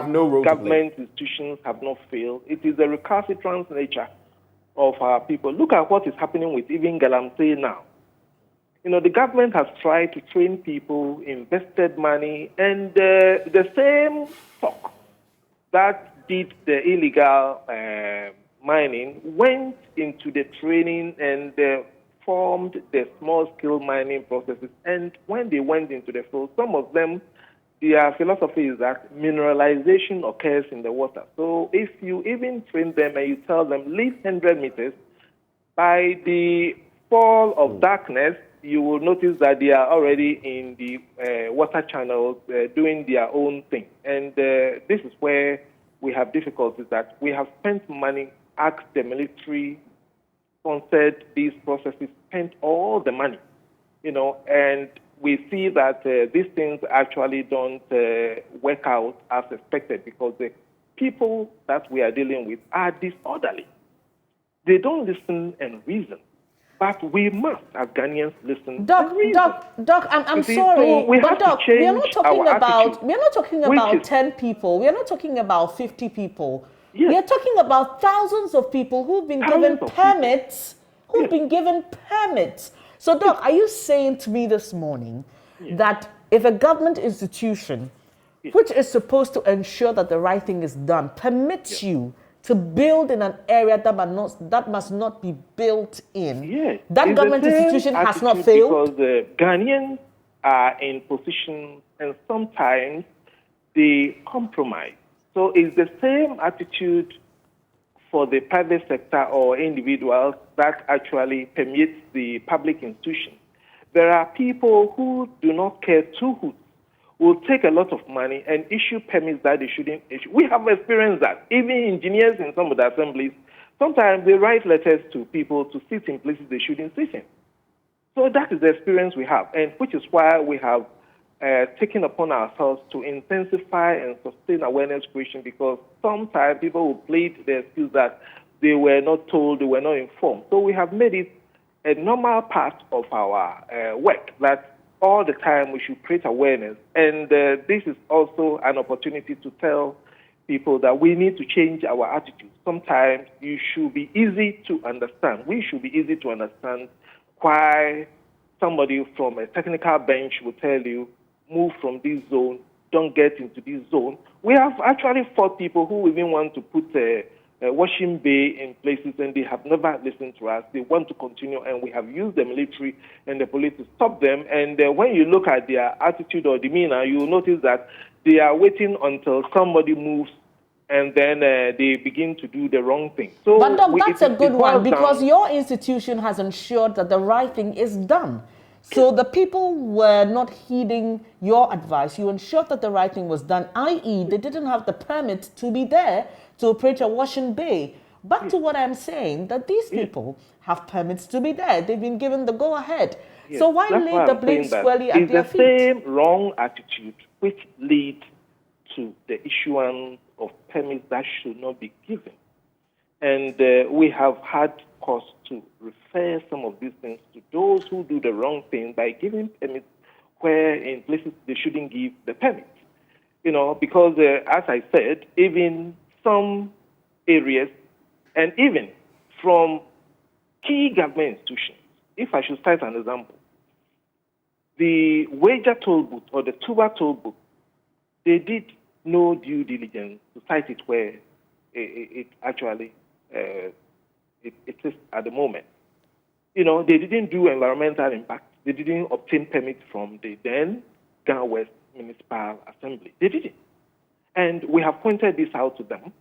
no role to play? Government institutions have not failed. It is the recalcitrant nature of our people. Look at what is happening with even Galamsey now. You know, the government has tried to train people, invested money, and the same stock that did the illegal mining went into the training and formed the small-scale mining processes. And when they went into the field, some of them, their philosophy is that mineralization occurs in the water. So if you even train them and you tell them, leave 100 meters, by the fall of darkness, you will notice that they are already in the water channels doing their own thing. And this is where we have difficulties, that we have spent money, asked the military, sponsored these processes, spent all the money, you know, and we see that these things actually don't work out as expected because the people that we are dealing with are disorderly. They don't listen and reason. But we must, as Ghanaians, listen. Doc, I'm sorry, but Doc, we are not talking about 10 people. We are not talking about 50 people. Yes. We are talking about thousands of people who've been given permits. So, Doc, are you saying to me this morning that if a government institution, which is supposed to ensure that the right thing is done, permits you to build in an area that must not be built in, that government institution has not failed? Because Ghanaians are in position and sometimes they compromise. So it's the same attitude for the private sector or individuals that actually permeates the public institution. there are people who do not care two hoots, will take a lot of money and issue permits that they shouldn't issue. We have experienced that. Even engineers in some of the assemblies, sometimes they write letters to people to sit in places they shouldn't sit in. So that is the experience we have, and which is why we have taken upon ourselves to intensify and sustain awareness creation, because sometimes people will plead the excuse that they were not told, they were not informed. So we have made it a normal part of our work that all the time we should create awareness. And this is also an opportunity to tell people that we need to change our attitude. Sometimes you should be easy to understand. We should be easy to understand why somebody from a technical bench will tell you, move from this zone, don't get into this zone. We have actually fought people who even want to put a washing bay in places, and they have never listened to us. They want to continue, and we have used the military and the police to stop them. And when you look at their attitude or demeanor, you will notice that they are waiting until somebody moves, and then they begin to do the wrong thing. So but Doc, that's a good one, because your institution has ensured that the right thing is done. So the people were not heeding your advice. You ensured that the right thing was done, i.e. they didn't have the permit to be there to operate a washing bay. Back to what I'm saying, that these people have permits to be there. They've been given the go-ahead. Yes, so why lay the blame squarely at their feet? It's the same wrong attitude which leads to the issuance of permits that should not be given. And we have had cause to refer some of these things to those who do the wrong thing by giving permits where in places they shouldn't give the permits. You know, because as I said, even some areas, and even from key government institutions, if I should cite an example, the Wager toll booth or the Tuba toll booth, they did no due diligence to cite it where it actually it is at the moment. You know, they didn't do environmental impact. They didn't obtain permits from the then Ghana West Municipal Assembly. They didn't. And we have pointed this out to them.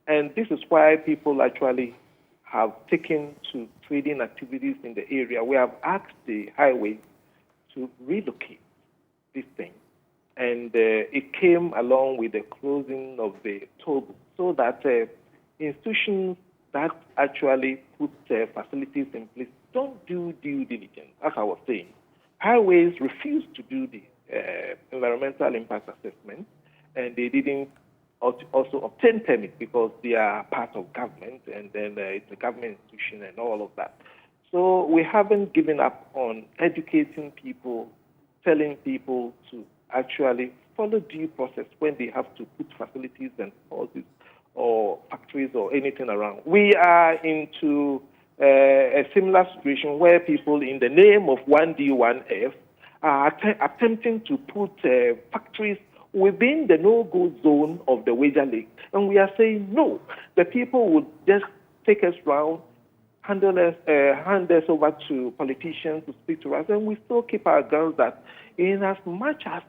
And this is why people actually have taken to trading activities in the area. We have asked the highway to relocate this thing. And it came along with the closing of the toll booth, so that institutions that actually put facilities in place don't do due diligence, as I was saying. Highways refused to do the environmental impact assessment, and they didn't also obtain permits because they are part of government, and then it's a government institution and all of that. So we haven't given up on educating people, telling people to actually follow due process when they have to put facilities and houses or factories or anything around. We are into a similar situation where people, in the name of 1D, 1F, are attempting to put factories within the no-go zone of the Wager Lake. And we are saying no. The people would just take us round, hand us over to politicians to speak to us, and we still keep our guns that in as much as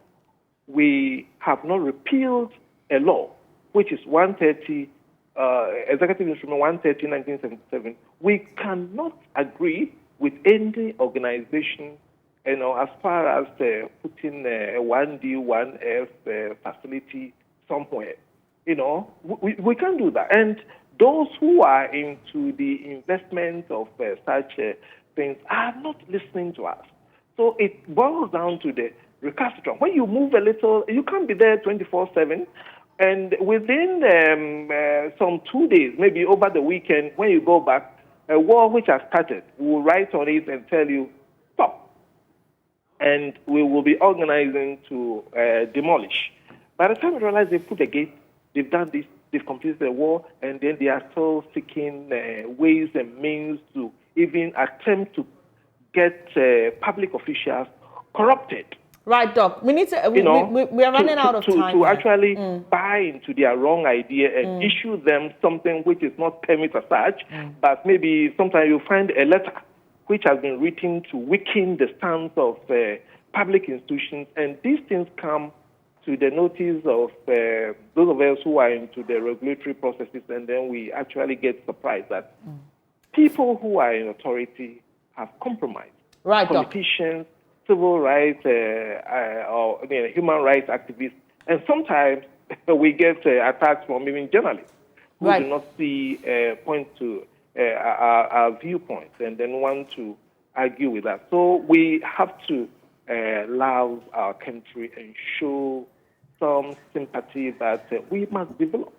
we have not repealed a law, which is 130, Executive Instrument 130, 1977, we cannot agree with any organization, you know, as far as putting a 1D, 1F facility somewhere. You know, we can't do that. And those who are into the investment of such things are not listening to us. So it boils down to the recalcitrant. When you move a little, you can't be there 24/7. And within some 2 days, maybe over the weekend, when you go back, a war which has started, we will write on it and tell you, stop. And we will be organizing to demolish. By the time we realize they put a gate, they've done this, they've completed the war, and then they are still seeking ways and means to even attempt to get public officials corrupted. Right, Doc. We need to. We are running out of time. To actually buy into their wrong idea and issue them something which is not permit as such, but maybe sometimes you find a letter which has been written to weaken the stance of public institutions, and these things come to the notice of those of us who are into the regulatory processes, and then we actually get surprised that people who are in authority have compromised. Right, politicians civil rights or human rights activists, and sometimes we get attacks from even journalists who do not see point to our viewpoints and then want to argue with us. So we have to love our country and show some sympathy that we must develop.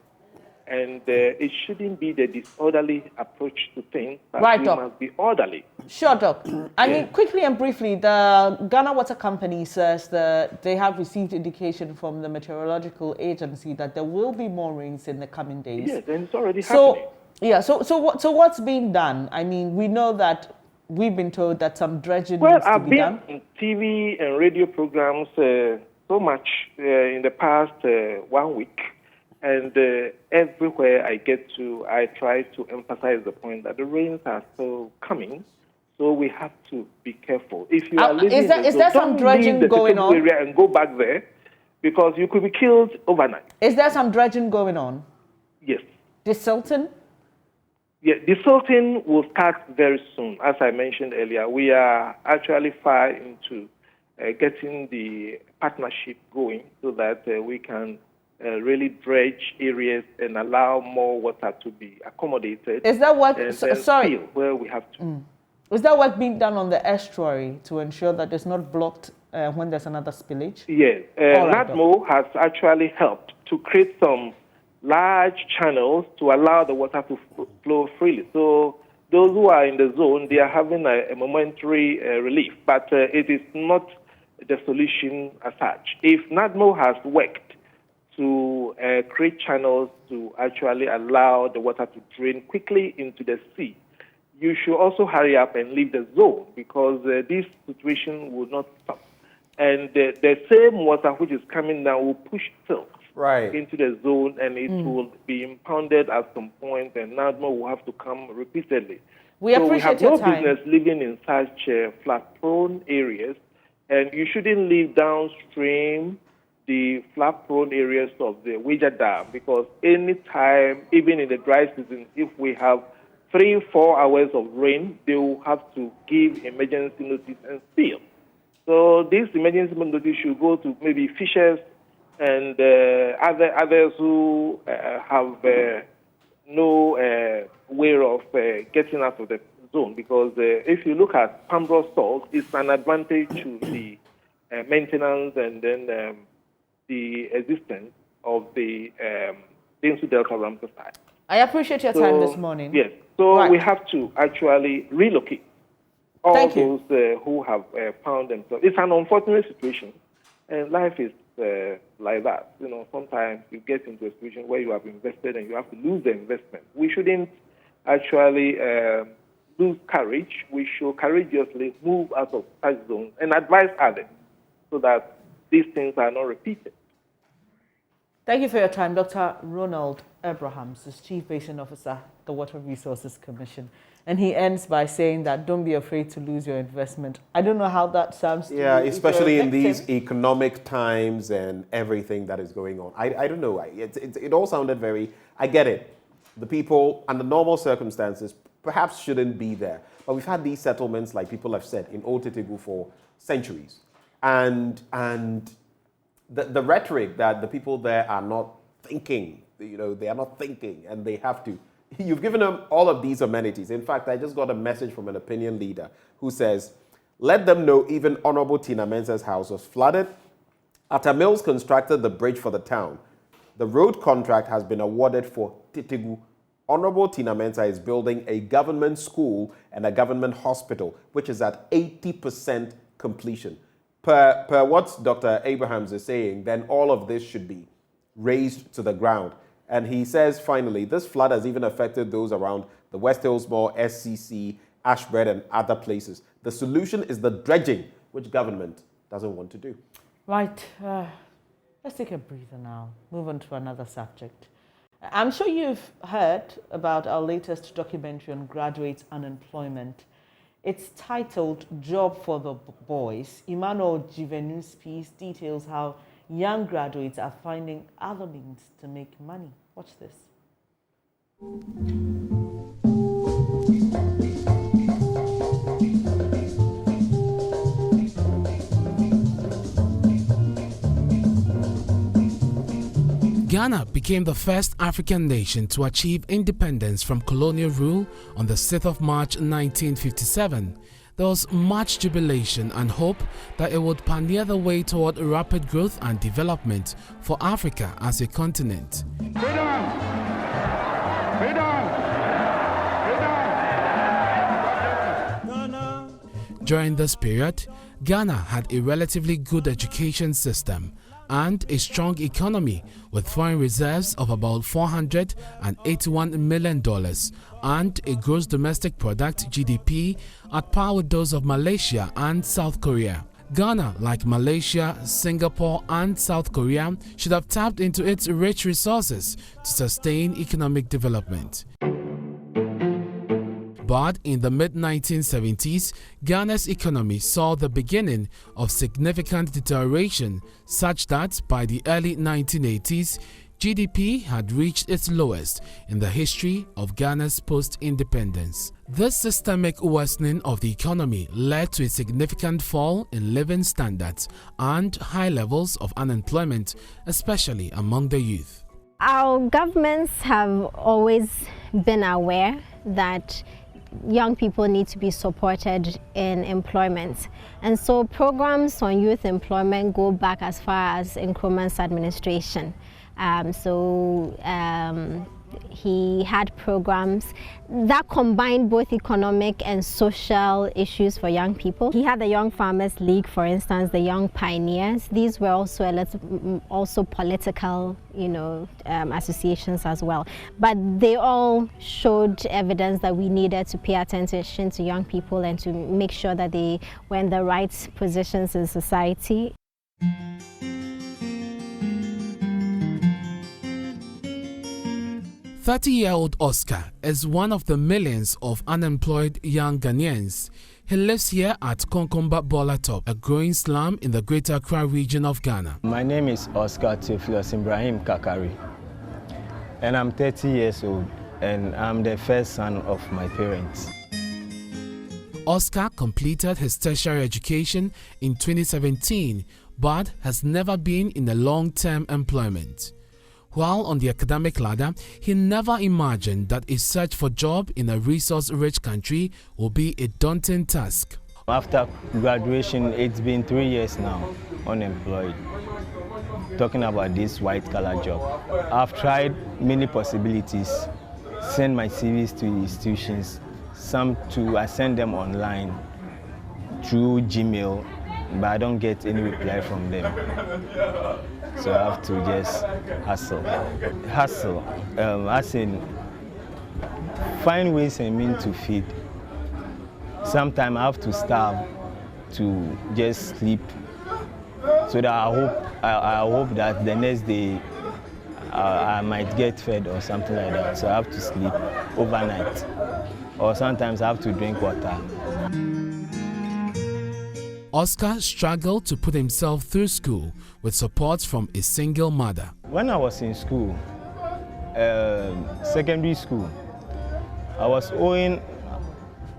And it shouldn't be the disorderly approach to things, but we must be orderly. Sure, Doc. I mean, quickly and briefly, the Ghana Water Company says that they have received indication from the Meteorological Agency that there will be more rains in the coming days. Yes, and it's already happening. Yeah, so what's being done? I mean, we know that we've been told that some dredging needs to be done. I've been on TV and radio programs so much in the past 1 week. And everywhere I get to, I try to emphasize the point that the rains are still coming, so we have to be careful. If you are living is there some dredging going on? Area and go back there, because you could be killed overnight. Is there some dredging going on? Yes. Desilting? Yeah, desilting will start very soon. As I mentioned earlier, we are actually far into getting the partnership going so that we can really dredge areas and allow more water to be accommodated. Is that work? Sorry, where we have to. Is that work being done on the estuary to ensure that it's not blocked when there's another spillage? Yes, NADMO has actually helped to create some large channels to allow the water to flow freely. So those who are in the zone, they are having a momentary relief, but it is not the solution as such. If NADMO has worked to create channels to actually allow the water to drain quickly into the sea, you should also hurry up and leave the zone, because this situation will not stop. And the same water which is coming down will push silt into the zone, and it will be impounded at some point, and NADMO will have to come repeatedly. We appreciate your time. We have no business living in such flood-prone areas, and you shouldn't live downstream the flood-prone areas of the Ouija Dam, because any time, even in the dry season, if we have 3-4 hours of rain, they will have to give emergency notice and spill. So this emergency notice should go to maybe fishers and others who have no way of getting out of the zone, because if you look at Pambros salt, it's an advantage to the maintenance and then the existence of the Densu Delta Ramsar site. I appreciate your time this morning. Yes, so we have to actually relocate all those who have found themselves. It's an unfortunate situation, and life is like that. You know, sometimes you get into a situation where you have invested and you have to lose the investment. We shouldn't actually lose courage. We should courageously move out of such zones and advise others so that these things are not repeated. Thank you for your time, Dr. Ronald Abrahams, is Chief Basin Officer, the Water Resources Commission. And he ends by saying that don't be afraid to lose your investment. I don't know how that sounds to you. Yeah, especially in these economic times and everything that is going on. I don't know. It all sounded very, I get it. The people under normal circumstances perhaps shouldn't be there. But we've had these settlements, like people have said, in Old Titigu for centuries. And the rhetoric that the people there are not thinking, you know, they are not thinking, and they have to. You've given them all of these amenities. In fact, I just got a message from an opinion leader who says, let them know even Honorable Tina Mensah's house was flooded. Atta Mills constructed the bridge for the town. The road contract has been awarded for Titigu. Honorable Tina Mensah is building a government school and a government hospital, which is at 80% completion. Per what Dr. Abrahams is saying, then all of this should be razed to the ground. And he says, finally, this flood has even affected those around the West Hills Mall, SCC, Ashbred, and other places. The solution is the dredging, which government doesn't want to do. Right. Let's take a breather now. Move on to another subject. I'm sure you've heard about our latest documentary on graduate unemployment. It's titled Job for the Boys. Emmanuel Jivenu's piece details how young graduates are finding other means to make money. Watch this. Ghana became the first African nation to achieve independence from colonial rule on the 6th of March 1957. There was much jubilation and hope that it would pioneer the way toward rapid growth and development for Africa as a continent. During this period, Ghana had a relatively good education system and a strong economy with foreign reserves of about $481 million and a gross domestic product (GDP) at par with those of Malaysia and South Korea. Ghana, like Malaysia, Singapore and South Korea, should have tapped into its rich resources to sustain economic development. But in the mid-1970s, Ghana's economy saw the beginning of significant deterioration, such that by the early 1980s, GDP had reached its lowest in the history of Ghana's post-independence. This systemic worsening of the economy led to a significant fall in living standards and high levels of unemployment, especially among the youth. Our governments have always been aware that young people need to be supported in employment. And so programs on youth employment go back as far as Nkrumah's administration. He had programs that combined both economic and social issues for young people. He had the Young Farmers League, for instance, the Young Pioneers. These were also political, associations as well. But they all showed evidence that we needed to pay attention to young people and to make sure that they were in the right positions in society. 30-year-old Oscar is one of the millions of unemployed young Ghanaians. He lives here at Konkomba Bola Top, a growing slum in the Greater Accra region of Ghana. My name is Oscar Theophilus Ibrahim Kakari, and I'm 30 years old, and I'm the first son of my parents. Oscar completed his tertiary education in 2017, but has never been in a long-term employment. While on the academic ladder, he never imagined that a search for a job in a resource-rich country would be a daunting task. After graduation, it's been 3 years now, unemployed. Talking about this white-collar job. I've tried many possibilities, send my CVs to institutions, I send them online through Gmail, but I don't get any reply from them. So I have to just hustle. As in, find ways and means to feed. Sometimes I have to starve to just sleep, so that I hope that the next day I might get fed or something like that. So I have to sleep overnight, or sometimes I have to drink water. Oscar struggled to put himself through school with support from a single mother. When I was in school, secondary school, I was owing,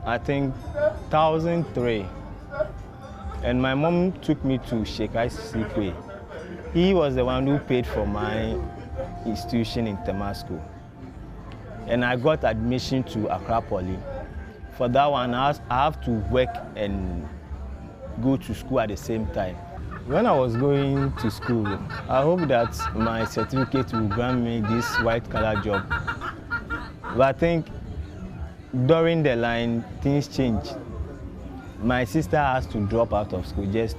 I think, 1,003. And my mom took me to Shekai Sikwe. He was the one who paid for my institution in Temasco. And I got admission to Accra Poly. For that one, I have to work and go to school at the same time. When I was going to school, I hope that my certificate will grant me this white-collar job. But I think during the line, things changed. My sister has to drop out of school just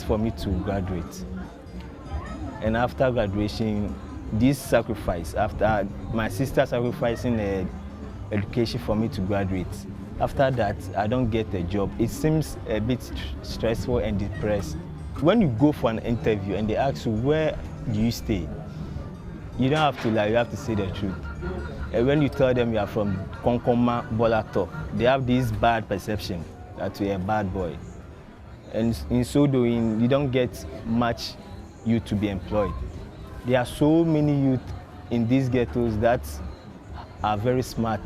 for me to graduate. And after graduation, this sacrifice, after my sister sacrificing her education for me to graduate, after that, I don't get a job. It seems a bit stressful and depressed. When you go for an interview and they ask you, where do you stay? You don't have to lie, you have to say the truth. And when you tell them you are from Konkomba Bola Top, they have this bad perception that you're a bad boy. And in so doing, you don't get much youth to be employed. There are so many youth in these ghettos that are very smart.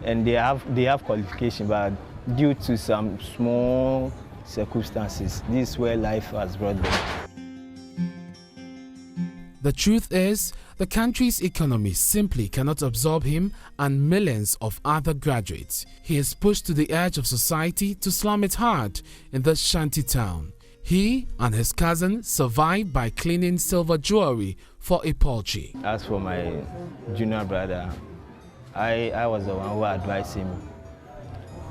And they have qualification, but due to some small circumstances, this is where life has brought them. The truth is, the country's economy simply cannot absorb him and millions of other graduates. He is pushed to the edge of society to slum it hard in this shanty town. He and his cousin survived by cleaning silver jewelry for a poultry. As for my junior brother, I was the one who advised him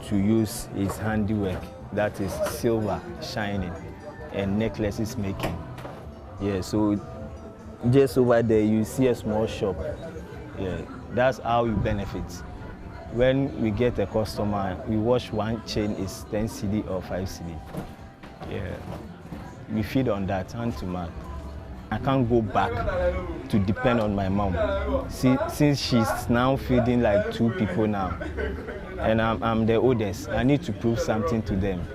to use his handiwork, that is silver shining and necklaces making. Yeah, so just over there you see a small shop. Yeah, that's how we benefit. When we get a customer, we wash one chain is 10 cedi or 5 cedi. Yeah, we feed on that hand to mouth. I can't go back to depend on my mom. Since she's now feeding like 2 people now, and I'm the oldest, I need to prove something to them.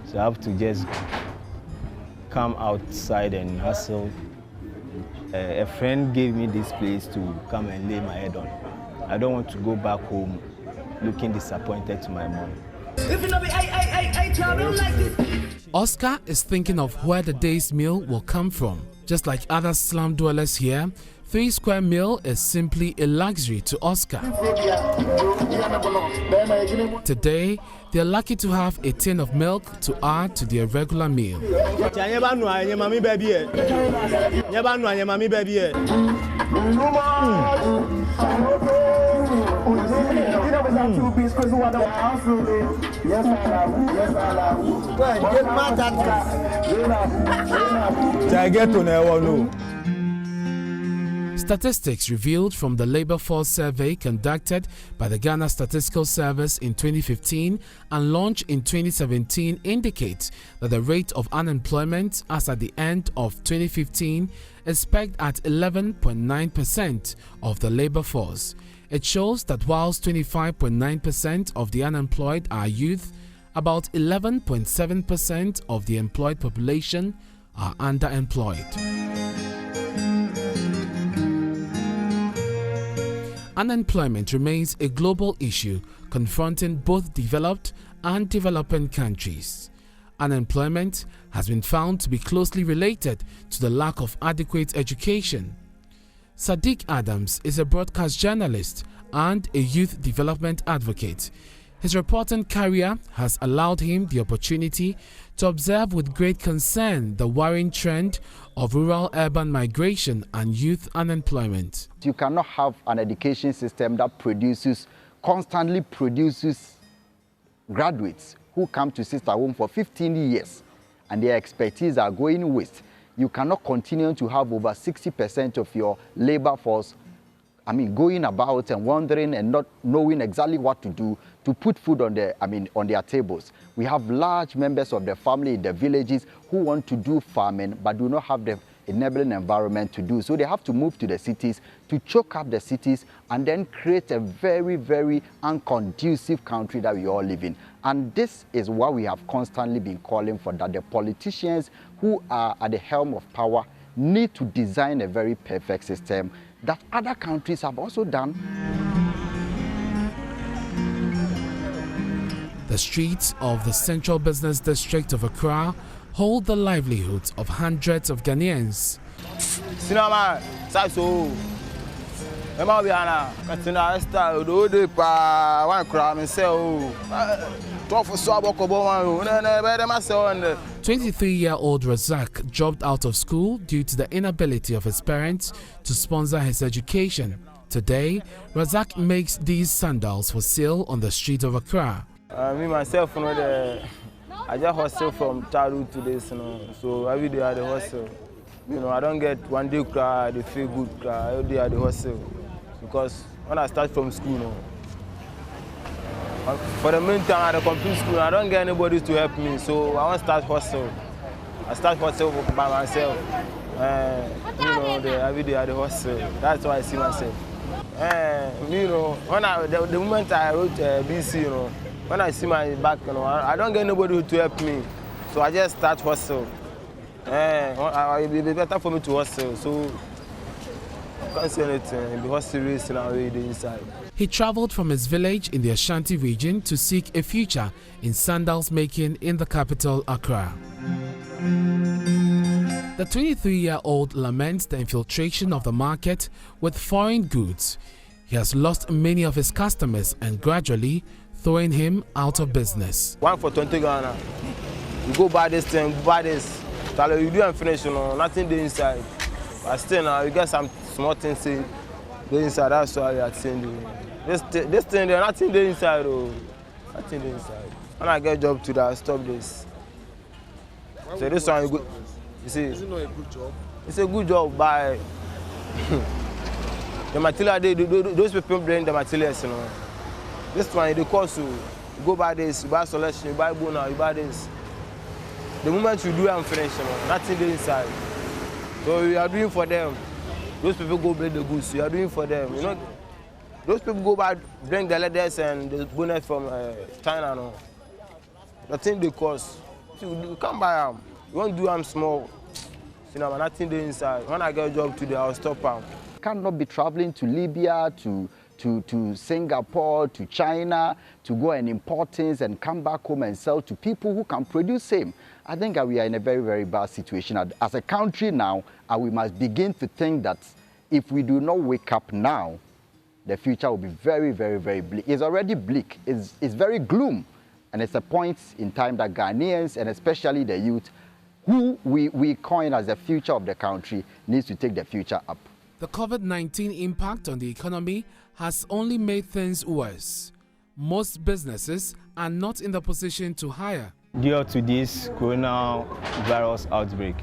So I have to just come outside and hustle. A friend gave me this place to come and lay my head on. I don't want to go back home looking disappointed to my mom. Oscar is thinking of where the day's meal will come from. Just like other slum dwellers here, 3 square meal is simply a luxury to Oscar. Today, they are lucky to have a tin of milk to add to their regular meal. Statistics revealed from the labor force survey conducted by the Ghana Statistical Service in 2015 and launched in 2017 indicate that the rate of unemployment as at the end of 2015 is pegged at 11.9% of the labor force. It shows that whilst 25.9% of the unemployed are youth, about 11.7% of the employed population are underemployed. Unemployment remains a global issue confronting both developed and developing countries. Unemployment has been found to be closely related to the lack of adequate education. Sadiq Adams is a broadcast journalist and a youth development advocate. His reporting career has allowed him the opportunity to observe with great concern the worrying trend of rural-urban migration and youth unemployment. You cannot have an education system that constantly produces graduates who come to sister home for 15 years and their expertise are going waste. You cannot continue to have over 60% of your labor force going about and wandering and not knowing exactly what to do to put food on their tables. We have large members of the family in the villages who want to do farming but do not have the enabling environment to do. So they have to move to the cities to choke up the cities and then create a very, very unconducive country that we all live in. And this is what we have constantly been calling for, that the politicians who are at the helm of power need to design a very perfect system that other countries have also done. The streets of the central business district of Accra hold the livelihoods of hundreds of Ghanaians. The 23-year-old Razak dropped out of school due to the inability of his parents to sponsor his education. Today, Razak makes these sandals for sale on the street of Accra. Me myself, I just hustle from childhood to this, so every day I hustle. I don't get one day cry, I feel good cry, every day I hustle. Because when I start from school, for the meantime, at the complete school, I don't get anybody to help me, so I want to start hustle. I start hustle by myself. Every day I hustle. That's why I see myself. When the moment I wrote BC, when I see my back, I don't get anybody to help me, so I just start hustle. It will be better for me to hustle, so I can't say anything. It will be hustle race now inside. He traveled from his village in the Ashanti region to seek a future in sandals making in the capital, Accra. The 23-year-old laments the infiltration of the market with foreign goods. He has lost many of his customers and gradually throwing him out of business. 1 for 20 Ghana. You go buy this thing, buy this. You do and finish, nothing there inside. But still now, you get some small things there inside. That's why you are saying this thing there, nothing there inside. Nothing there inside. When I get a job to that, stop this. So this one, you go. You see, is it not a good job? It's a good job, but the material, those people bring the materials, This one, they cost you go buy this, you buy selection, you buy bona, you buy this. The moment you do and finish, nothing there inside. So you are doing for them. Those people go bring the goods, you are doing for them. Those people go buy, bring the leathers and the bonnet from China. The thing they cost, you can't buy them. You won't do them small. Nothing there inside. When I get a job today, I'll stop them. Cannot be traveling to Libya, to Singapore, to China, to go and import things and come back home and sell to people who can produce same. I think we are in a very, very bad situation. As a country now, we must begin to think that if we do not wake up now, the future will be very, very, very bleak. It's already bleak. It's very gloom. And it's a point in time that Ghanaians, and especially the youth, who we coin as the future of the country, needs to take the future up. The COVID-19 impact on the economy has only made things worse. Most businesses are not in the position to hire. Due to this coronavirus outbreak,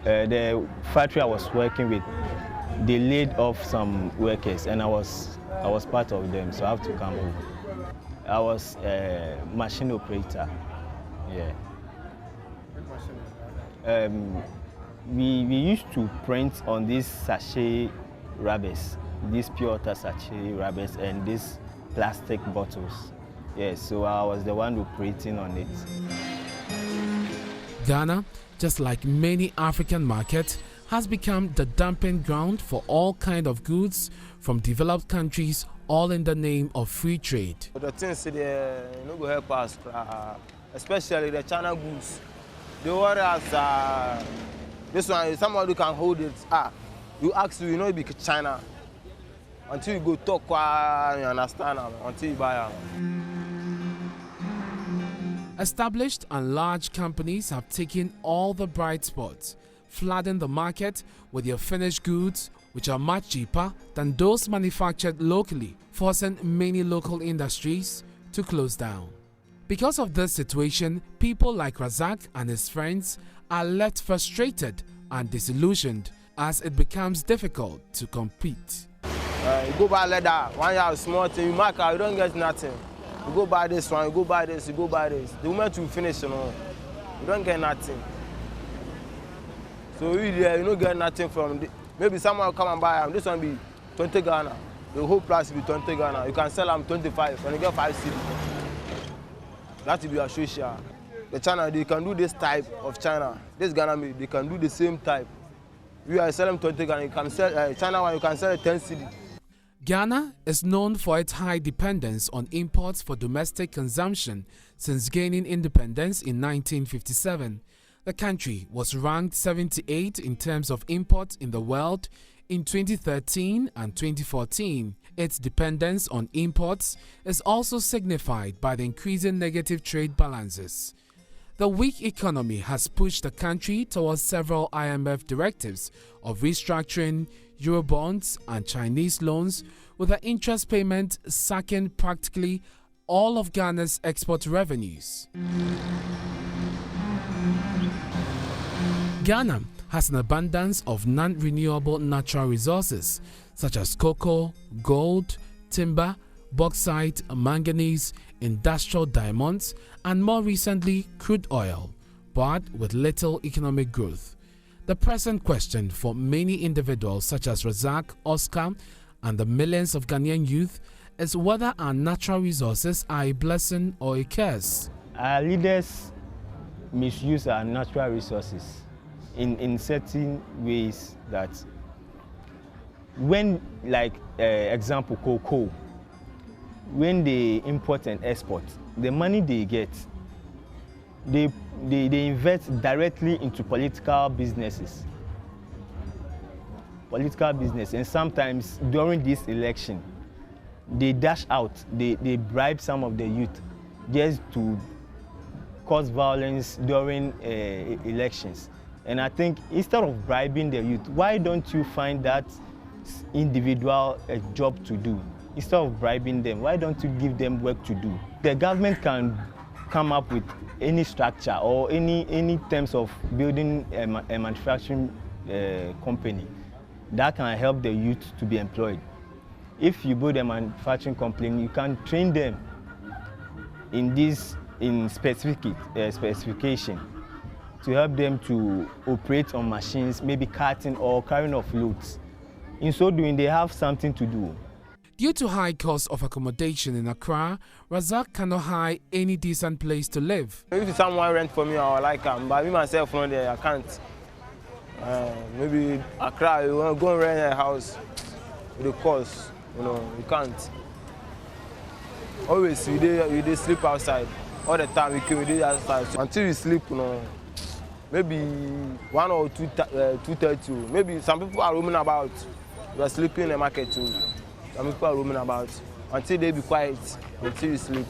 the factory I was working with, they laid off some workers, and I was part of them, so I have to come over. I was a machine operator. Yeah. We used to print on these sachet rubbers, these pure water sachet rubbers, and these plastic bottles. Yes, so I was the one operating on it. Ghana, just like many African markets, has become the dumping ground for all kinds of goods from developed countries, all in the name of free trade. The things there no go help us, especially the China goods. The others, this one, somebody can hold it. You ask you know it be China. Until you go talk, you understand, until you buy them. Established and large companies have taken all the bright spots, flooding the market with their finished goods, which are much cheaper than those manufactured locally, forcing many local industries to close down. Because of this situation, people like Razak and his friends are left frustrated and disillusioned as it becomes difficult to compete. You go buy leather, one year small thing, you mark out, you don't get nothing. You go buy this one, you go buy this, you go buy this. The moment you finish, you don't get nothing. So you don't get nothing from maybe someone will come and buy them. This one be 20 Ghana. The whole price will be 20 Ghana. You can sell them 25 and you get 5 cedi. That will be a social. The China, they can do this type of China. This Ghana, they can do the same type. You are selling 20 Ghana, you can sell China one, you can sell 10 cedi. Ghana is known for its high dependence on imports for domestic consumption since gaining independence in 1957. The country was ranked 78 in terms of imports in the world in 2013 and 2014. Its dependence on imports is also signified by the increasing negative trade balances. The weak economy has pushed the country towards several IMF directives of restructuring, Eurobonds and Chinese loans, with the interest payment sucking practically all of Ghana's export revenues. Ghana has an abundance of non-renewable natural resources such as cocoa, gold, timber, bauxite, manganese, industrial diamonds, and more recently crude oil, but with little economic growth. The present question for many individuals such as Razak, Oscar, and the millions of Ghanaian youth is whether our natural resources are a blessing or a curse. Our leaders misuse our natural resources in certain ways that when, like example, cocoa, when they import and export, the money they get, they invest directly into political businesses. And sometimes during this election, they dash out, they bribe some of the youth just to cause violence during elections. And I think instead of bribing the youth, why don't you find that individual a job to do? Instead of bribing them, why don't you give them work to do? The government can come up with any structure or any terms of building a manufacturing company that can help the youth to be employed. If you build a manufacturing company, you can train them in specification to help them to operate on machines, maybe carting or carrying of loads. In so doing, they have something to do. Due to high cost of accommodation in Accra, Razak cannot hire any decent place to live. If someone rent for me, I would like them, but me myself from there, I can't. Maybe Accra, you want to go and rent a house with the cost, you can't. Always, we sleep outside. All the time we do outside. So until we sleep, maybe 1 or 2:30. Maybe some people are roaming about. We are sleeping in the market too. Some people are roaming about until they be quiet, until you sleep.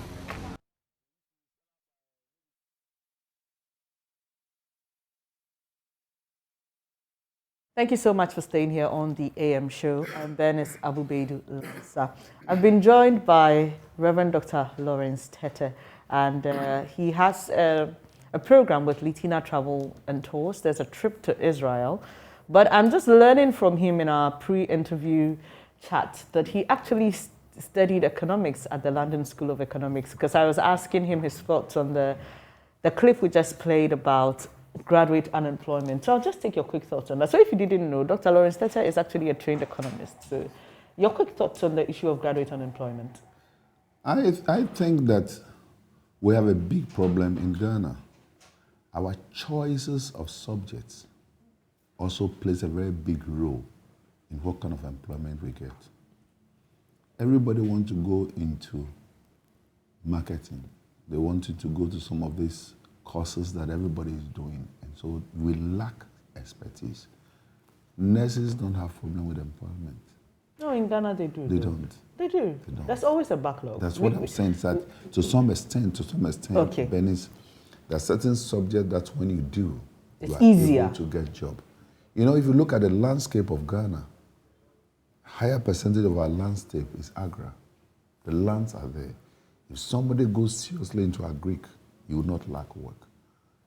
Thank you so much for staying here on the AM show. I'm Bernice Abu-Baidoo Lansah. I've been joined by Reverend Dr. Lawrence Tete, and he has a program with Litina Travel and Tours. There's a trip to Israel. But I'm just learning from him in our pre-interview chat that he actually studied economics at the London School of Economics, because I was asking him his thoughts on the clip we just played about graduate unemployment. So I'll just take your quick thoughts on that. So if you didn't know, Dr. Lawrence Tete is actually a trained economist. So your quick thoughts on the issue of graduate unemployment. I think that we have a big problem in Ghana. Our choices of subjects also plays a very big role in what kind of employment we get. Everybody wants to go into marketing. They want you to go to some of these courses that everybody is doing, and so we lack expertise. Nurses don't have problem with employment. No, in Ghana they do. They don't. They do. They don't. There's always a backlog. That's what I'm saying, is that to some extent, okay. Bernice, there are certain subjects that when you do, it's you are easier able to get job. You know, if you look at the landscape of Ghana, higher percentage of our landscape is agri. The lands are there. If somebody goes seriously into agric, you will not lack work.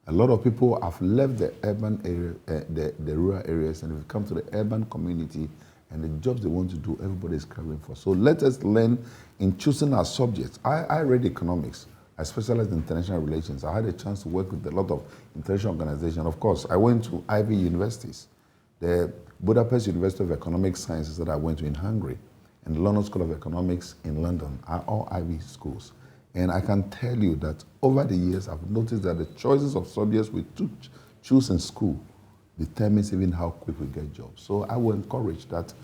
A lot of people have left the urban area, the rural areas, and if you come to the urban community and the jobs they want to do, everybody is craving for. So let us learn in choosing our subjects. I read economics. I specialize in international relations. I had a chance to work with a lot of international organizations. Of course, I went to Ivy universities. The Budapest University of Economic Sciences that I went to in Hungary and the London School of Economics in London are all Ivy schools. And I can tell you that over the years, I've noticed that the choices of subjects we choose in school determines even how quick we get jobs. So I will encourage that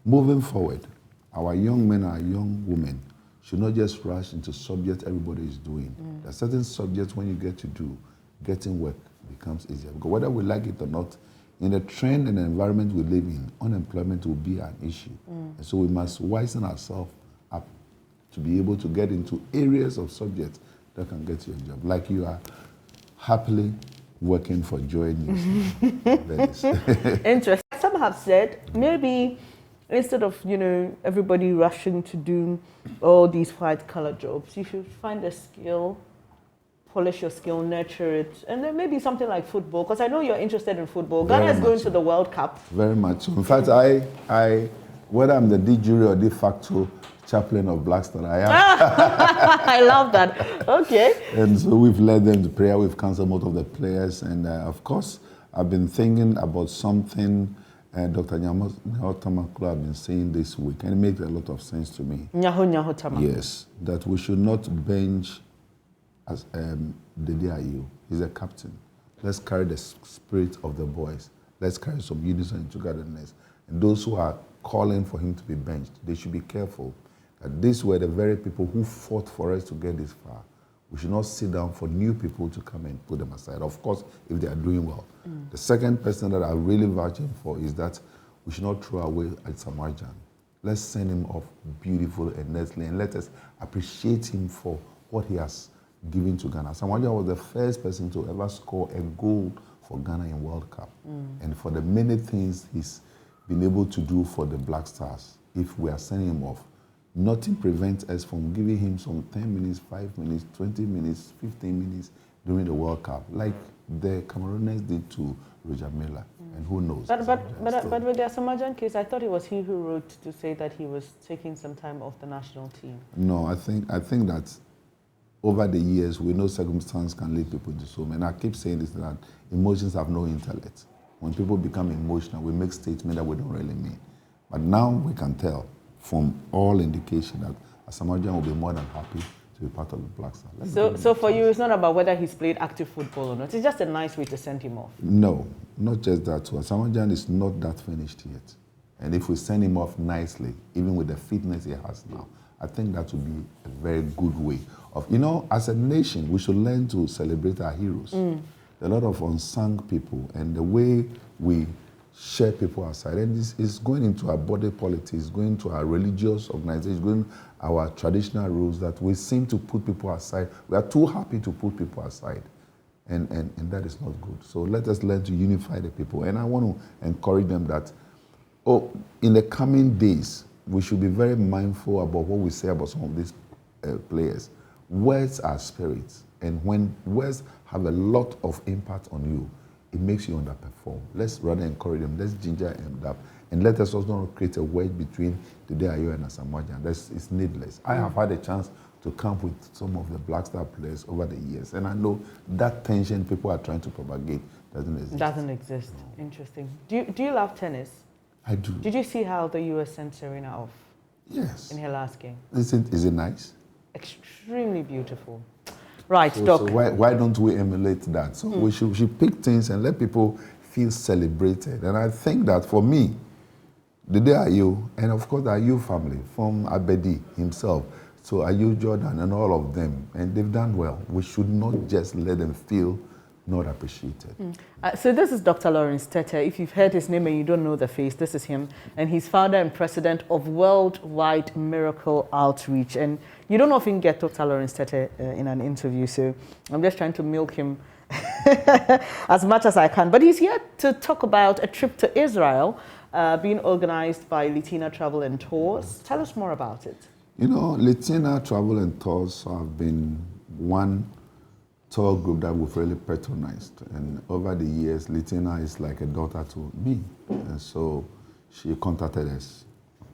moving forward, our young men and our young women should not just rush into subjects everybody is doing. There are certain subjects when you get to do, getting work becomes easier. Because whether we like it or not, in the trend and the environment we live in, unemployment will be an issue. And so we must wisen ourselves up to be able to get into areas of subjects that can get you a job. Like you are happily working for JoyNews. Interesting. Some have said maybe instead of, everybody rushing to do all these white-collar jobs, you should find a skill, polish your skill, nurture it, and then maybe something like football, because I know you're interested in football. Ghana is going to the World Cup. Very much so. In fact, I whether I'm the de jure or de facto chaplain of Black Star, I am. I love that. Okay. And so we've led them to prayer. We've counseled most of the players. And of course, I've been thinking about something Dr. Nyaho Tamakula has been saying this week. And it makes a lot of sense to me. Nyaho Tamakula. Yes. That we should not bench as Dede Ayew. He's a captain. Let's carry the spirit of the boys. Let's carry some unison and togetherness. And those who are calling for him to be benched, they should be careful that these were the very people who fought for us to get this far. We should not sit down for new people to come and put them aside. Of course, if they are doing well. The second person that I really vouching for is that we should not throw away Samarjan. Let's send him off beautiful and nicely, and let us appreciate him for what he has given to Ghana. Samarjan was the first person to ever score a goal for Ghana in World Cup. And for the many things he's been able to do for the Black Stars, if we are sending him off, nothing prevents us from giving him some 10 minutes, 5 minutes, 20 minutes, 15 minutes during the World Cup, like the Camerooners did to Roger Miller. And who knows? But with the Asamoah case, I thought it was he who wrote to say that he was taking some time off the national team. No, I think that over the years, we know circumstance can lead people to so many. I keep saying this, that emotions have no intellect. When people become emotional, we make statements that we don't really mean. But now we can tell from all indication that Asamoah will be more than happy to be part of the Black Stars. So for you, it's not about whether he's played active football or not. It's just a nice way to send him off. No, not just that. Asamoah is not that finished yet. And if we send him off nicely, even with the fitness he has now, I think that would be a very good way of, as a nation, we should learn to celebrate our heroes. A lot of unsung people, and the way we share people aside, and this is going into our body politics, going to our religious organizations, going our traditional rules, that we seem to put people aside. We are too happy to put people aside, and that is not good. So let us learn to unify the people, and I want to encourage them that, in the coming days, we should be very mindful about what we say about some of these players. Words are spirits, and when words have a lot of impact on you, it makes you underperform. Let's rather encourage them. Let's ginger them up. And let us also not create a wedge between the Ayo and Asamoah. It's needless. I have had a chance to camp with some of the Black Star players over the years, and I know that tension people are trying to propagate doesn't exist. Doesn't exist. No. Interesting. Do you love tennis? I do. Did you see how the US sent Serena off? Yes. In her last game. Is it nice? Extremely beautiful. Right, so, Doc. So why don't we emulate that? So we should pick things and let people feel celebrated. And I think that for me, the Ayo, and of course the Ayo family, from Abedi himself, to Ayo Jordan and all of them, and they've done well. We should not just let them feel not appreciated. So this is Dr. Lawrence Tete. If you've heard his name and you don't know the face, this is him. And he's founder and president of Worldwide Miracle Outreach. And you don't often get Dr. Lawrence Tete in an interview, so I'm just trying to milk him as much as I can. But he's here to talk about a trip to Israel being organized by Litina Travel and Tours. Tell us more about it. Litina Travel and Tours have been one tour group that we've really patronized. And over the years, Litina is like a daughter to me. And so she contacted us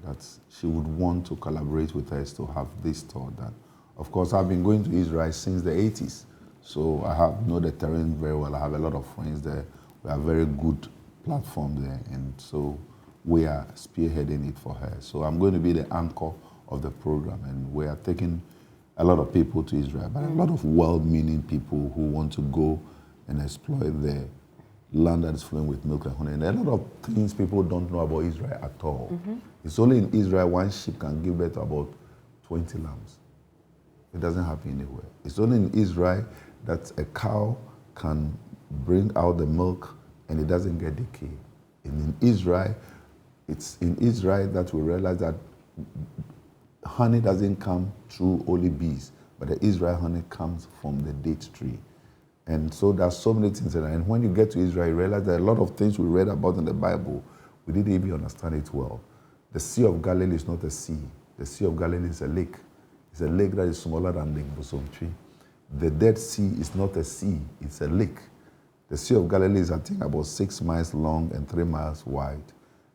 that she would want to collaborate with us to have this tour done. Of course, I've been going to Israel since the 80s. So I know the terrain very well. I have a lot of friends there. We have a very good platform there. And so we are spearheading it for her. So I'm going to be the anchor of the program. And we are taking a lot of people to Israel, but a lot of well-meaning people who want to go and explore the land that is flowing with milk and honey. And a lot of things people don't know about Israel at all. It's only in Israel one sheep can give birth to about 20 lambs. It doesn't happen anywhere. It's only in Israel that a cow can bring out the milk and it doesn't get decay. And it's in Israel that we realize that honey doesn't come through only bees, but the Israel honey comes from the date tree. And so there's so many things. And when you get to Israel, you realize that a lot of things we read about in the Bible, we didn't even understand it well. The Sea of Galilee is not a sea. The Sea of Galilee is a lake. It's a lake that is smaller than Lake Bosomtwi. The Dead Sea is not a sea, it's a lake. The Sea of Galilee is, I think, about 6 miles long and 3 miles wide.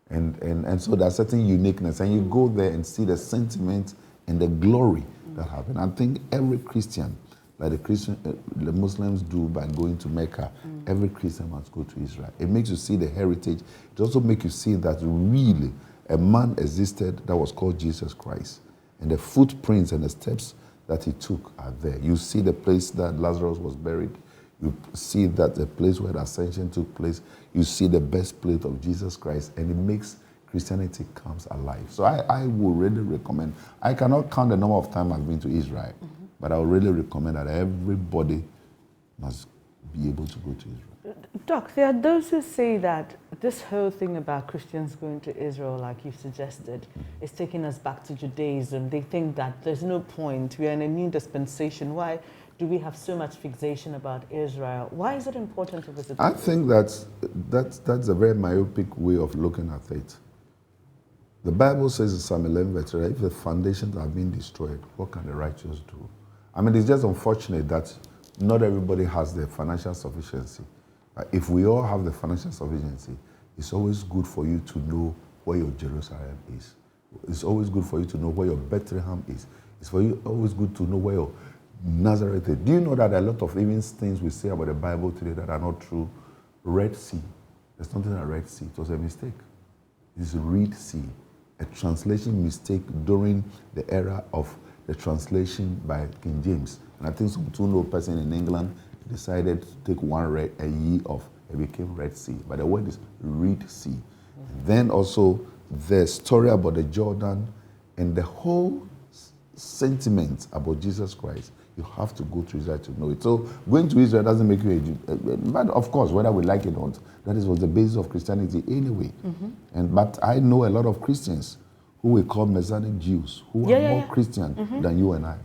And so there's certain uniqueness, and you go there and see the sentiment and the glory that happen. I think every Christian, like the Muslims do by going to Mecca, every Christian must go to Israel. It makes you see the heritage. It also makes you see that really a man existed that was called Jesus Christ, and the footprints and the steps that he took are there. You see the place that Lazarus was buried. You see that the place where the ascension took place. You see the best plate of Jesus Christ, and it makes Christianity comes alive. So I would really recommend. I cannot count the number of times I've been to Israel, But I would really recommend that everybody must be able to go to Israel. Doc, there are those who say that this whole thing about Christians going to Israel, like you've suggested, is taking us back to Judaism. They think that there's no point. We are in a new dispensation. Why do we have so much fixation about Israel? Why is it important to visit? I think that's a very myopic way of looking at it. The Bible says in Psalm 11, verse 3, if the foundations have been destroyed, what can the righteous do? I mean, it's just unfortunate that not everybody has the financial sufficiency. If we all have the financial sufficiency, it's always good for you to know where your Jerusalem is. It's always good for you to know where your Bethlehem is. It's always good to know where your Nazareth is. Do you know that a lot of even things we say about the Bible today that are not true? Red Sea. There's nothing like Red Sea. It was a mistake. It's Red Sea. A translation mistake during the era of the translation by King James. And I think some 2-year-old person in England decided to take a ye off. It became Red Sea. But the word is Red Sea. And then also the story about the Jordan and the whole sentiment about Jesus Christ. You have to go to Israel to know it. So going to Israel doesn't make you a Jew. But of course, whether we like it or not, that was the basis of Christianity anyway. But I know a lot of Christians who we call Messianic Jews, who are more Christian than you and I.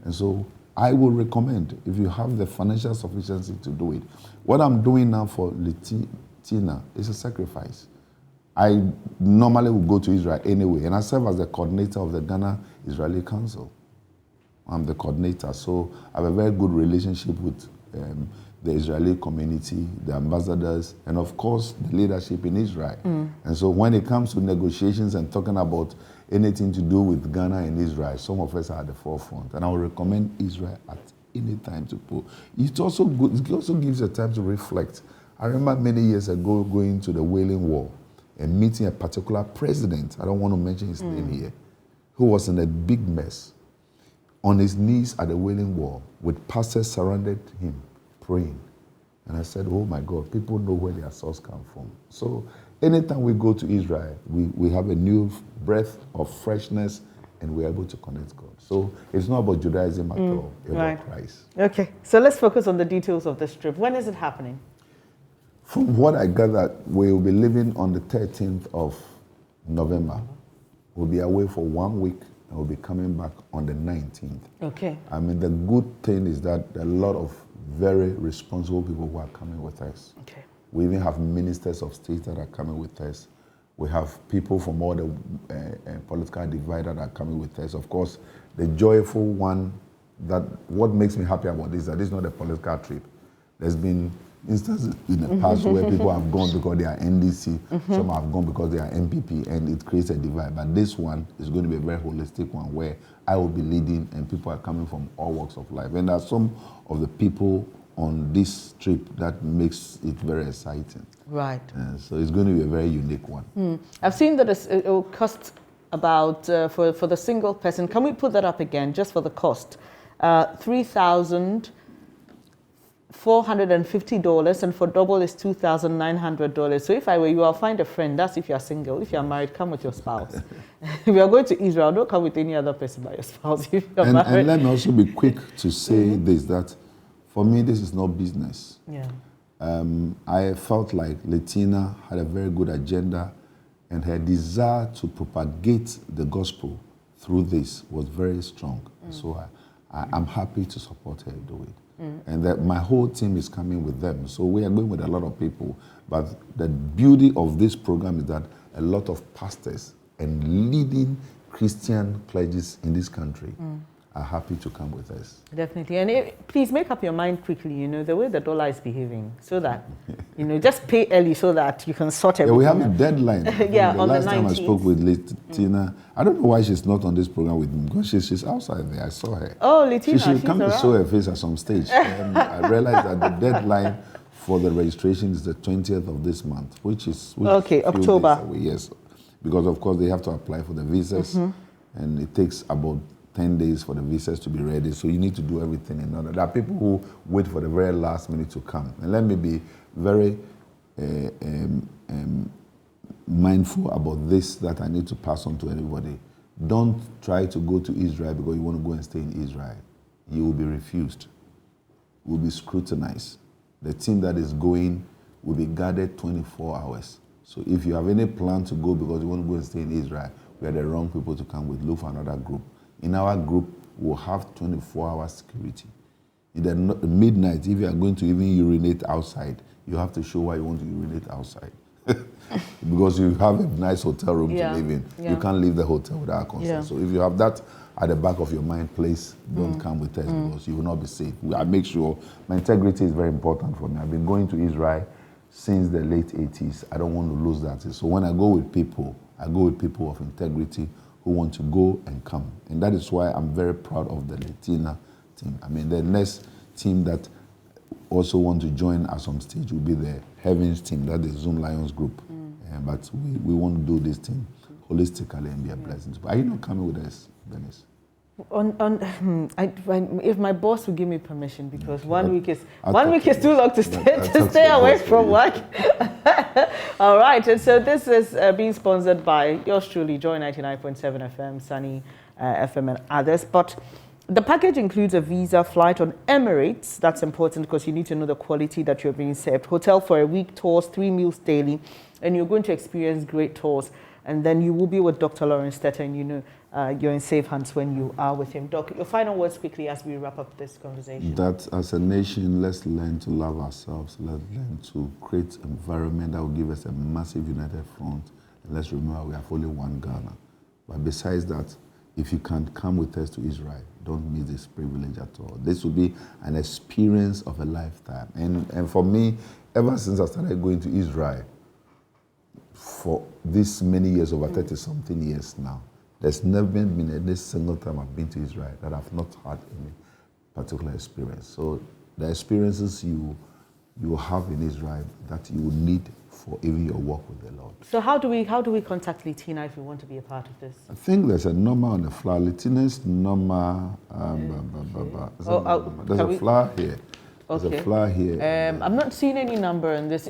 And so I will recommend, if you have the financial sufficiency to do it. What I'm doing now for Latina is a sacrifice. I normally would go to Israel anyway, and I serve as the coordinator of the Ghana Israeli Council. I'm the coordinator, so I have a very good relationship with the Israeli community, the ambassadors, and of course, the leadership in Israel. And so when it comes to negotiations and talking about anything to do with Ghana and Israel, some of us are at the forefront. And I would recommend Israel at any time to pull. It also gives a time to reflect. I remember many years ago going to the Wailing Wall and meeting a particular president, I don't want to mention his name here, who was in a big mess, on his knees at the Wailing Wall, with pastors surrounded him, praying. And I said, oh my God, people know where their source comes from. So anytime we go to Israel, we have a new breath of freshness and we're able to connect God. So it's not about Judaism at all, it's about Christ. Okay, so let's focus on the details of this trip. When is it happening? From what I gather, we will be leaving on the 13th of November. We'll be away for 1 week and we'll be coming back on the 19th. Okay. I mean, the good thing is that there are a lot of very responsible people who are coming with us. Okay. We even have ministers of state that are coming with us. We have people from all the political divide that are coming with us. Of course, the joyful one, that what makes me happy about this is that this is not a political trip. There's been instances in the past where people have gone because they are NDC, some have gone because they are MPP, and it creates a divide. But this one is going to be a very holistic one where I will be leading and people are coming from all walks of life. And there are some of the people on this trip that makes it very exciting. Right. So it's going to be a very unique one. I've seen that it will cost about, for the single person, can we put that up again, just for the cost? $3,450, and for double is $2,900. So if I were you, I'll find a friend. That's if you're single. If you're married, come with your spouse. If you're going to Israel, don't come with any other person but your spouse. If you're married. And let me also be quick to say this, that for me, this is not business. Yeah. I felt like Latina had a very good agenda, and her desire to propagate the gospel through this was very strong. So I'm happy to support her do it. And that my whole team is coming with them. So we are going with a lot of people. But the beauty of this program is that a lot of pastors and leading Christian clergies in this country are happy to come with us. Definitely. And please make up your mind quickly, the way the dollar is behaving, so that, just pay early so that you can sort everything. Yeah, we have a deadline. Yeah, the on last the 19th. time I spoke with Latina, I don't know why she's not on this program with me, because she's outside there. I saw her. Oh, Latina, she'll come to show her face at some stage. I realized that the deadline for the registration is the 20th of this month, which is okay, October. Yes, because of course they have to apply for the visas, and it takes about 10 days for the visas to be ready, so you need to do everything in order. There are people who wait for the very last minute to come. And let me be very mindful about this that I need to pass on to everybody. Don't try to go to Israel because you want to go and stay in Israel. you will be refused, will be scrutinized. The team that is going will be guarded 24 hours. So if you have any plan to go because you want to go and stay in Israel, we are the wrong people to come with. Look for another group. In our group, we'll have 24-hour security. In the midnight, if you are going to even urinate outside, you have to show why you want to urinate outside. Because you have a nice hotel room to live in. You can't leave the hotel without consent. So if you have that at the back of your mind, please don't come with us because you will not be safe. I make sure my integrity is very important for me. I've been going to Israel since the late 80s. I don't want to lose that. So when I go with people, I go with people of integrity who want to go and come. And that is why I'm very proud of the Latina team. I mean, the next team that also want to join us on stage will be the Heavens team, that is Zoom Lions group. But we want to do this thing holistically and be a blessing. But are you not coming with us, Bernice? If my boss would give me permission, because 1 week is too long to stay away from work. All right, and so this is being sponsored by yours truly, Joy 99.7 FM, Sunny FM, and others. But the package includes a visa, flight on Emirates. That's important because you need to know the quality that you're being served. Hotel for a week, tours, 3 meals daily, and you're going to experience great tours. And then you will be with Dr. Lawrence Tetter, and you know you're in safe hands when you are with him. Doc, your final words quickly as we wrap up this conversation. That as a nation, let's learn to love ourselves. Let's learn to create an environment that will give us a massive united front. And let's remember we have only one Ghana. But besides that, if you can come with us to Israel, don't miss this privilege at all. This will be an experience of a lifetime. And for me, ever since I started going to Israel, for this many years, over 30-something years now, there's never been any single time I've been to Israel that I've not had any particular experience. So the experiences you have in Israel that you will need for even your walk with the Lord. So how do we contact Latina if we want to be a part of this? I think there's a number on the flyer. Latina's number. There's a flyer here. There's a flyer here. I'm not seeing any number in this.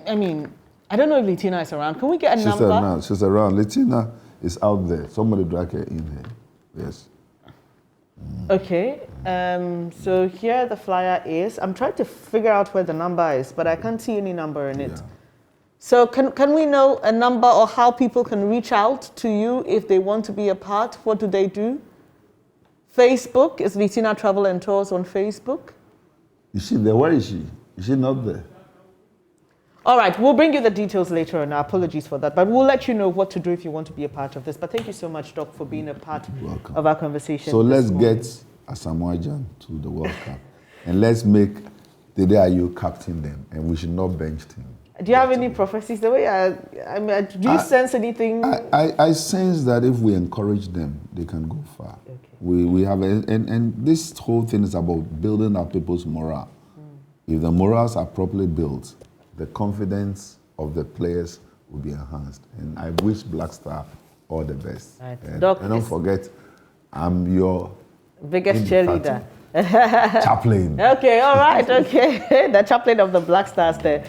I mean, I don't know if Latina is around. Can we get a number? She's around. Latina is out there. Somebody drag her in here. Yes. Okay. So here the flyer is. I'm trying to figure out where the number is, but I can't see any number in it. Yeah. So can we know a number or how people can reach out to you if they want to be a part? What do they do? Facebook, is Latina Travel and Tours on Facebook? Is she there? Where is she? Is she not there? All right, we'll bring you the details later on. Apologies for that, but we'll let you know what to do if you want to be a part of this. But thank you so much, Doc, for being a part of our conversation. So let's get Asamoah Gyan to the World Cup, and let's make the day you captain them, and we should not bench him. Do you have any prophecies? The way do you sense anything? I sense that if we encourage them, they can go far. Okay. We have and this whole thing is about building our people's morale. If the morals are properly built, the confidence of the players will be enhanced. And I wish Black Star all the best. Right. And don't forget, I'm your biggest cheerleader. Chaplain. Okay, all right, okay. The chaplain of the Black Stars there,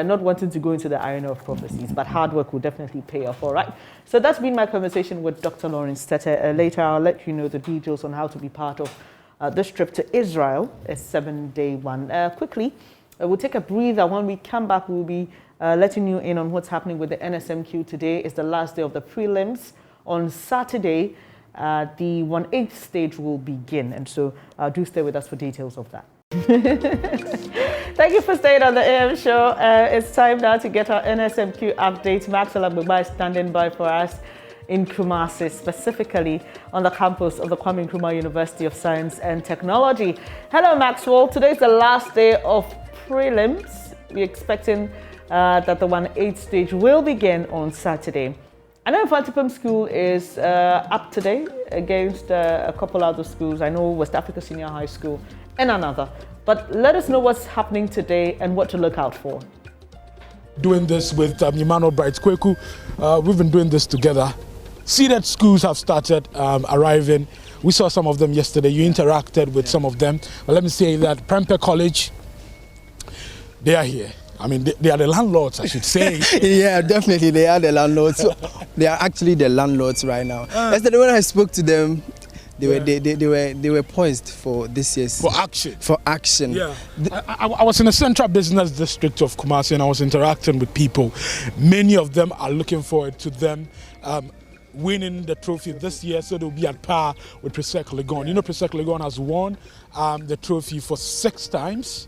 not wanting to go into the arena of prophecies, but hard work will definitely pay off, all right? So that's been my conversation with Dr. Lawrence Tetter. Later, I'll let you know the details on how to be part of this trip to Israel, a 7-day one. Quickly, we'll take a breather. When we come back, we'll be letting you in on what's happening with the NSMQ. Today is the last day of the prelims. On Saturday, the 1/8 stage will begin. And so do stay with us for details of that. Thank you for staying on the AM show. It's time now to get our NSMQ updates. Maxwell Abu-Baidoo is standing by for us in Kumasi, specifically on the campus of the Kwame Nkrumah University of Science and Technology. Hello, Maxwell. Today is the last day of prelims. We're expecting that the 1/8 stage will begin on Saturday. I know Aflatoxins School is up today against a couple other schools. I know West Africa Senior High School and another. But let us know what's happening today and what to look out for. Doing this with Emmanuel Bright Kweku. We've been doing this together. Seeded schools have started arriving. We saw some of them yesterday. You interacted with some of them. But let me say that Prempeh College, they are here. I mean, they are the landlords, I should say. Yeah, definitely, they are the landlords. They are actually the landlords right now. Yesterday when I spoke to them, They were poised for this year's action. For action. Yeah. I was in the central business district of Kumasi and I was interacting with people. Many of them are looking forward to them winning the trophy this year, so they'll be at par with Presec Legon. You know, Presec Legon has won the trophy for 6 times.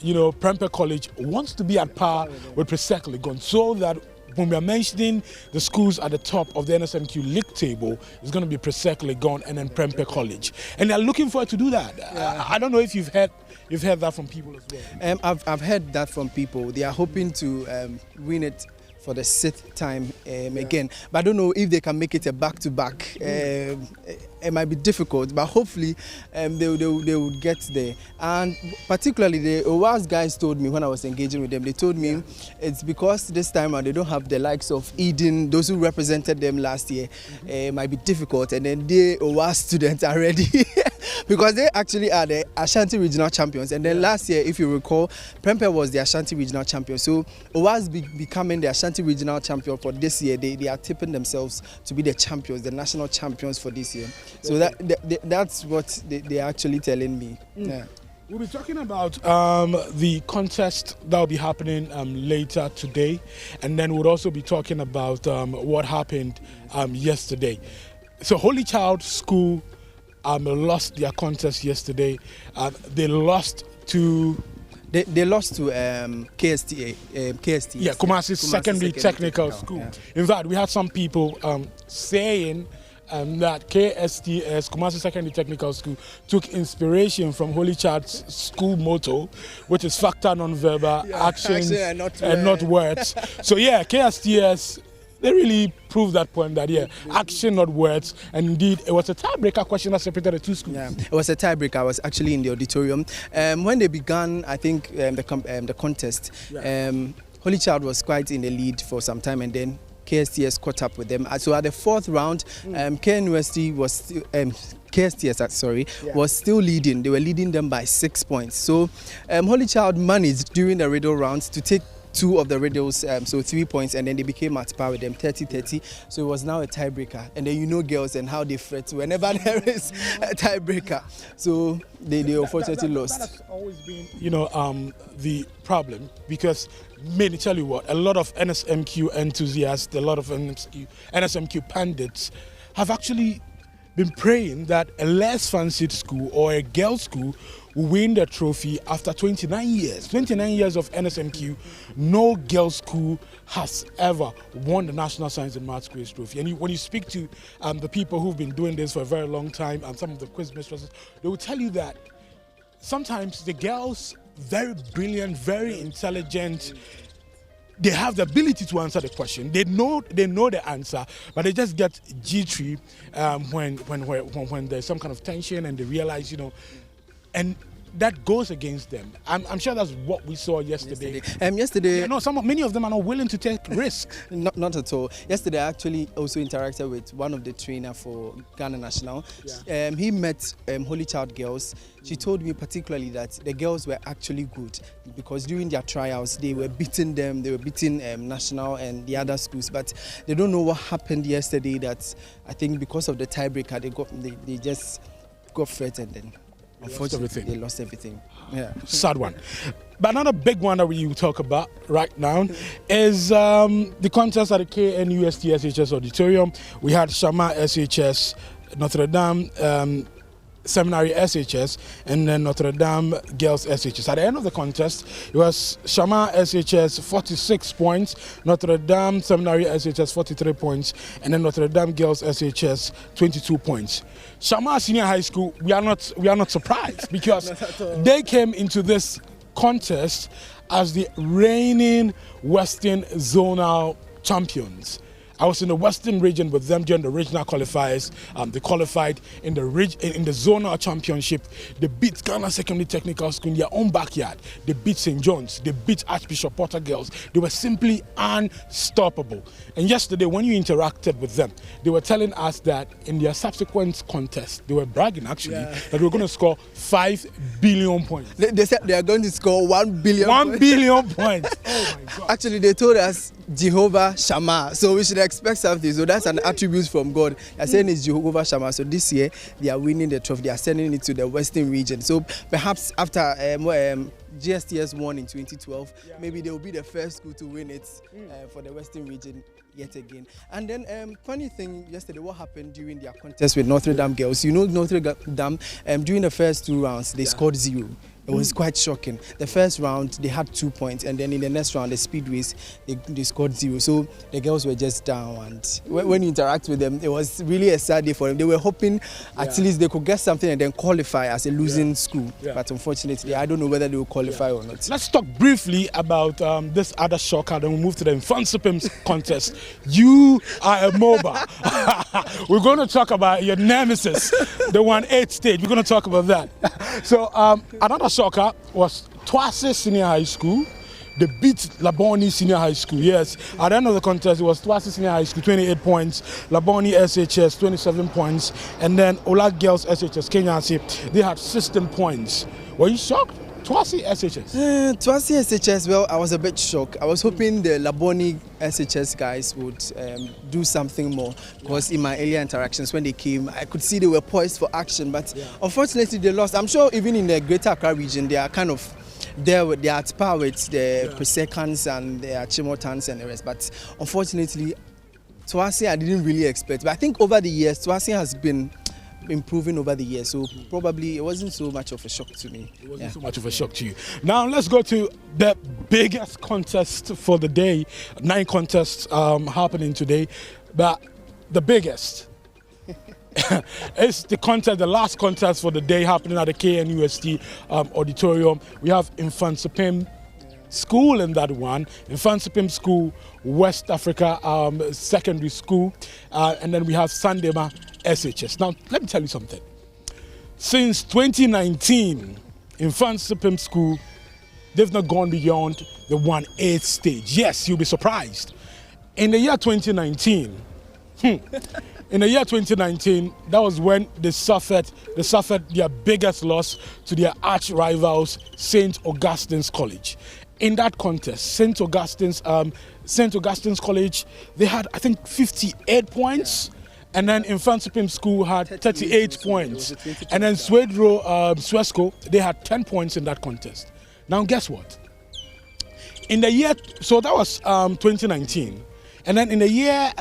You know, Prempeh College wants to be at par with Presec Legon, so that when we are mentioning the schools at the top of the NSMQ league table, it's going to be Presec Legon and then Prempeh College, and they're looking forward to do that. I don't know if you've heard that from people as well. I've heard that from people. They are hoping to win it for the 6th time again, but I don't know if they can make it a back-to-back. It might be difficult, but hopefully they will get there. And particularly the OWAS guys told me when I was engaging with them, they told me it's because this time they don't have the likes of Eden, those who represented them last year. It might be difficult, and then the OWAS students are ready because they actually are the Ashanti regional champions. And then last year, if you recall, Prempeh was the Ashanti regional champion. So OWAS becoming the Ashanti regional champion for this year, they are tipping themselves to be the champions, the national champions for this year. So that's what they're actually telling me. Yeah. We'll be talking about the contest that will be happening later today, and then we'll also be talking about what happened yesterday. So Holy Child School lost their contest yesterday. They lost to... They lost to KSTA. Yeah, Kumasi Secondary Technical School. In fact, we had some people saying that KSTS, Kumasi Secondary Technical School, took inspiration from Holy Child's school motto, which is factor non-verbal, actions and not words. So yeah, KSTS, they really proved that point that, action, not words. And indeed, it was a tiebreaker question that separated the two schools. Yeah, it was a tiebreaker. I was actually in the auditorium. When they began, I think, the contest, Holy Child was quite in the lead for some time, and then KSTS caught up with them. So at the 4th round, KNUST was still, KSTS, was still leading. They were leading them by 6 points. So Holy Child managed during the riddle rounds to take 2 of the riddles, so 3 points, and then they became at par with them, 30-30. So it was now a tiebreaker. And then you know girls and how they fret whenever there is a tiebreaker. So they unfortunately lost. That has always been, the problem, because may tell you what, a lot of NSMQ enthusiasts, a lot of NSMQ pundits have actually been praying that a less fancied school or a girls' school will win the trophy after 29 years. 29 years of NSMQ, no girls' school has ever won the National Science and Maths Quiz Trophy. And when you speak to the people who've been doing this for a very long time, and some of the quiz mistresses, they will tell you that sometimes the girls, very brilliant, very intelligent, they have the ability to answer the question. They know the answer, but they just get jittery when there's some kind of tension and they realize, and that goes against them. I'm sure that's what we saw yesterday. Many of them are not willing to take risks. Not at all. Yesterday, I actually also interacted with one of the trainers for Ghana National. Yeah. He met Holy Child girls. She told me particularly that the girls were actually good because during their trials, they were beating them. They were beating National and the other schools, but they don't know what happened yesterday. That I think because of the tiebreaker, they just got threatened and unfortunately, they lost everything. Yeah. Sad one. But another big one that we will talk about right now is the contest at the KNUST SHS Auditorium. We had Shama SHS, Notre Dame Seminary SHS, and then Notre Dame Girls SHS. At the end of the contest, it was Shama SHS 46 points, Notre Dame Seminary SHS 43 points, and then Notre Dame Girls SHS 22 points. Shama Senior High School, we are not surprised because they came into this contest as the reigning Western Zonal champions. I was in the Western region with them during the regional qualifiers. They qualified in the zonal championship. They beat Ghana Secondary Technical School in their own backyard. They beat St. John's. They beat Archbishop Potter Girls. They were simply unstoppable. And yesterday, when you interacted with them, they were telling us that in their subsequent contest, they were bragging actually that they were going to score 5 billion points. They said they are going to score 1 billion. 1 billion points. Oh my God! Actually, they told us Jehovah Shammah. So we should expect something. So that's an attribute from God. They're saying it's Jehovah Shammah. So this year they are winning the trophy. They are sending it to the Western region. So perhaps after GSTS won in 2012, maybe they will be the first school to win it for the Western region yet again. And then funny thing, yesterday what happened during their contest with Notre Dame girls, you know, Notre Dame during the first 2 rounds they scored 0. It was quite shocking. The first round they had 2 points, and then in the next round the speedways they scored 0. So the girls were just down, and when you interact with them, it was really a sad day for them. They were hoping at least they could get something and then qualify as a losing school. But unfortunately, I don't know whether they will qualify or not. Let's talk briefly about this other shocker, then we'll move to the Infantsipim contest. You are a MOBA. We're going to talk about your nemesis, the 1/8 stage. We're going to talk about that. So another shocker was Twase Senior High School. They beat Laboni Senior High School. Yes, at the end of the contest, it was Twase Senior High School, 28 points, Laboni SHS, 27 points, and then Ola Girls SHS, Kenya, they had 16 points. Were you shocked? Twase SHS? Twase SHS, well, I was a bit shocked. I was hoping the Laboni SHS guys would do something more, because in my earlier interactions when they came, I could see they were poised for action, but unfortunately they lost. I'm sure even in the Greater Accra region, they are kind of there, they are at par with the Presecans and the Chimotans and the rest, but unfortunately, Twase I didn't really expect. But I think over the years, Twase has been improving over the years, so probably it wasn't so much of a shock to me. It wasn't so much of a shock to you. Now let's go to the biggest contest for the day. 9 contests happening today, but the biggest is the contest, the last contest for the day happening at the KNUST auditorium. We have Infantsipim School in that one, Infantsipim School, West Africa Secondary School, and then we have Sandema SHS. Now, let me tell you something. Since 2019, Infantsipim School, they've not gone beyond the 1/8 stage. Yes, you'll be surprised. In the year 2019, that was when they suffered their biggest loss to their arch rivals, St. Augustine's College. In that contest, St. Augustine's College, they had, I think, 58 points. And then Infantsipim School had 38 points. And then Swesco, they had 10 points in that contest. Now, guess what? In the year, so that was 2019. And then in the year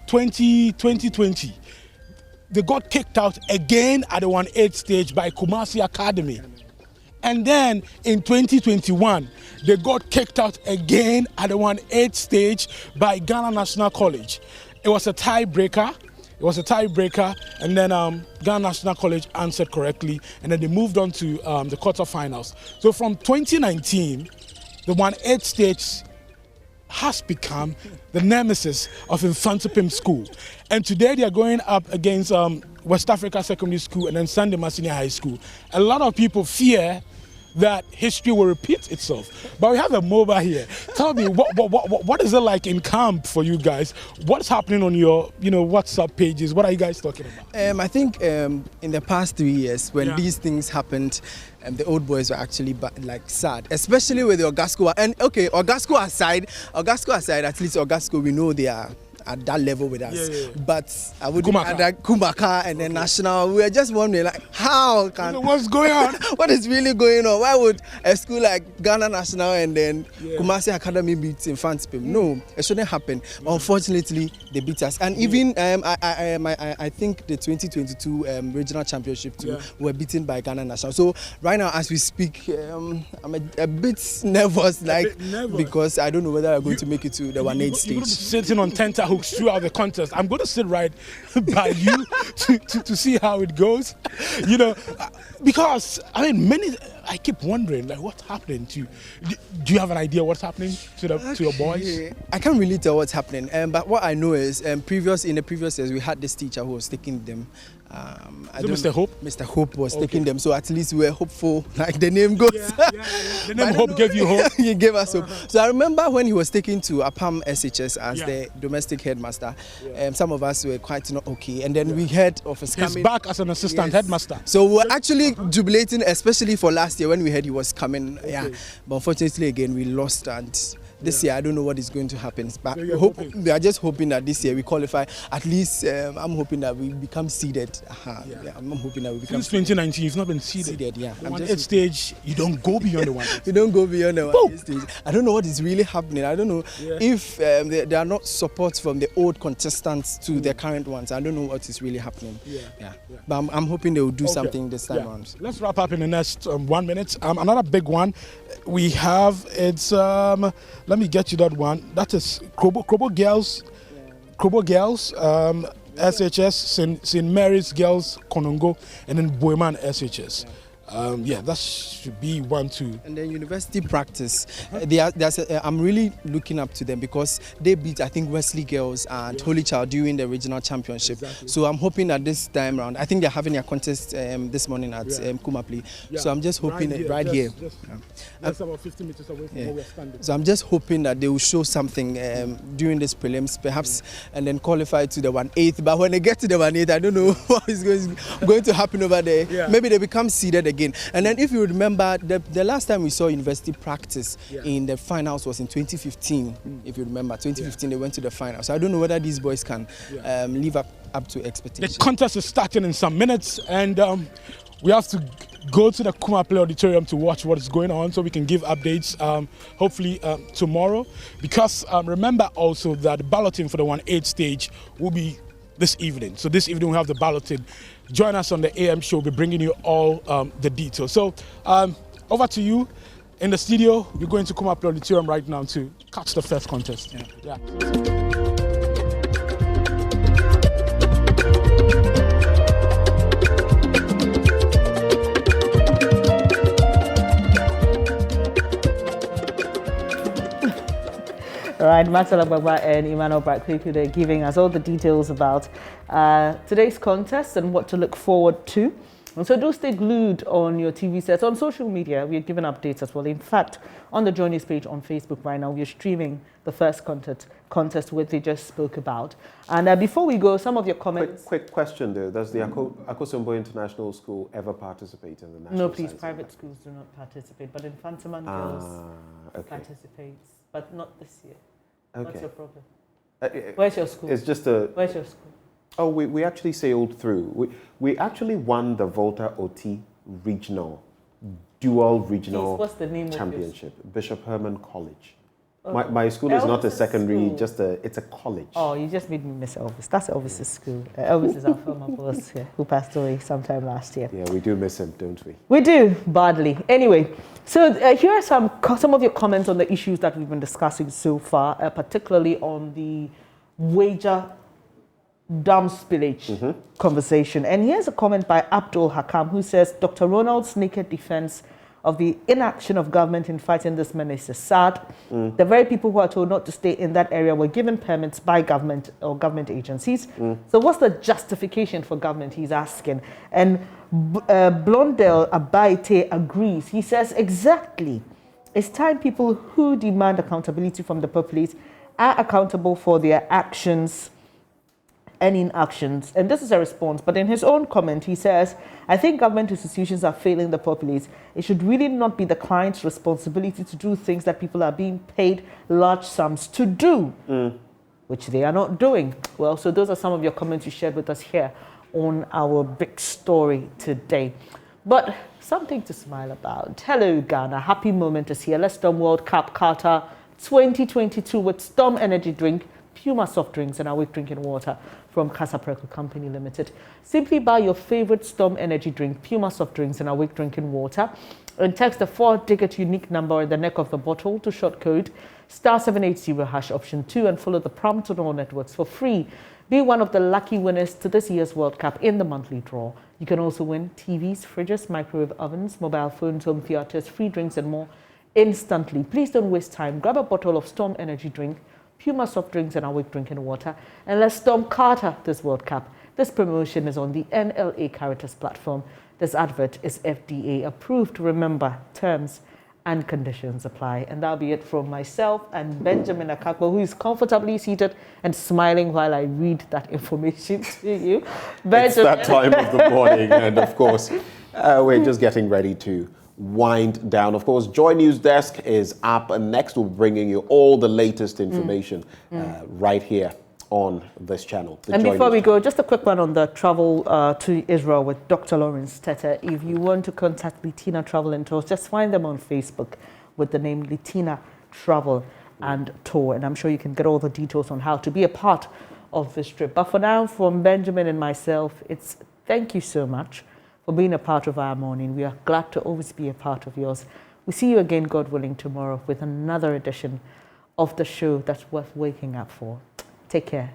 2020, they got kicked out again at the 1/8 stage by Kumasi Academy. And then in 2021, they got kicked out again at the 1/8 stage by Ghana National College. It was a tiebreaker. And then Ghana National College answered correctly, and then they moved on to the quarterfinals. So from 2019, the 1/8 stage has become the nemesis of Infantsipim School. And today they are going up against West Africa Secondary School and then Sandema Senior High School. A lot of people fear that history will repeat itself. But we have a MOBA here. Tell me, what is it like in camp for you guys? What's happening on your WhatsApp pages? What are you guys talking about? I think in the past 3 years, when these things happened, the old boys were actually sad, especially with the Ogasco. And okay, Ogasco aside, at least Ogasco, we know they are at that level with us. But I would add that Kumaka and then National, we are just wondering, like, how can... What's going on? What is really going on? Why would a school like Ghana National and then Kumasi Academy beat Infantsipim? No, it shouldn't happen. Unfortunately, they beat us. And even, I think the 2022 regional championship too were beaten by Ghana National. So right now, as we speak, I'm a bit nervous, because I don't know whether I'm going to make it to the 1/8 stage. You're sitting on tenterhooks throughout the contest. I'm going to sit right by you to see how it goes. Because I keep wondering, like, what's happening to you? Do you have an idea what's happening to your boys? I can't really tell what's happening, but what I know is in the previous years we had this teacher who was taking them. Mr. Hope? Mr. Hope was taking them, so at least we were hopeful, like the name goes. The name Hope gave you hope? He gave us hope. So I remember when he was taken to APAM SHS as the domestic headmaster, some of us were quite not okay, and then we heard of his coming. He's back as an assistant headmaster. So we were actually jubilating, especially for last year when we heard he was coming. But unfortunately again we lost, and This year, I don't know what is going to happen. But we are just hoping that this year we qualify. At least I'm hoping that we become seeded. I'm hoping that we become. Since 2019, you've not been seeded. Yeah. The 1-8 stage, you don't go beyond the 1-8. You don't go beyond the 1-8 stage. I don't know what is really happening. I don't know if there are not supports from the old contestants to the current ones. I don't know what is really happening. But I'm hoping they will do something this time around. Let's wrap up in the next 1 minute. Another big one we have, it's let me get you that one. That is Krobo Girls, SHS, St. Mary's Girls, Konongo, and then Boeman SHS. That should be 1, 2. And then university practice. I'm really looking up to them because they beat, I think, Wesley Girls and Holy Child during the regional championship. Exactly. So I'm hoping that this time around, I think they're having a contest this morning at Kumapli. So I'm just hoping right here. That's about 50 meters away from where we're standing. So I'm just hoping that they will show something during this prelims, perhaps, and then qualify to the 1/8. But when they get to the 1/8, I don't know what is going to happen over there. Maybe they become seeded again. And then if you remember, the last time we saw university practice in the finals was in 2015. If you remember, 2015 they went to the finals. So I don't know whether these boys can live up to expectations. The contest is starting in some minutes, and we have to go to the Kumapli Auditorium to watch what is going on so we can give updates, hopefully tomorrow. Because remember also that the balloting for the 1/8 stage will be this evening. So this evening we have the balloting. Join us on the AM show. We'll be bringing you all the details. So over to you in the studio. We're going to Kumapli Auditorium right now to catch the first contest. All right, Marcela Baba and Emmanuel Bright-Kwaku, they're giving us all the details about today's contest and what to look forward to. And so do stay glued on your TV sets. On social media, we are giving updates as well. In fact, on the JoyNews page on Facebook right now, we are streaming the first contest which they just spoke about. And before we go, some of your comments... Quick question though. Does the Akosombo International School ever participate in the national? No, please, private schools do not participate. But Infantaman Girls participates, but not this year. Okay. What's your problem? Where's your school? It's just Where's your school? Oh, we actually sailed through. We actually won the Volta OT regional, dual regional What's the name championship. Of Bishop Herman College. Okay. My school is not a secondary, school. it's a college. Oh, you just made me miss Elvis. That's Elvis's school. Elvis is our former boss here, who passed away sometime last year. Yeah, we do miss him, don't we? We do, badly. Anyway, so here are some of your comments on the issues that we've been discussing so far, particularly on the wager dam spillage conversation. And here's a comment by Abdul Hakam, who says, Dr. Ronald's naked defense of the inaction of government in fighting this menace is sad. The very people who are told not to stay in that area were given permits by government or government agencies. So what's the justification for government, he's asking? And Blondel Abaite agrees. He says, exactly. It's time people who demand accountability from the populace are accountable for their actions and inactions. And this is a response. But in his own comment, he says, I think government institutions are failing the populace. It should really not be the client's responsibility to do things that people are being paid large sums to do, which they are not doing. Well, so those are some of your comments you shared with us here on our big story today. But something to smile about. Hello, Ghana. Happy moment is here. Let's Storm World Cup Qatar 2022 with Storm Energy Drink, Puma soft drinks, and Awake Drinking Water from Casa Preco Company Limited. Simply buy your favorite Storm Energy Drink, Puma soft drinks, and Awake Drinking Water, and text the 4-digit unique number in the neck of the bottle to short code *780# option 2 and follow the prompts on all networks for free. Be one of the lucky winners to this year's World Cup in the monthly draw. You can also win TVs, fridges, microwave ovens, mobile phones, home theaters, free drinks, and more instantly. Please don't waste time. Grab a bottle of Storm Energy Drink, Puma soft drinks, and Awake Drinking Water, and let's storm Qatar this World Cup. This promotion is on the NLA Caritas platform. This advert is FDA approved. Remember, terms and conditions apply. And that'll be it from myself and Benjamin Akakpo, who is comfortably seated and smiling while I read that information to you. Benjamin. It's that time of the morning, and of course, we're just getting ready to wind down. Of course, Joy News Desk is up, and next we'll be bringing you all the latest information right here on this channel. And before we go, just a quick one on the travel to Israel with Dr. Lawrence Tete. If you want to contact Litina Travel and Tours, just find them on Facebook with the name Litina Travel and Tour. And I'm sure you can get all the details on how to be a part of this trip. But for now, from Benjamin and myself, it's thank you so much for being a part of our morning. We are glad to always be a part of yours. We see you again, God willing, tomorrow with another edition of the show that's worth waking up for. Take care.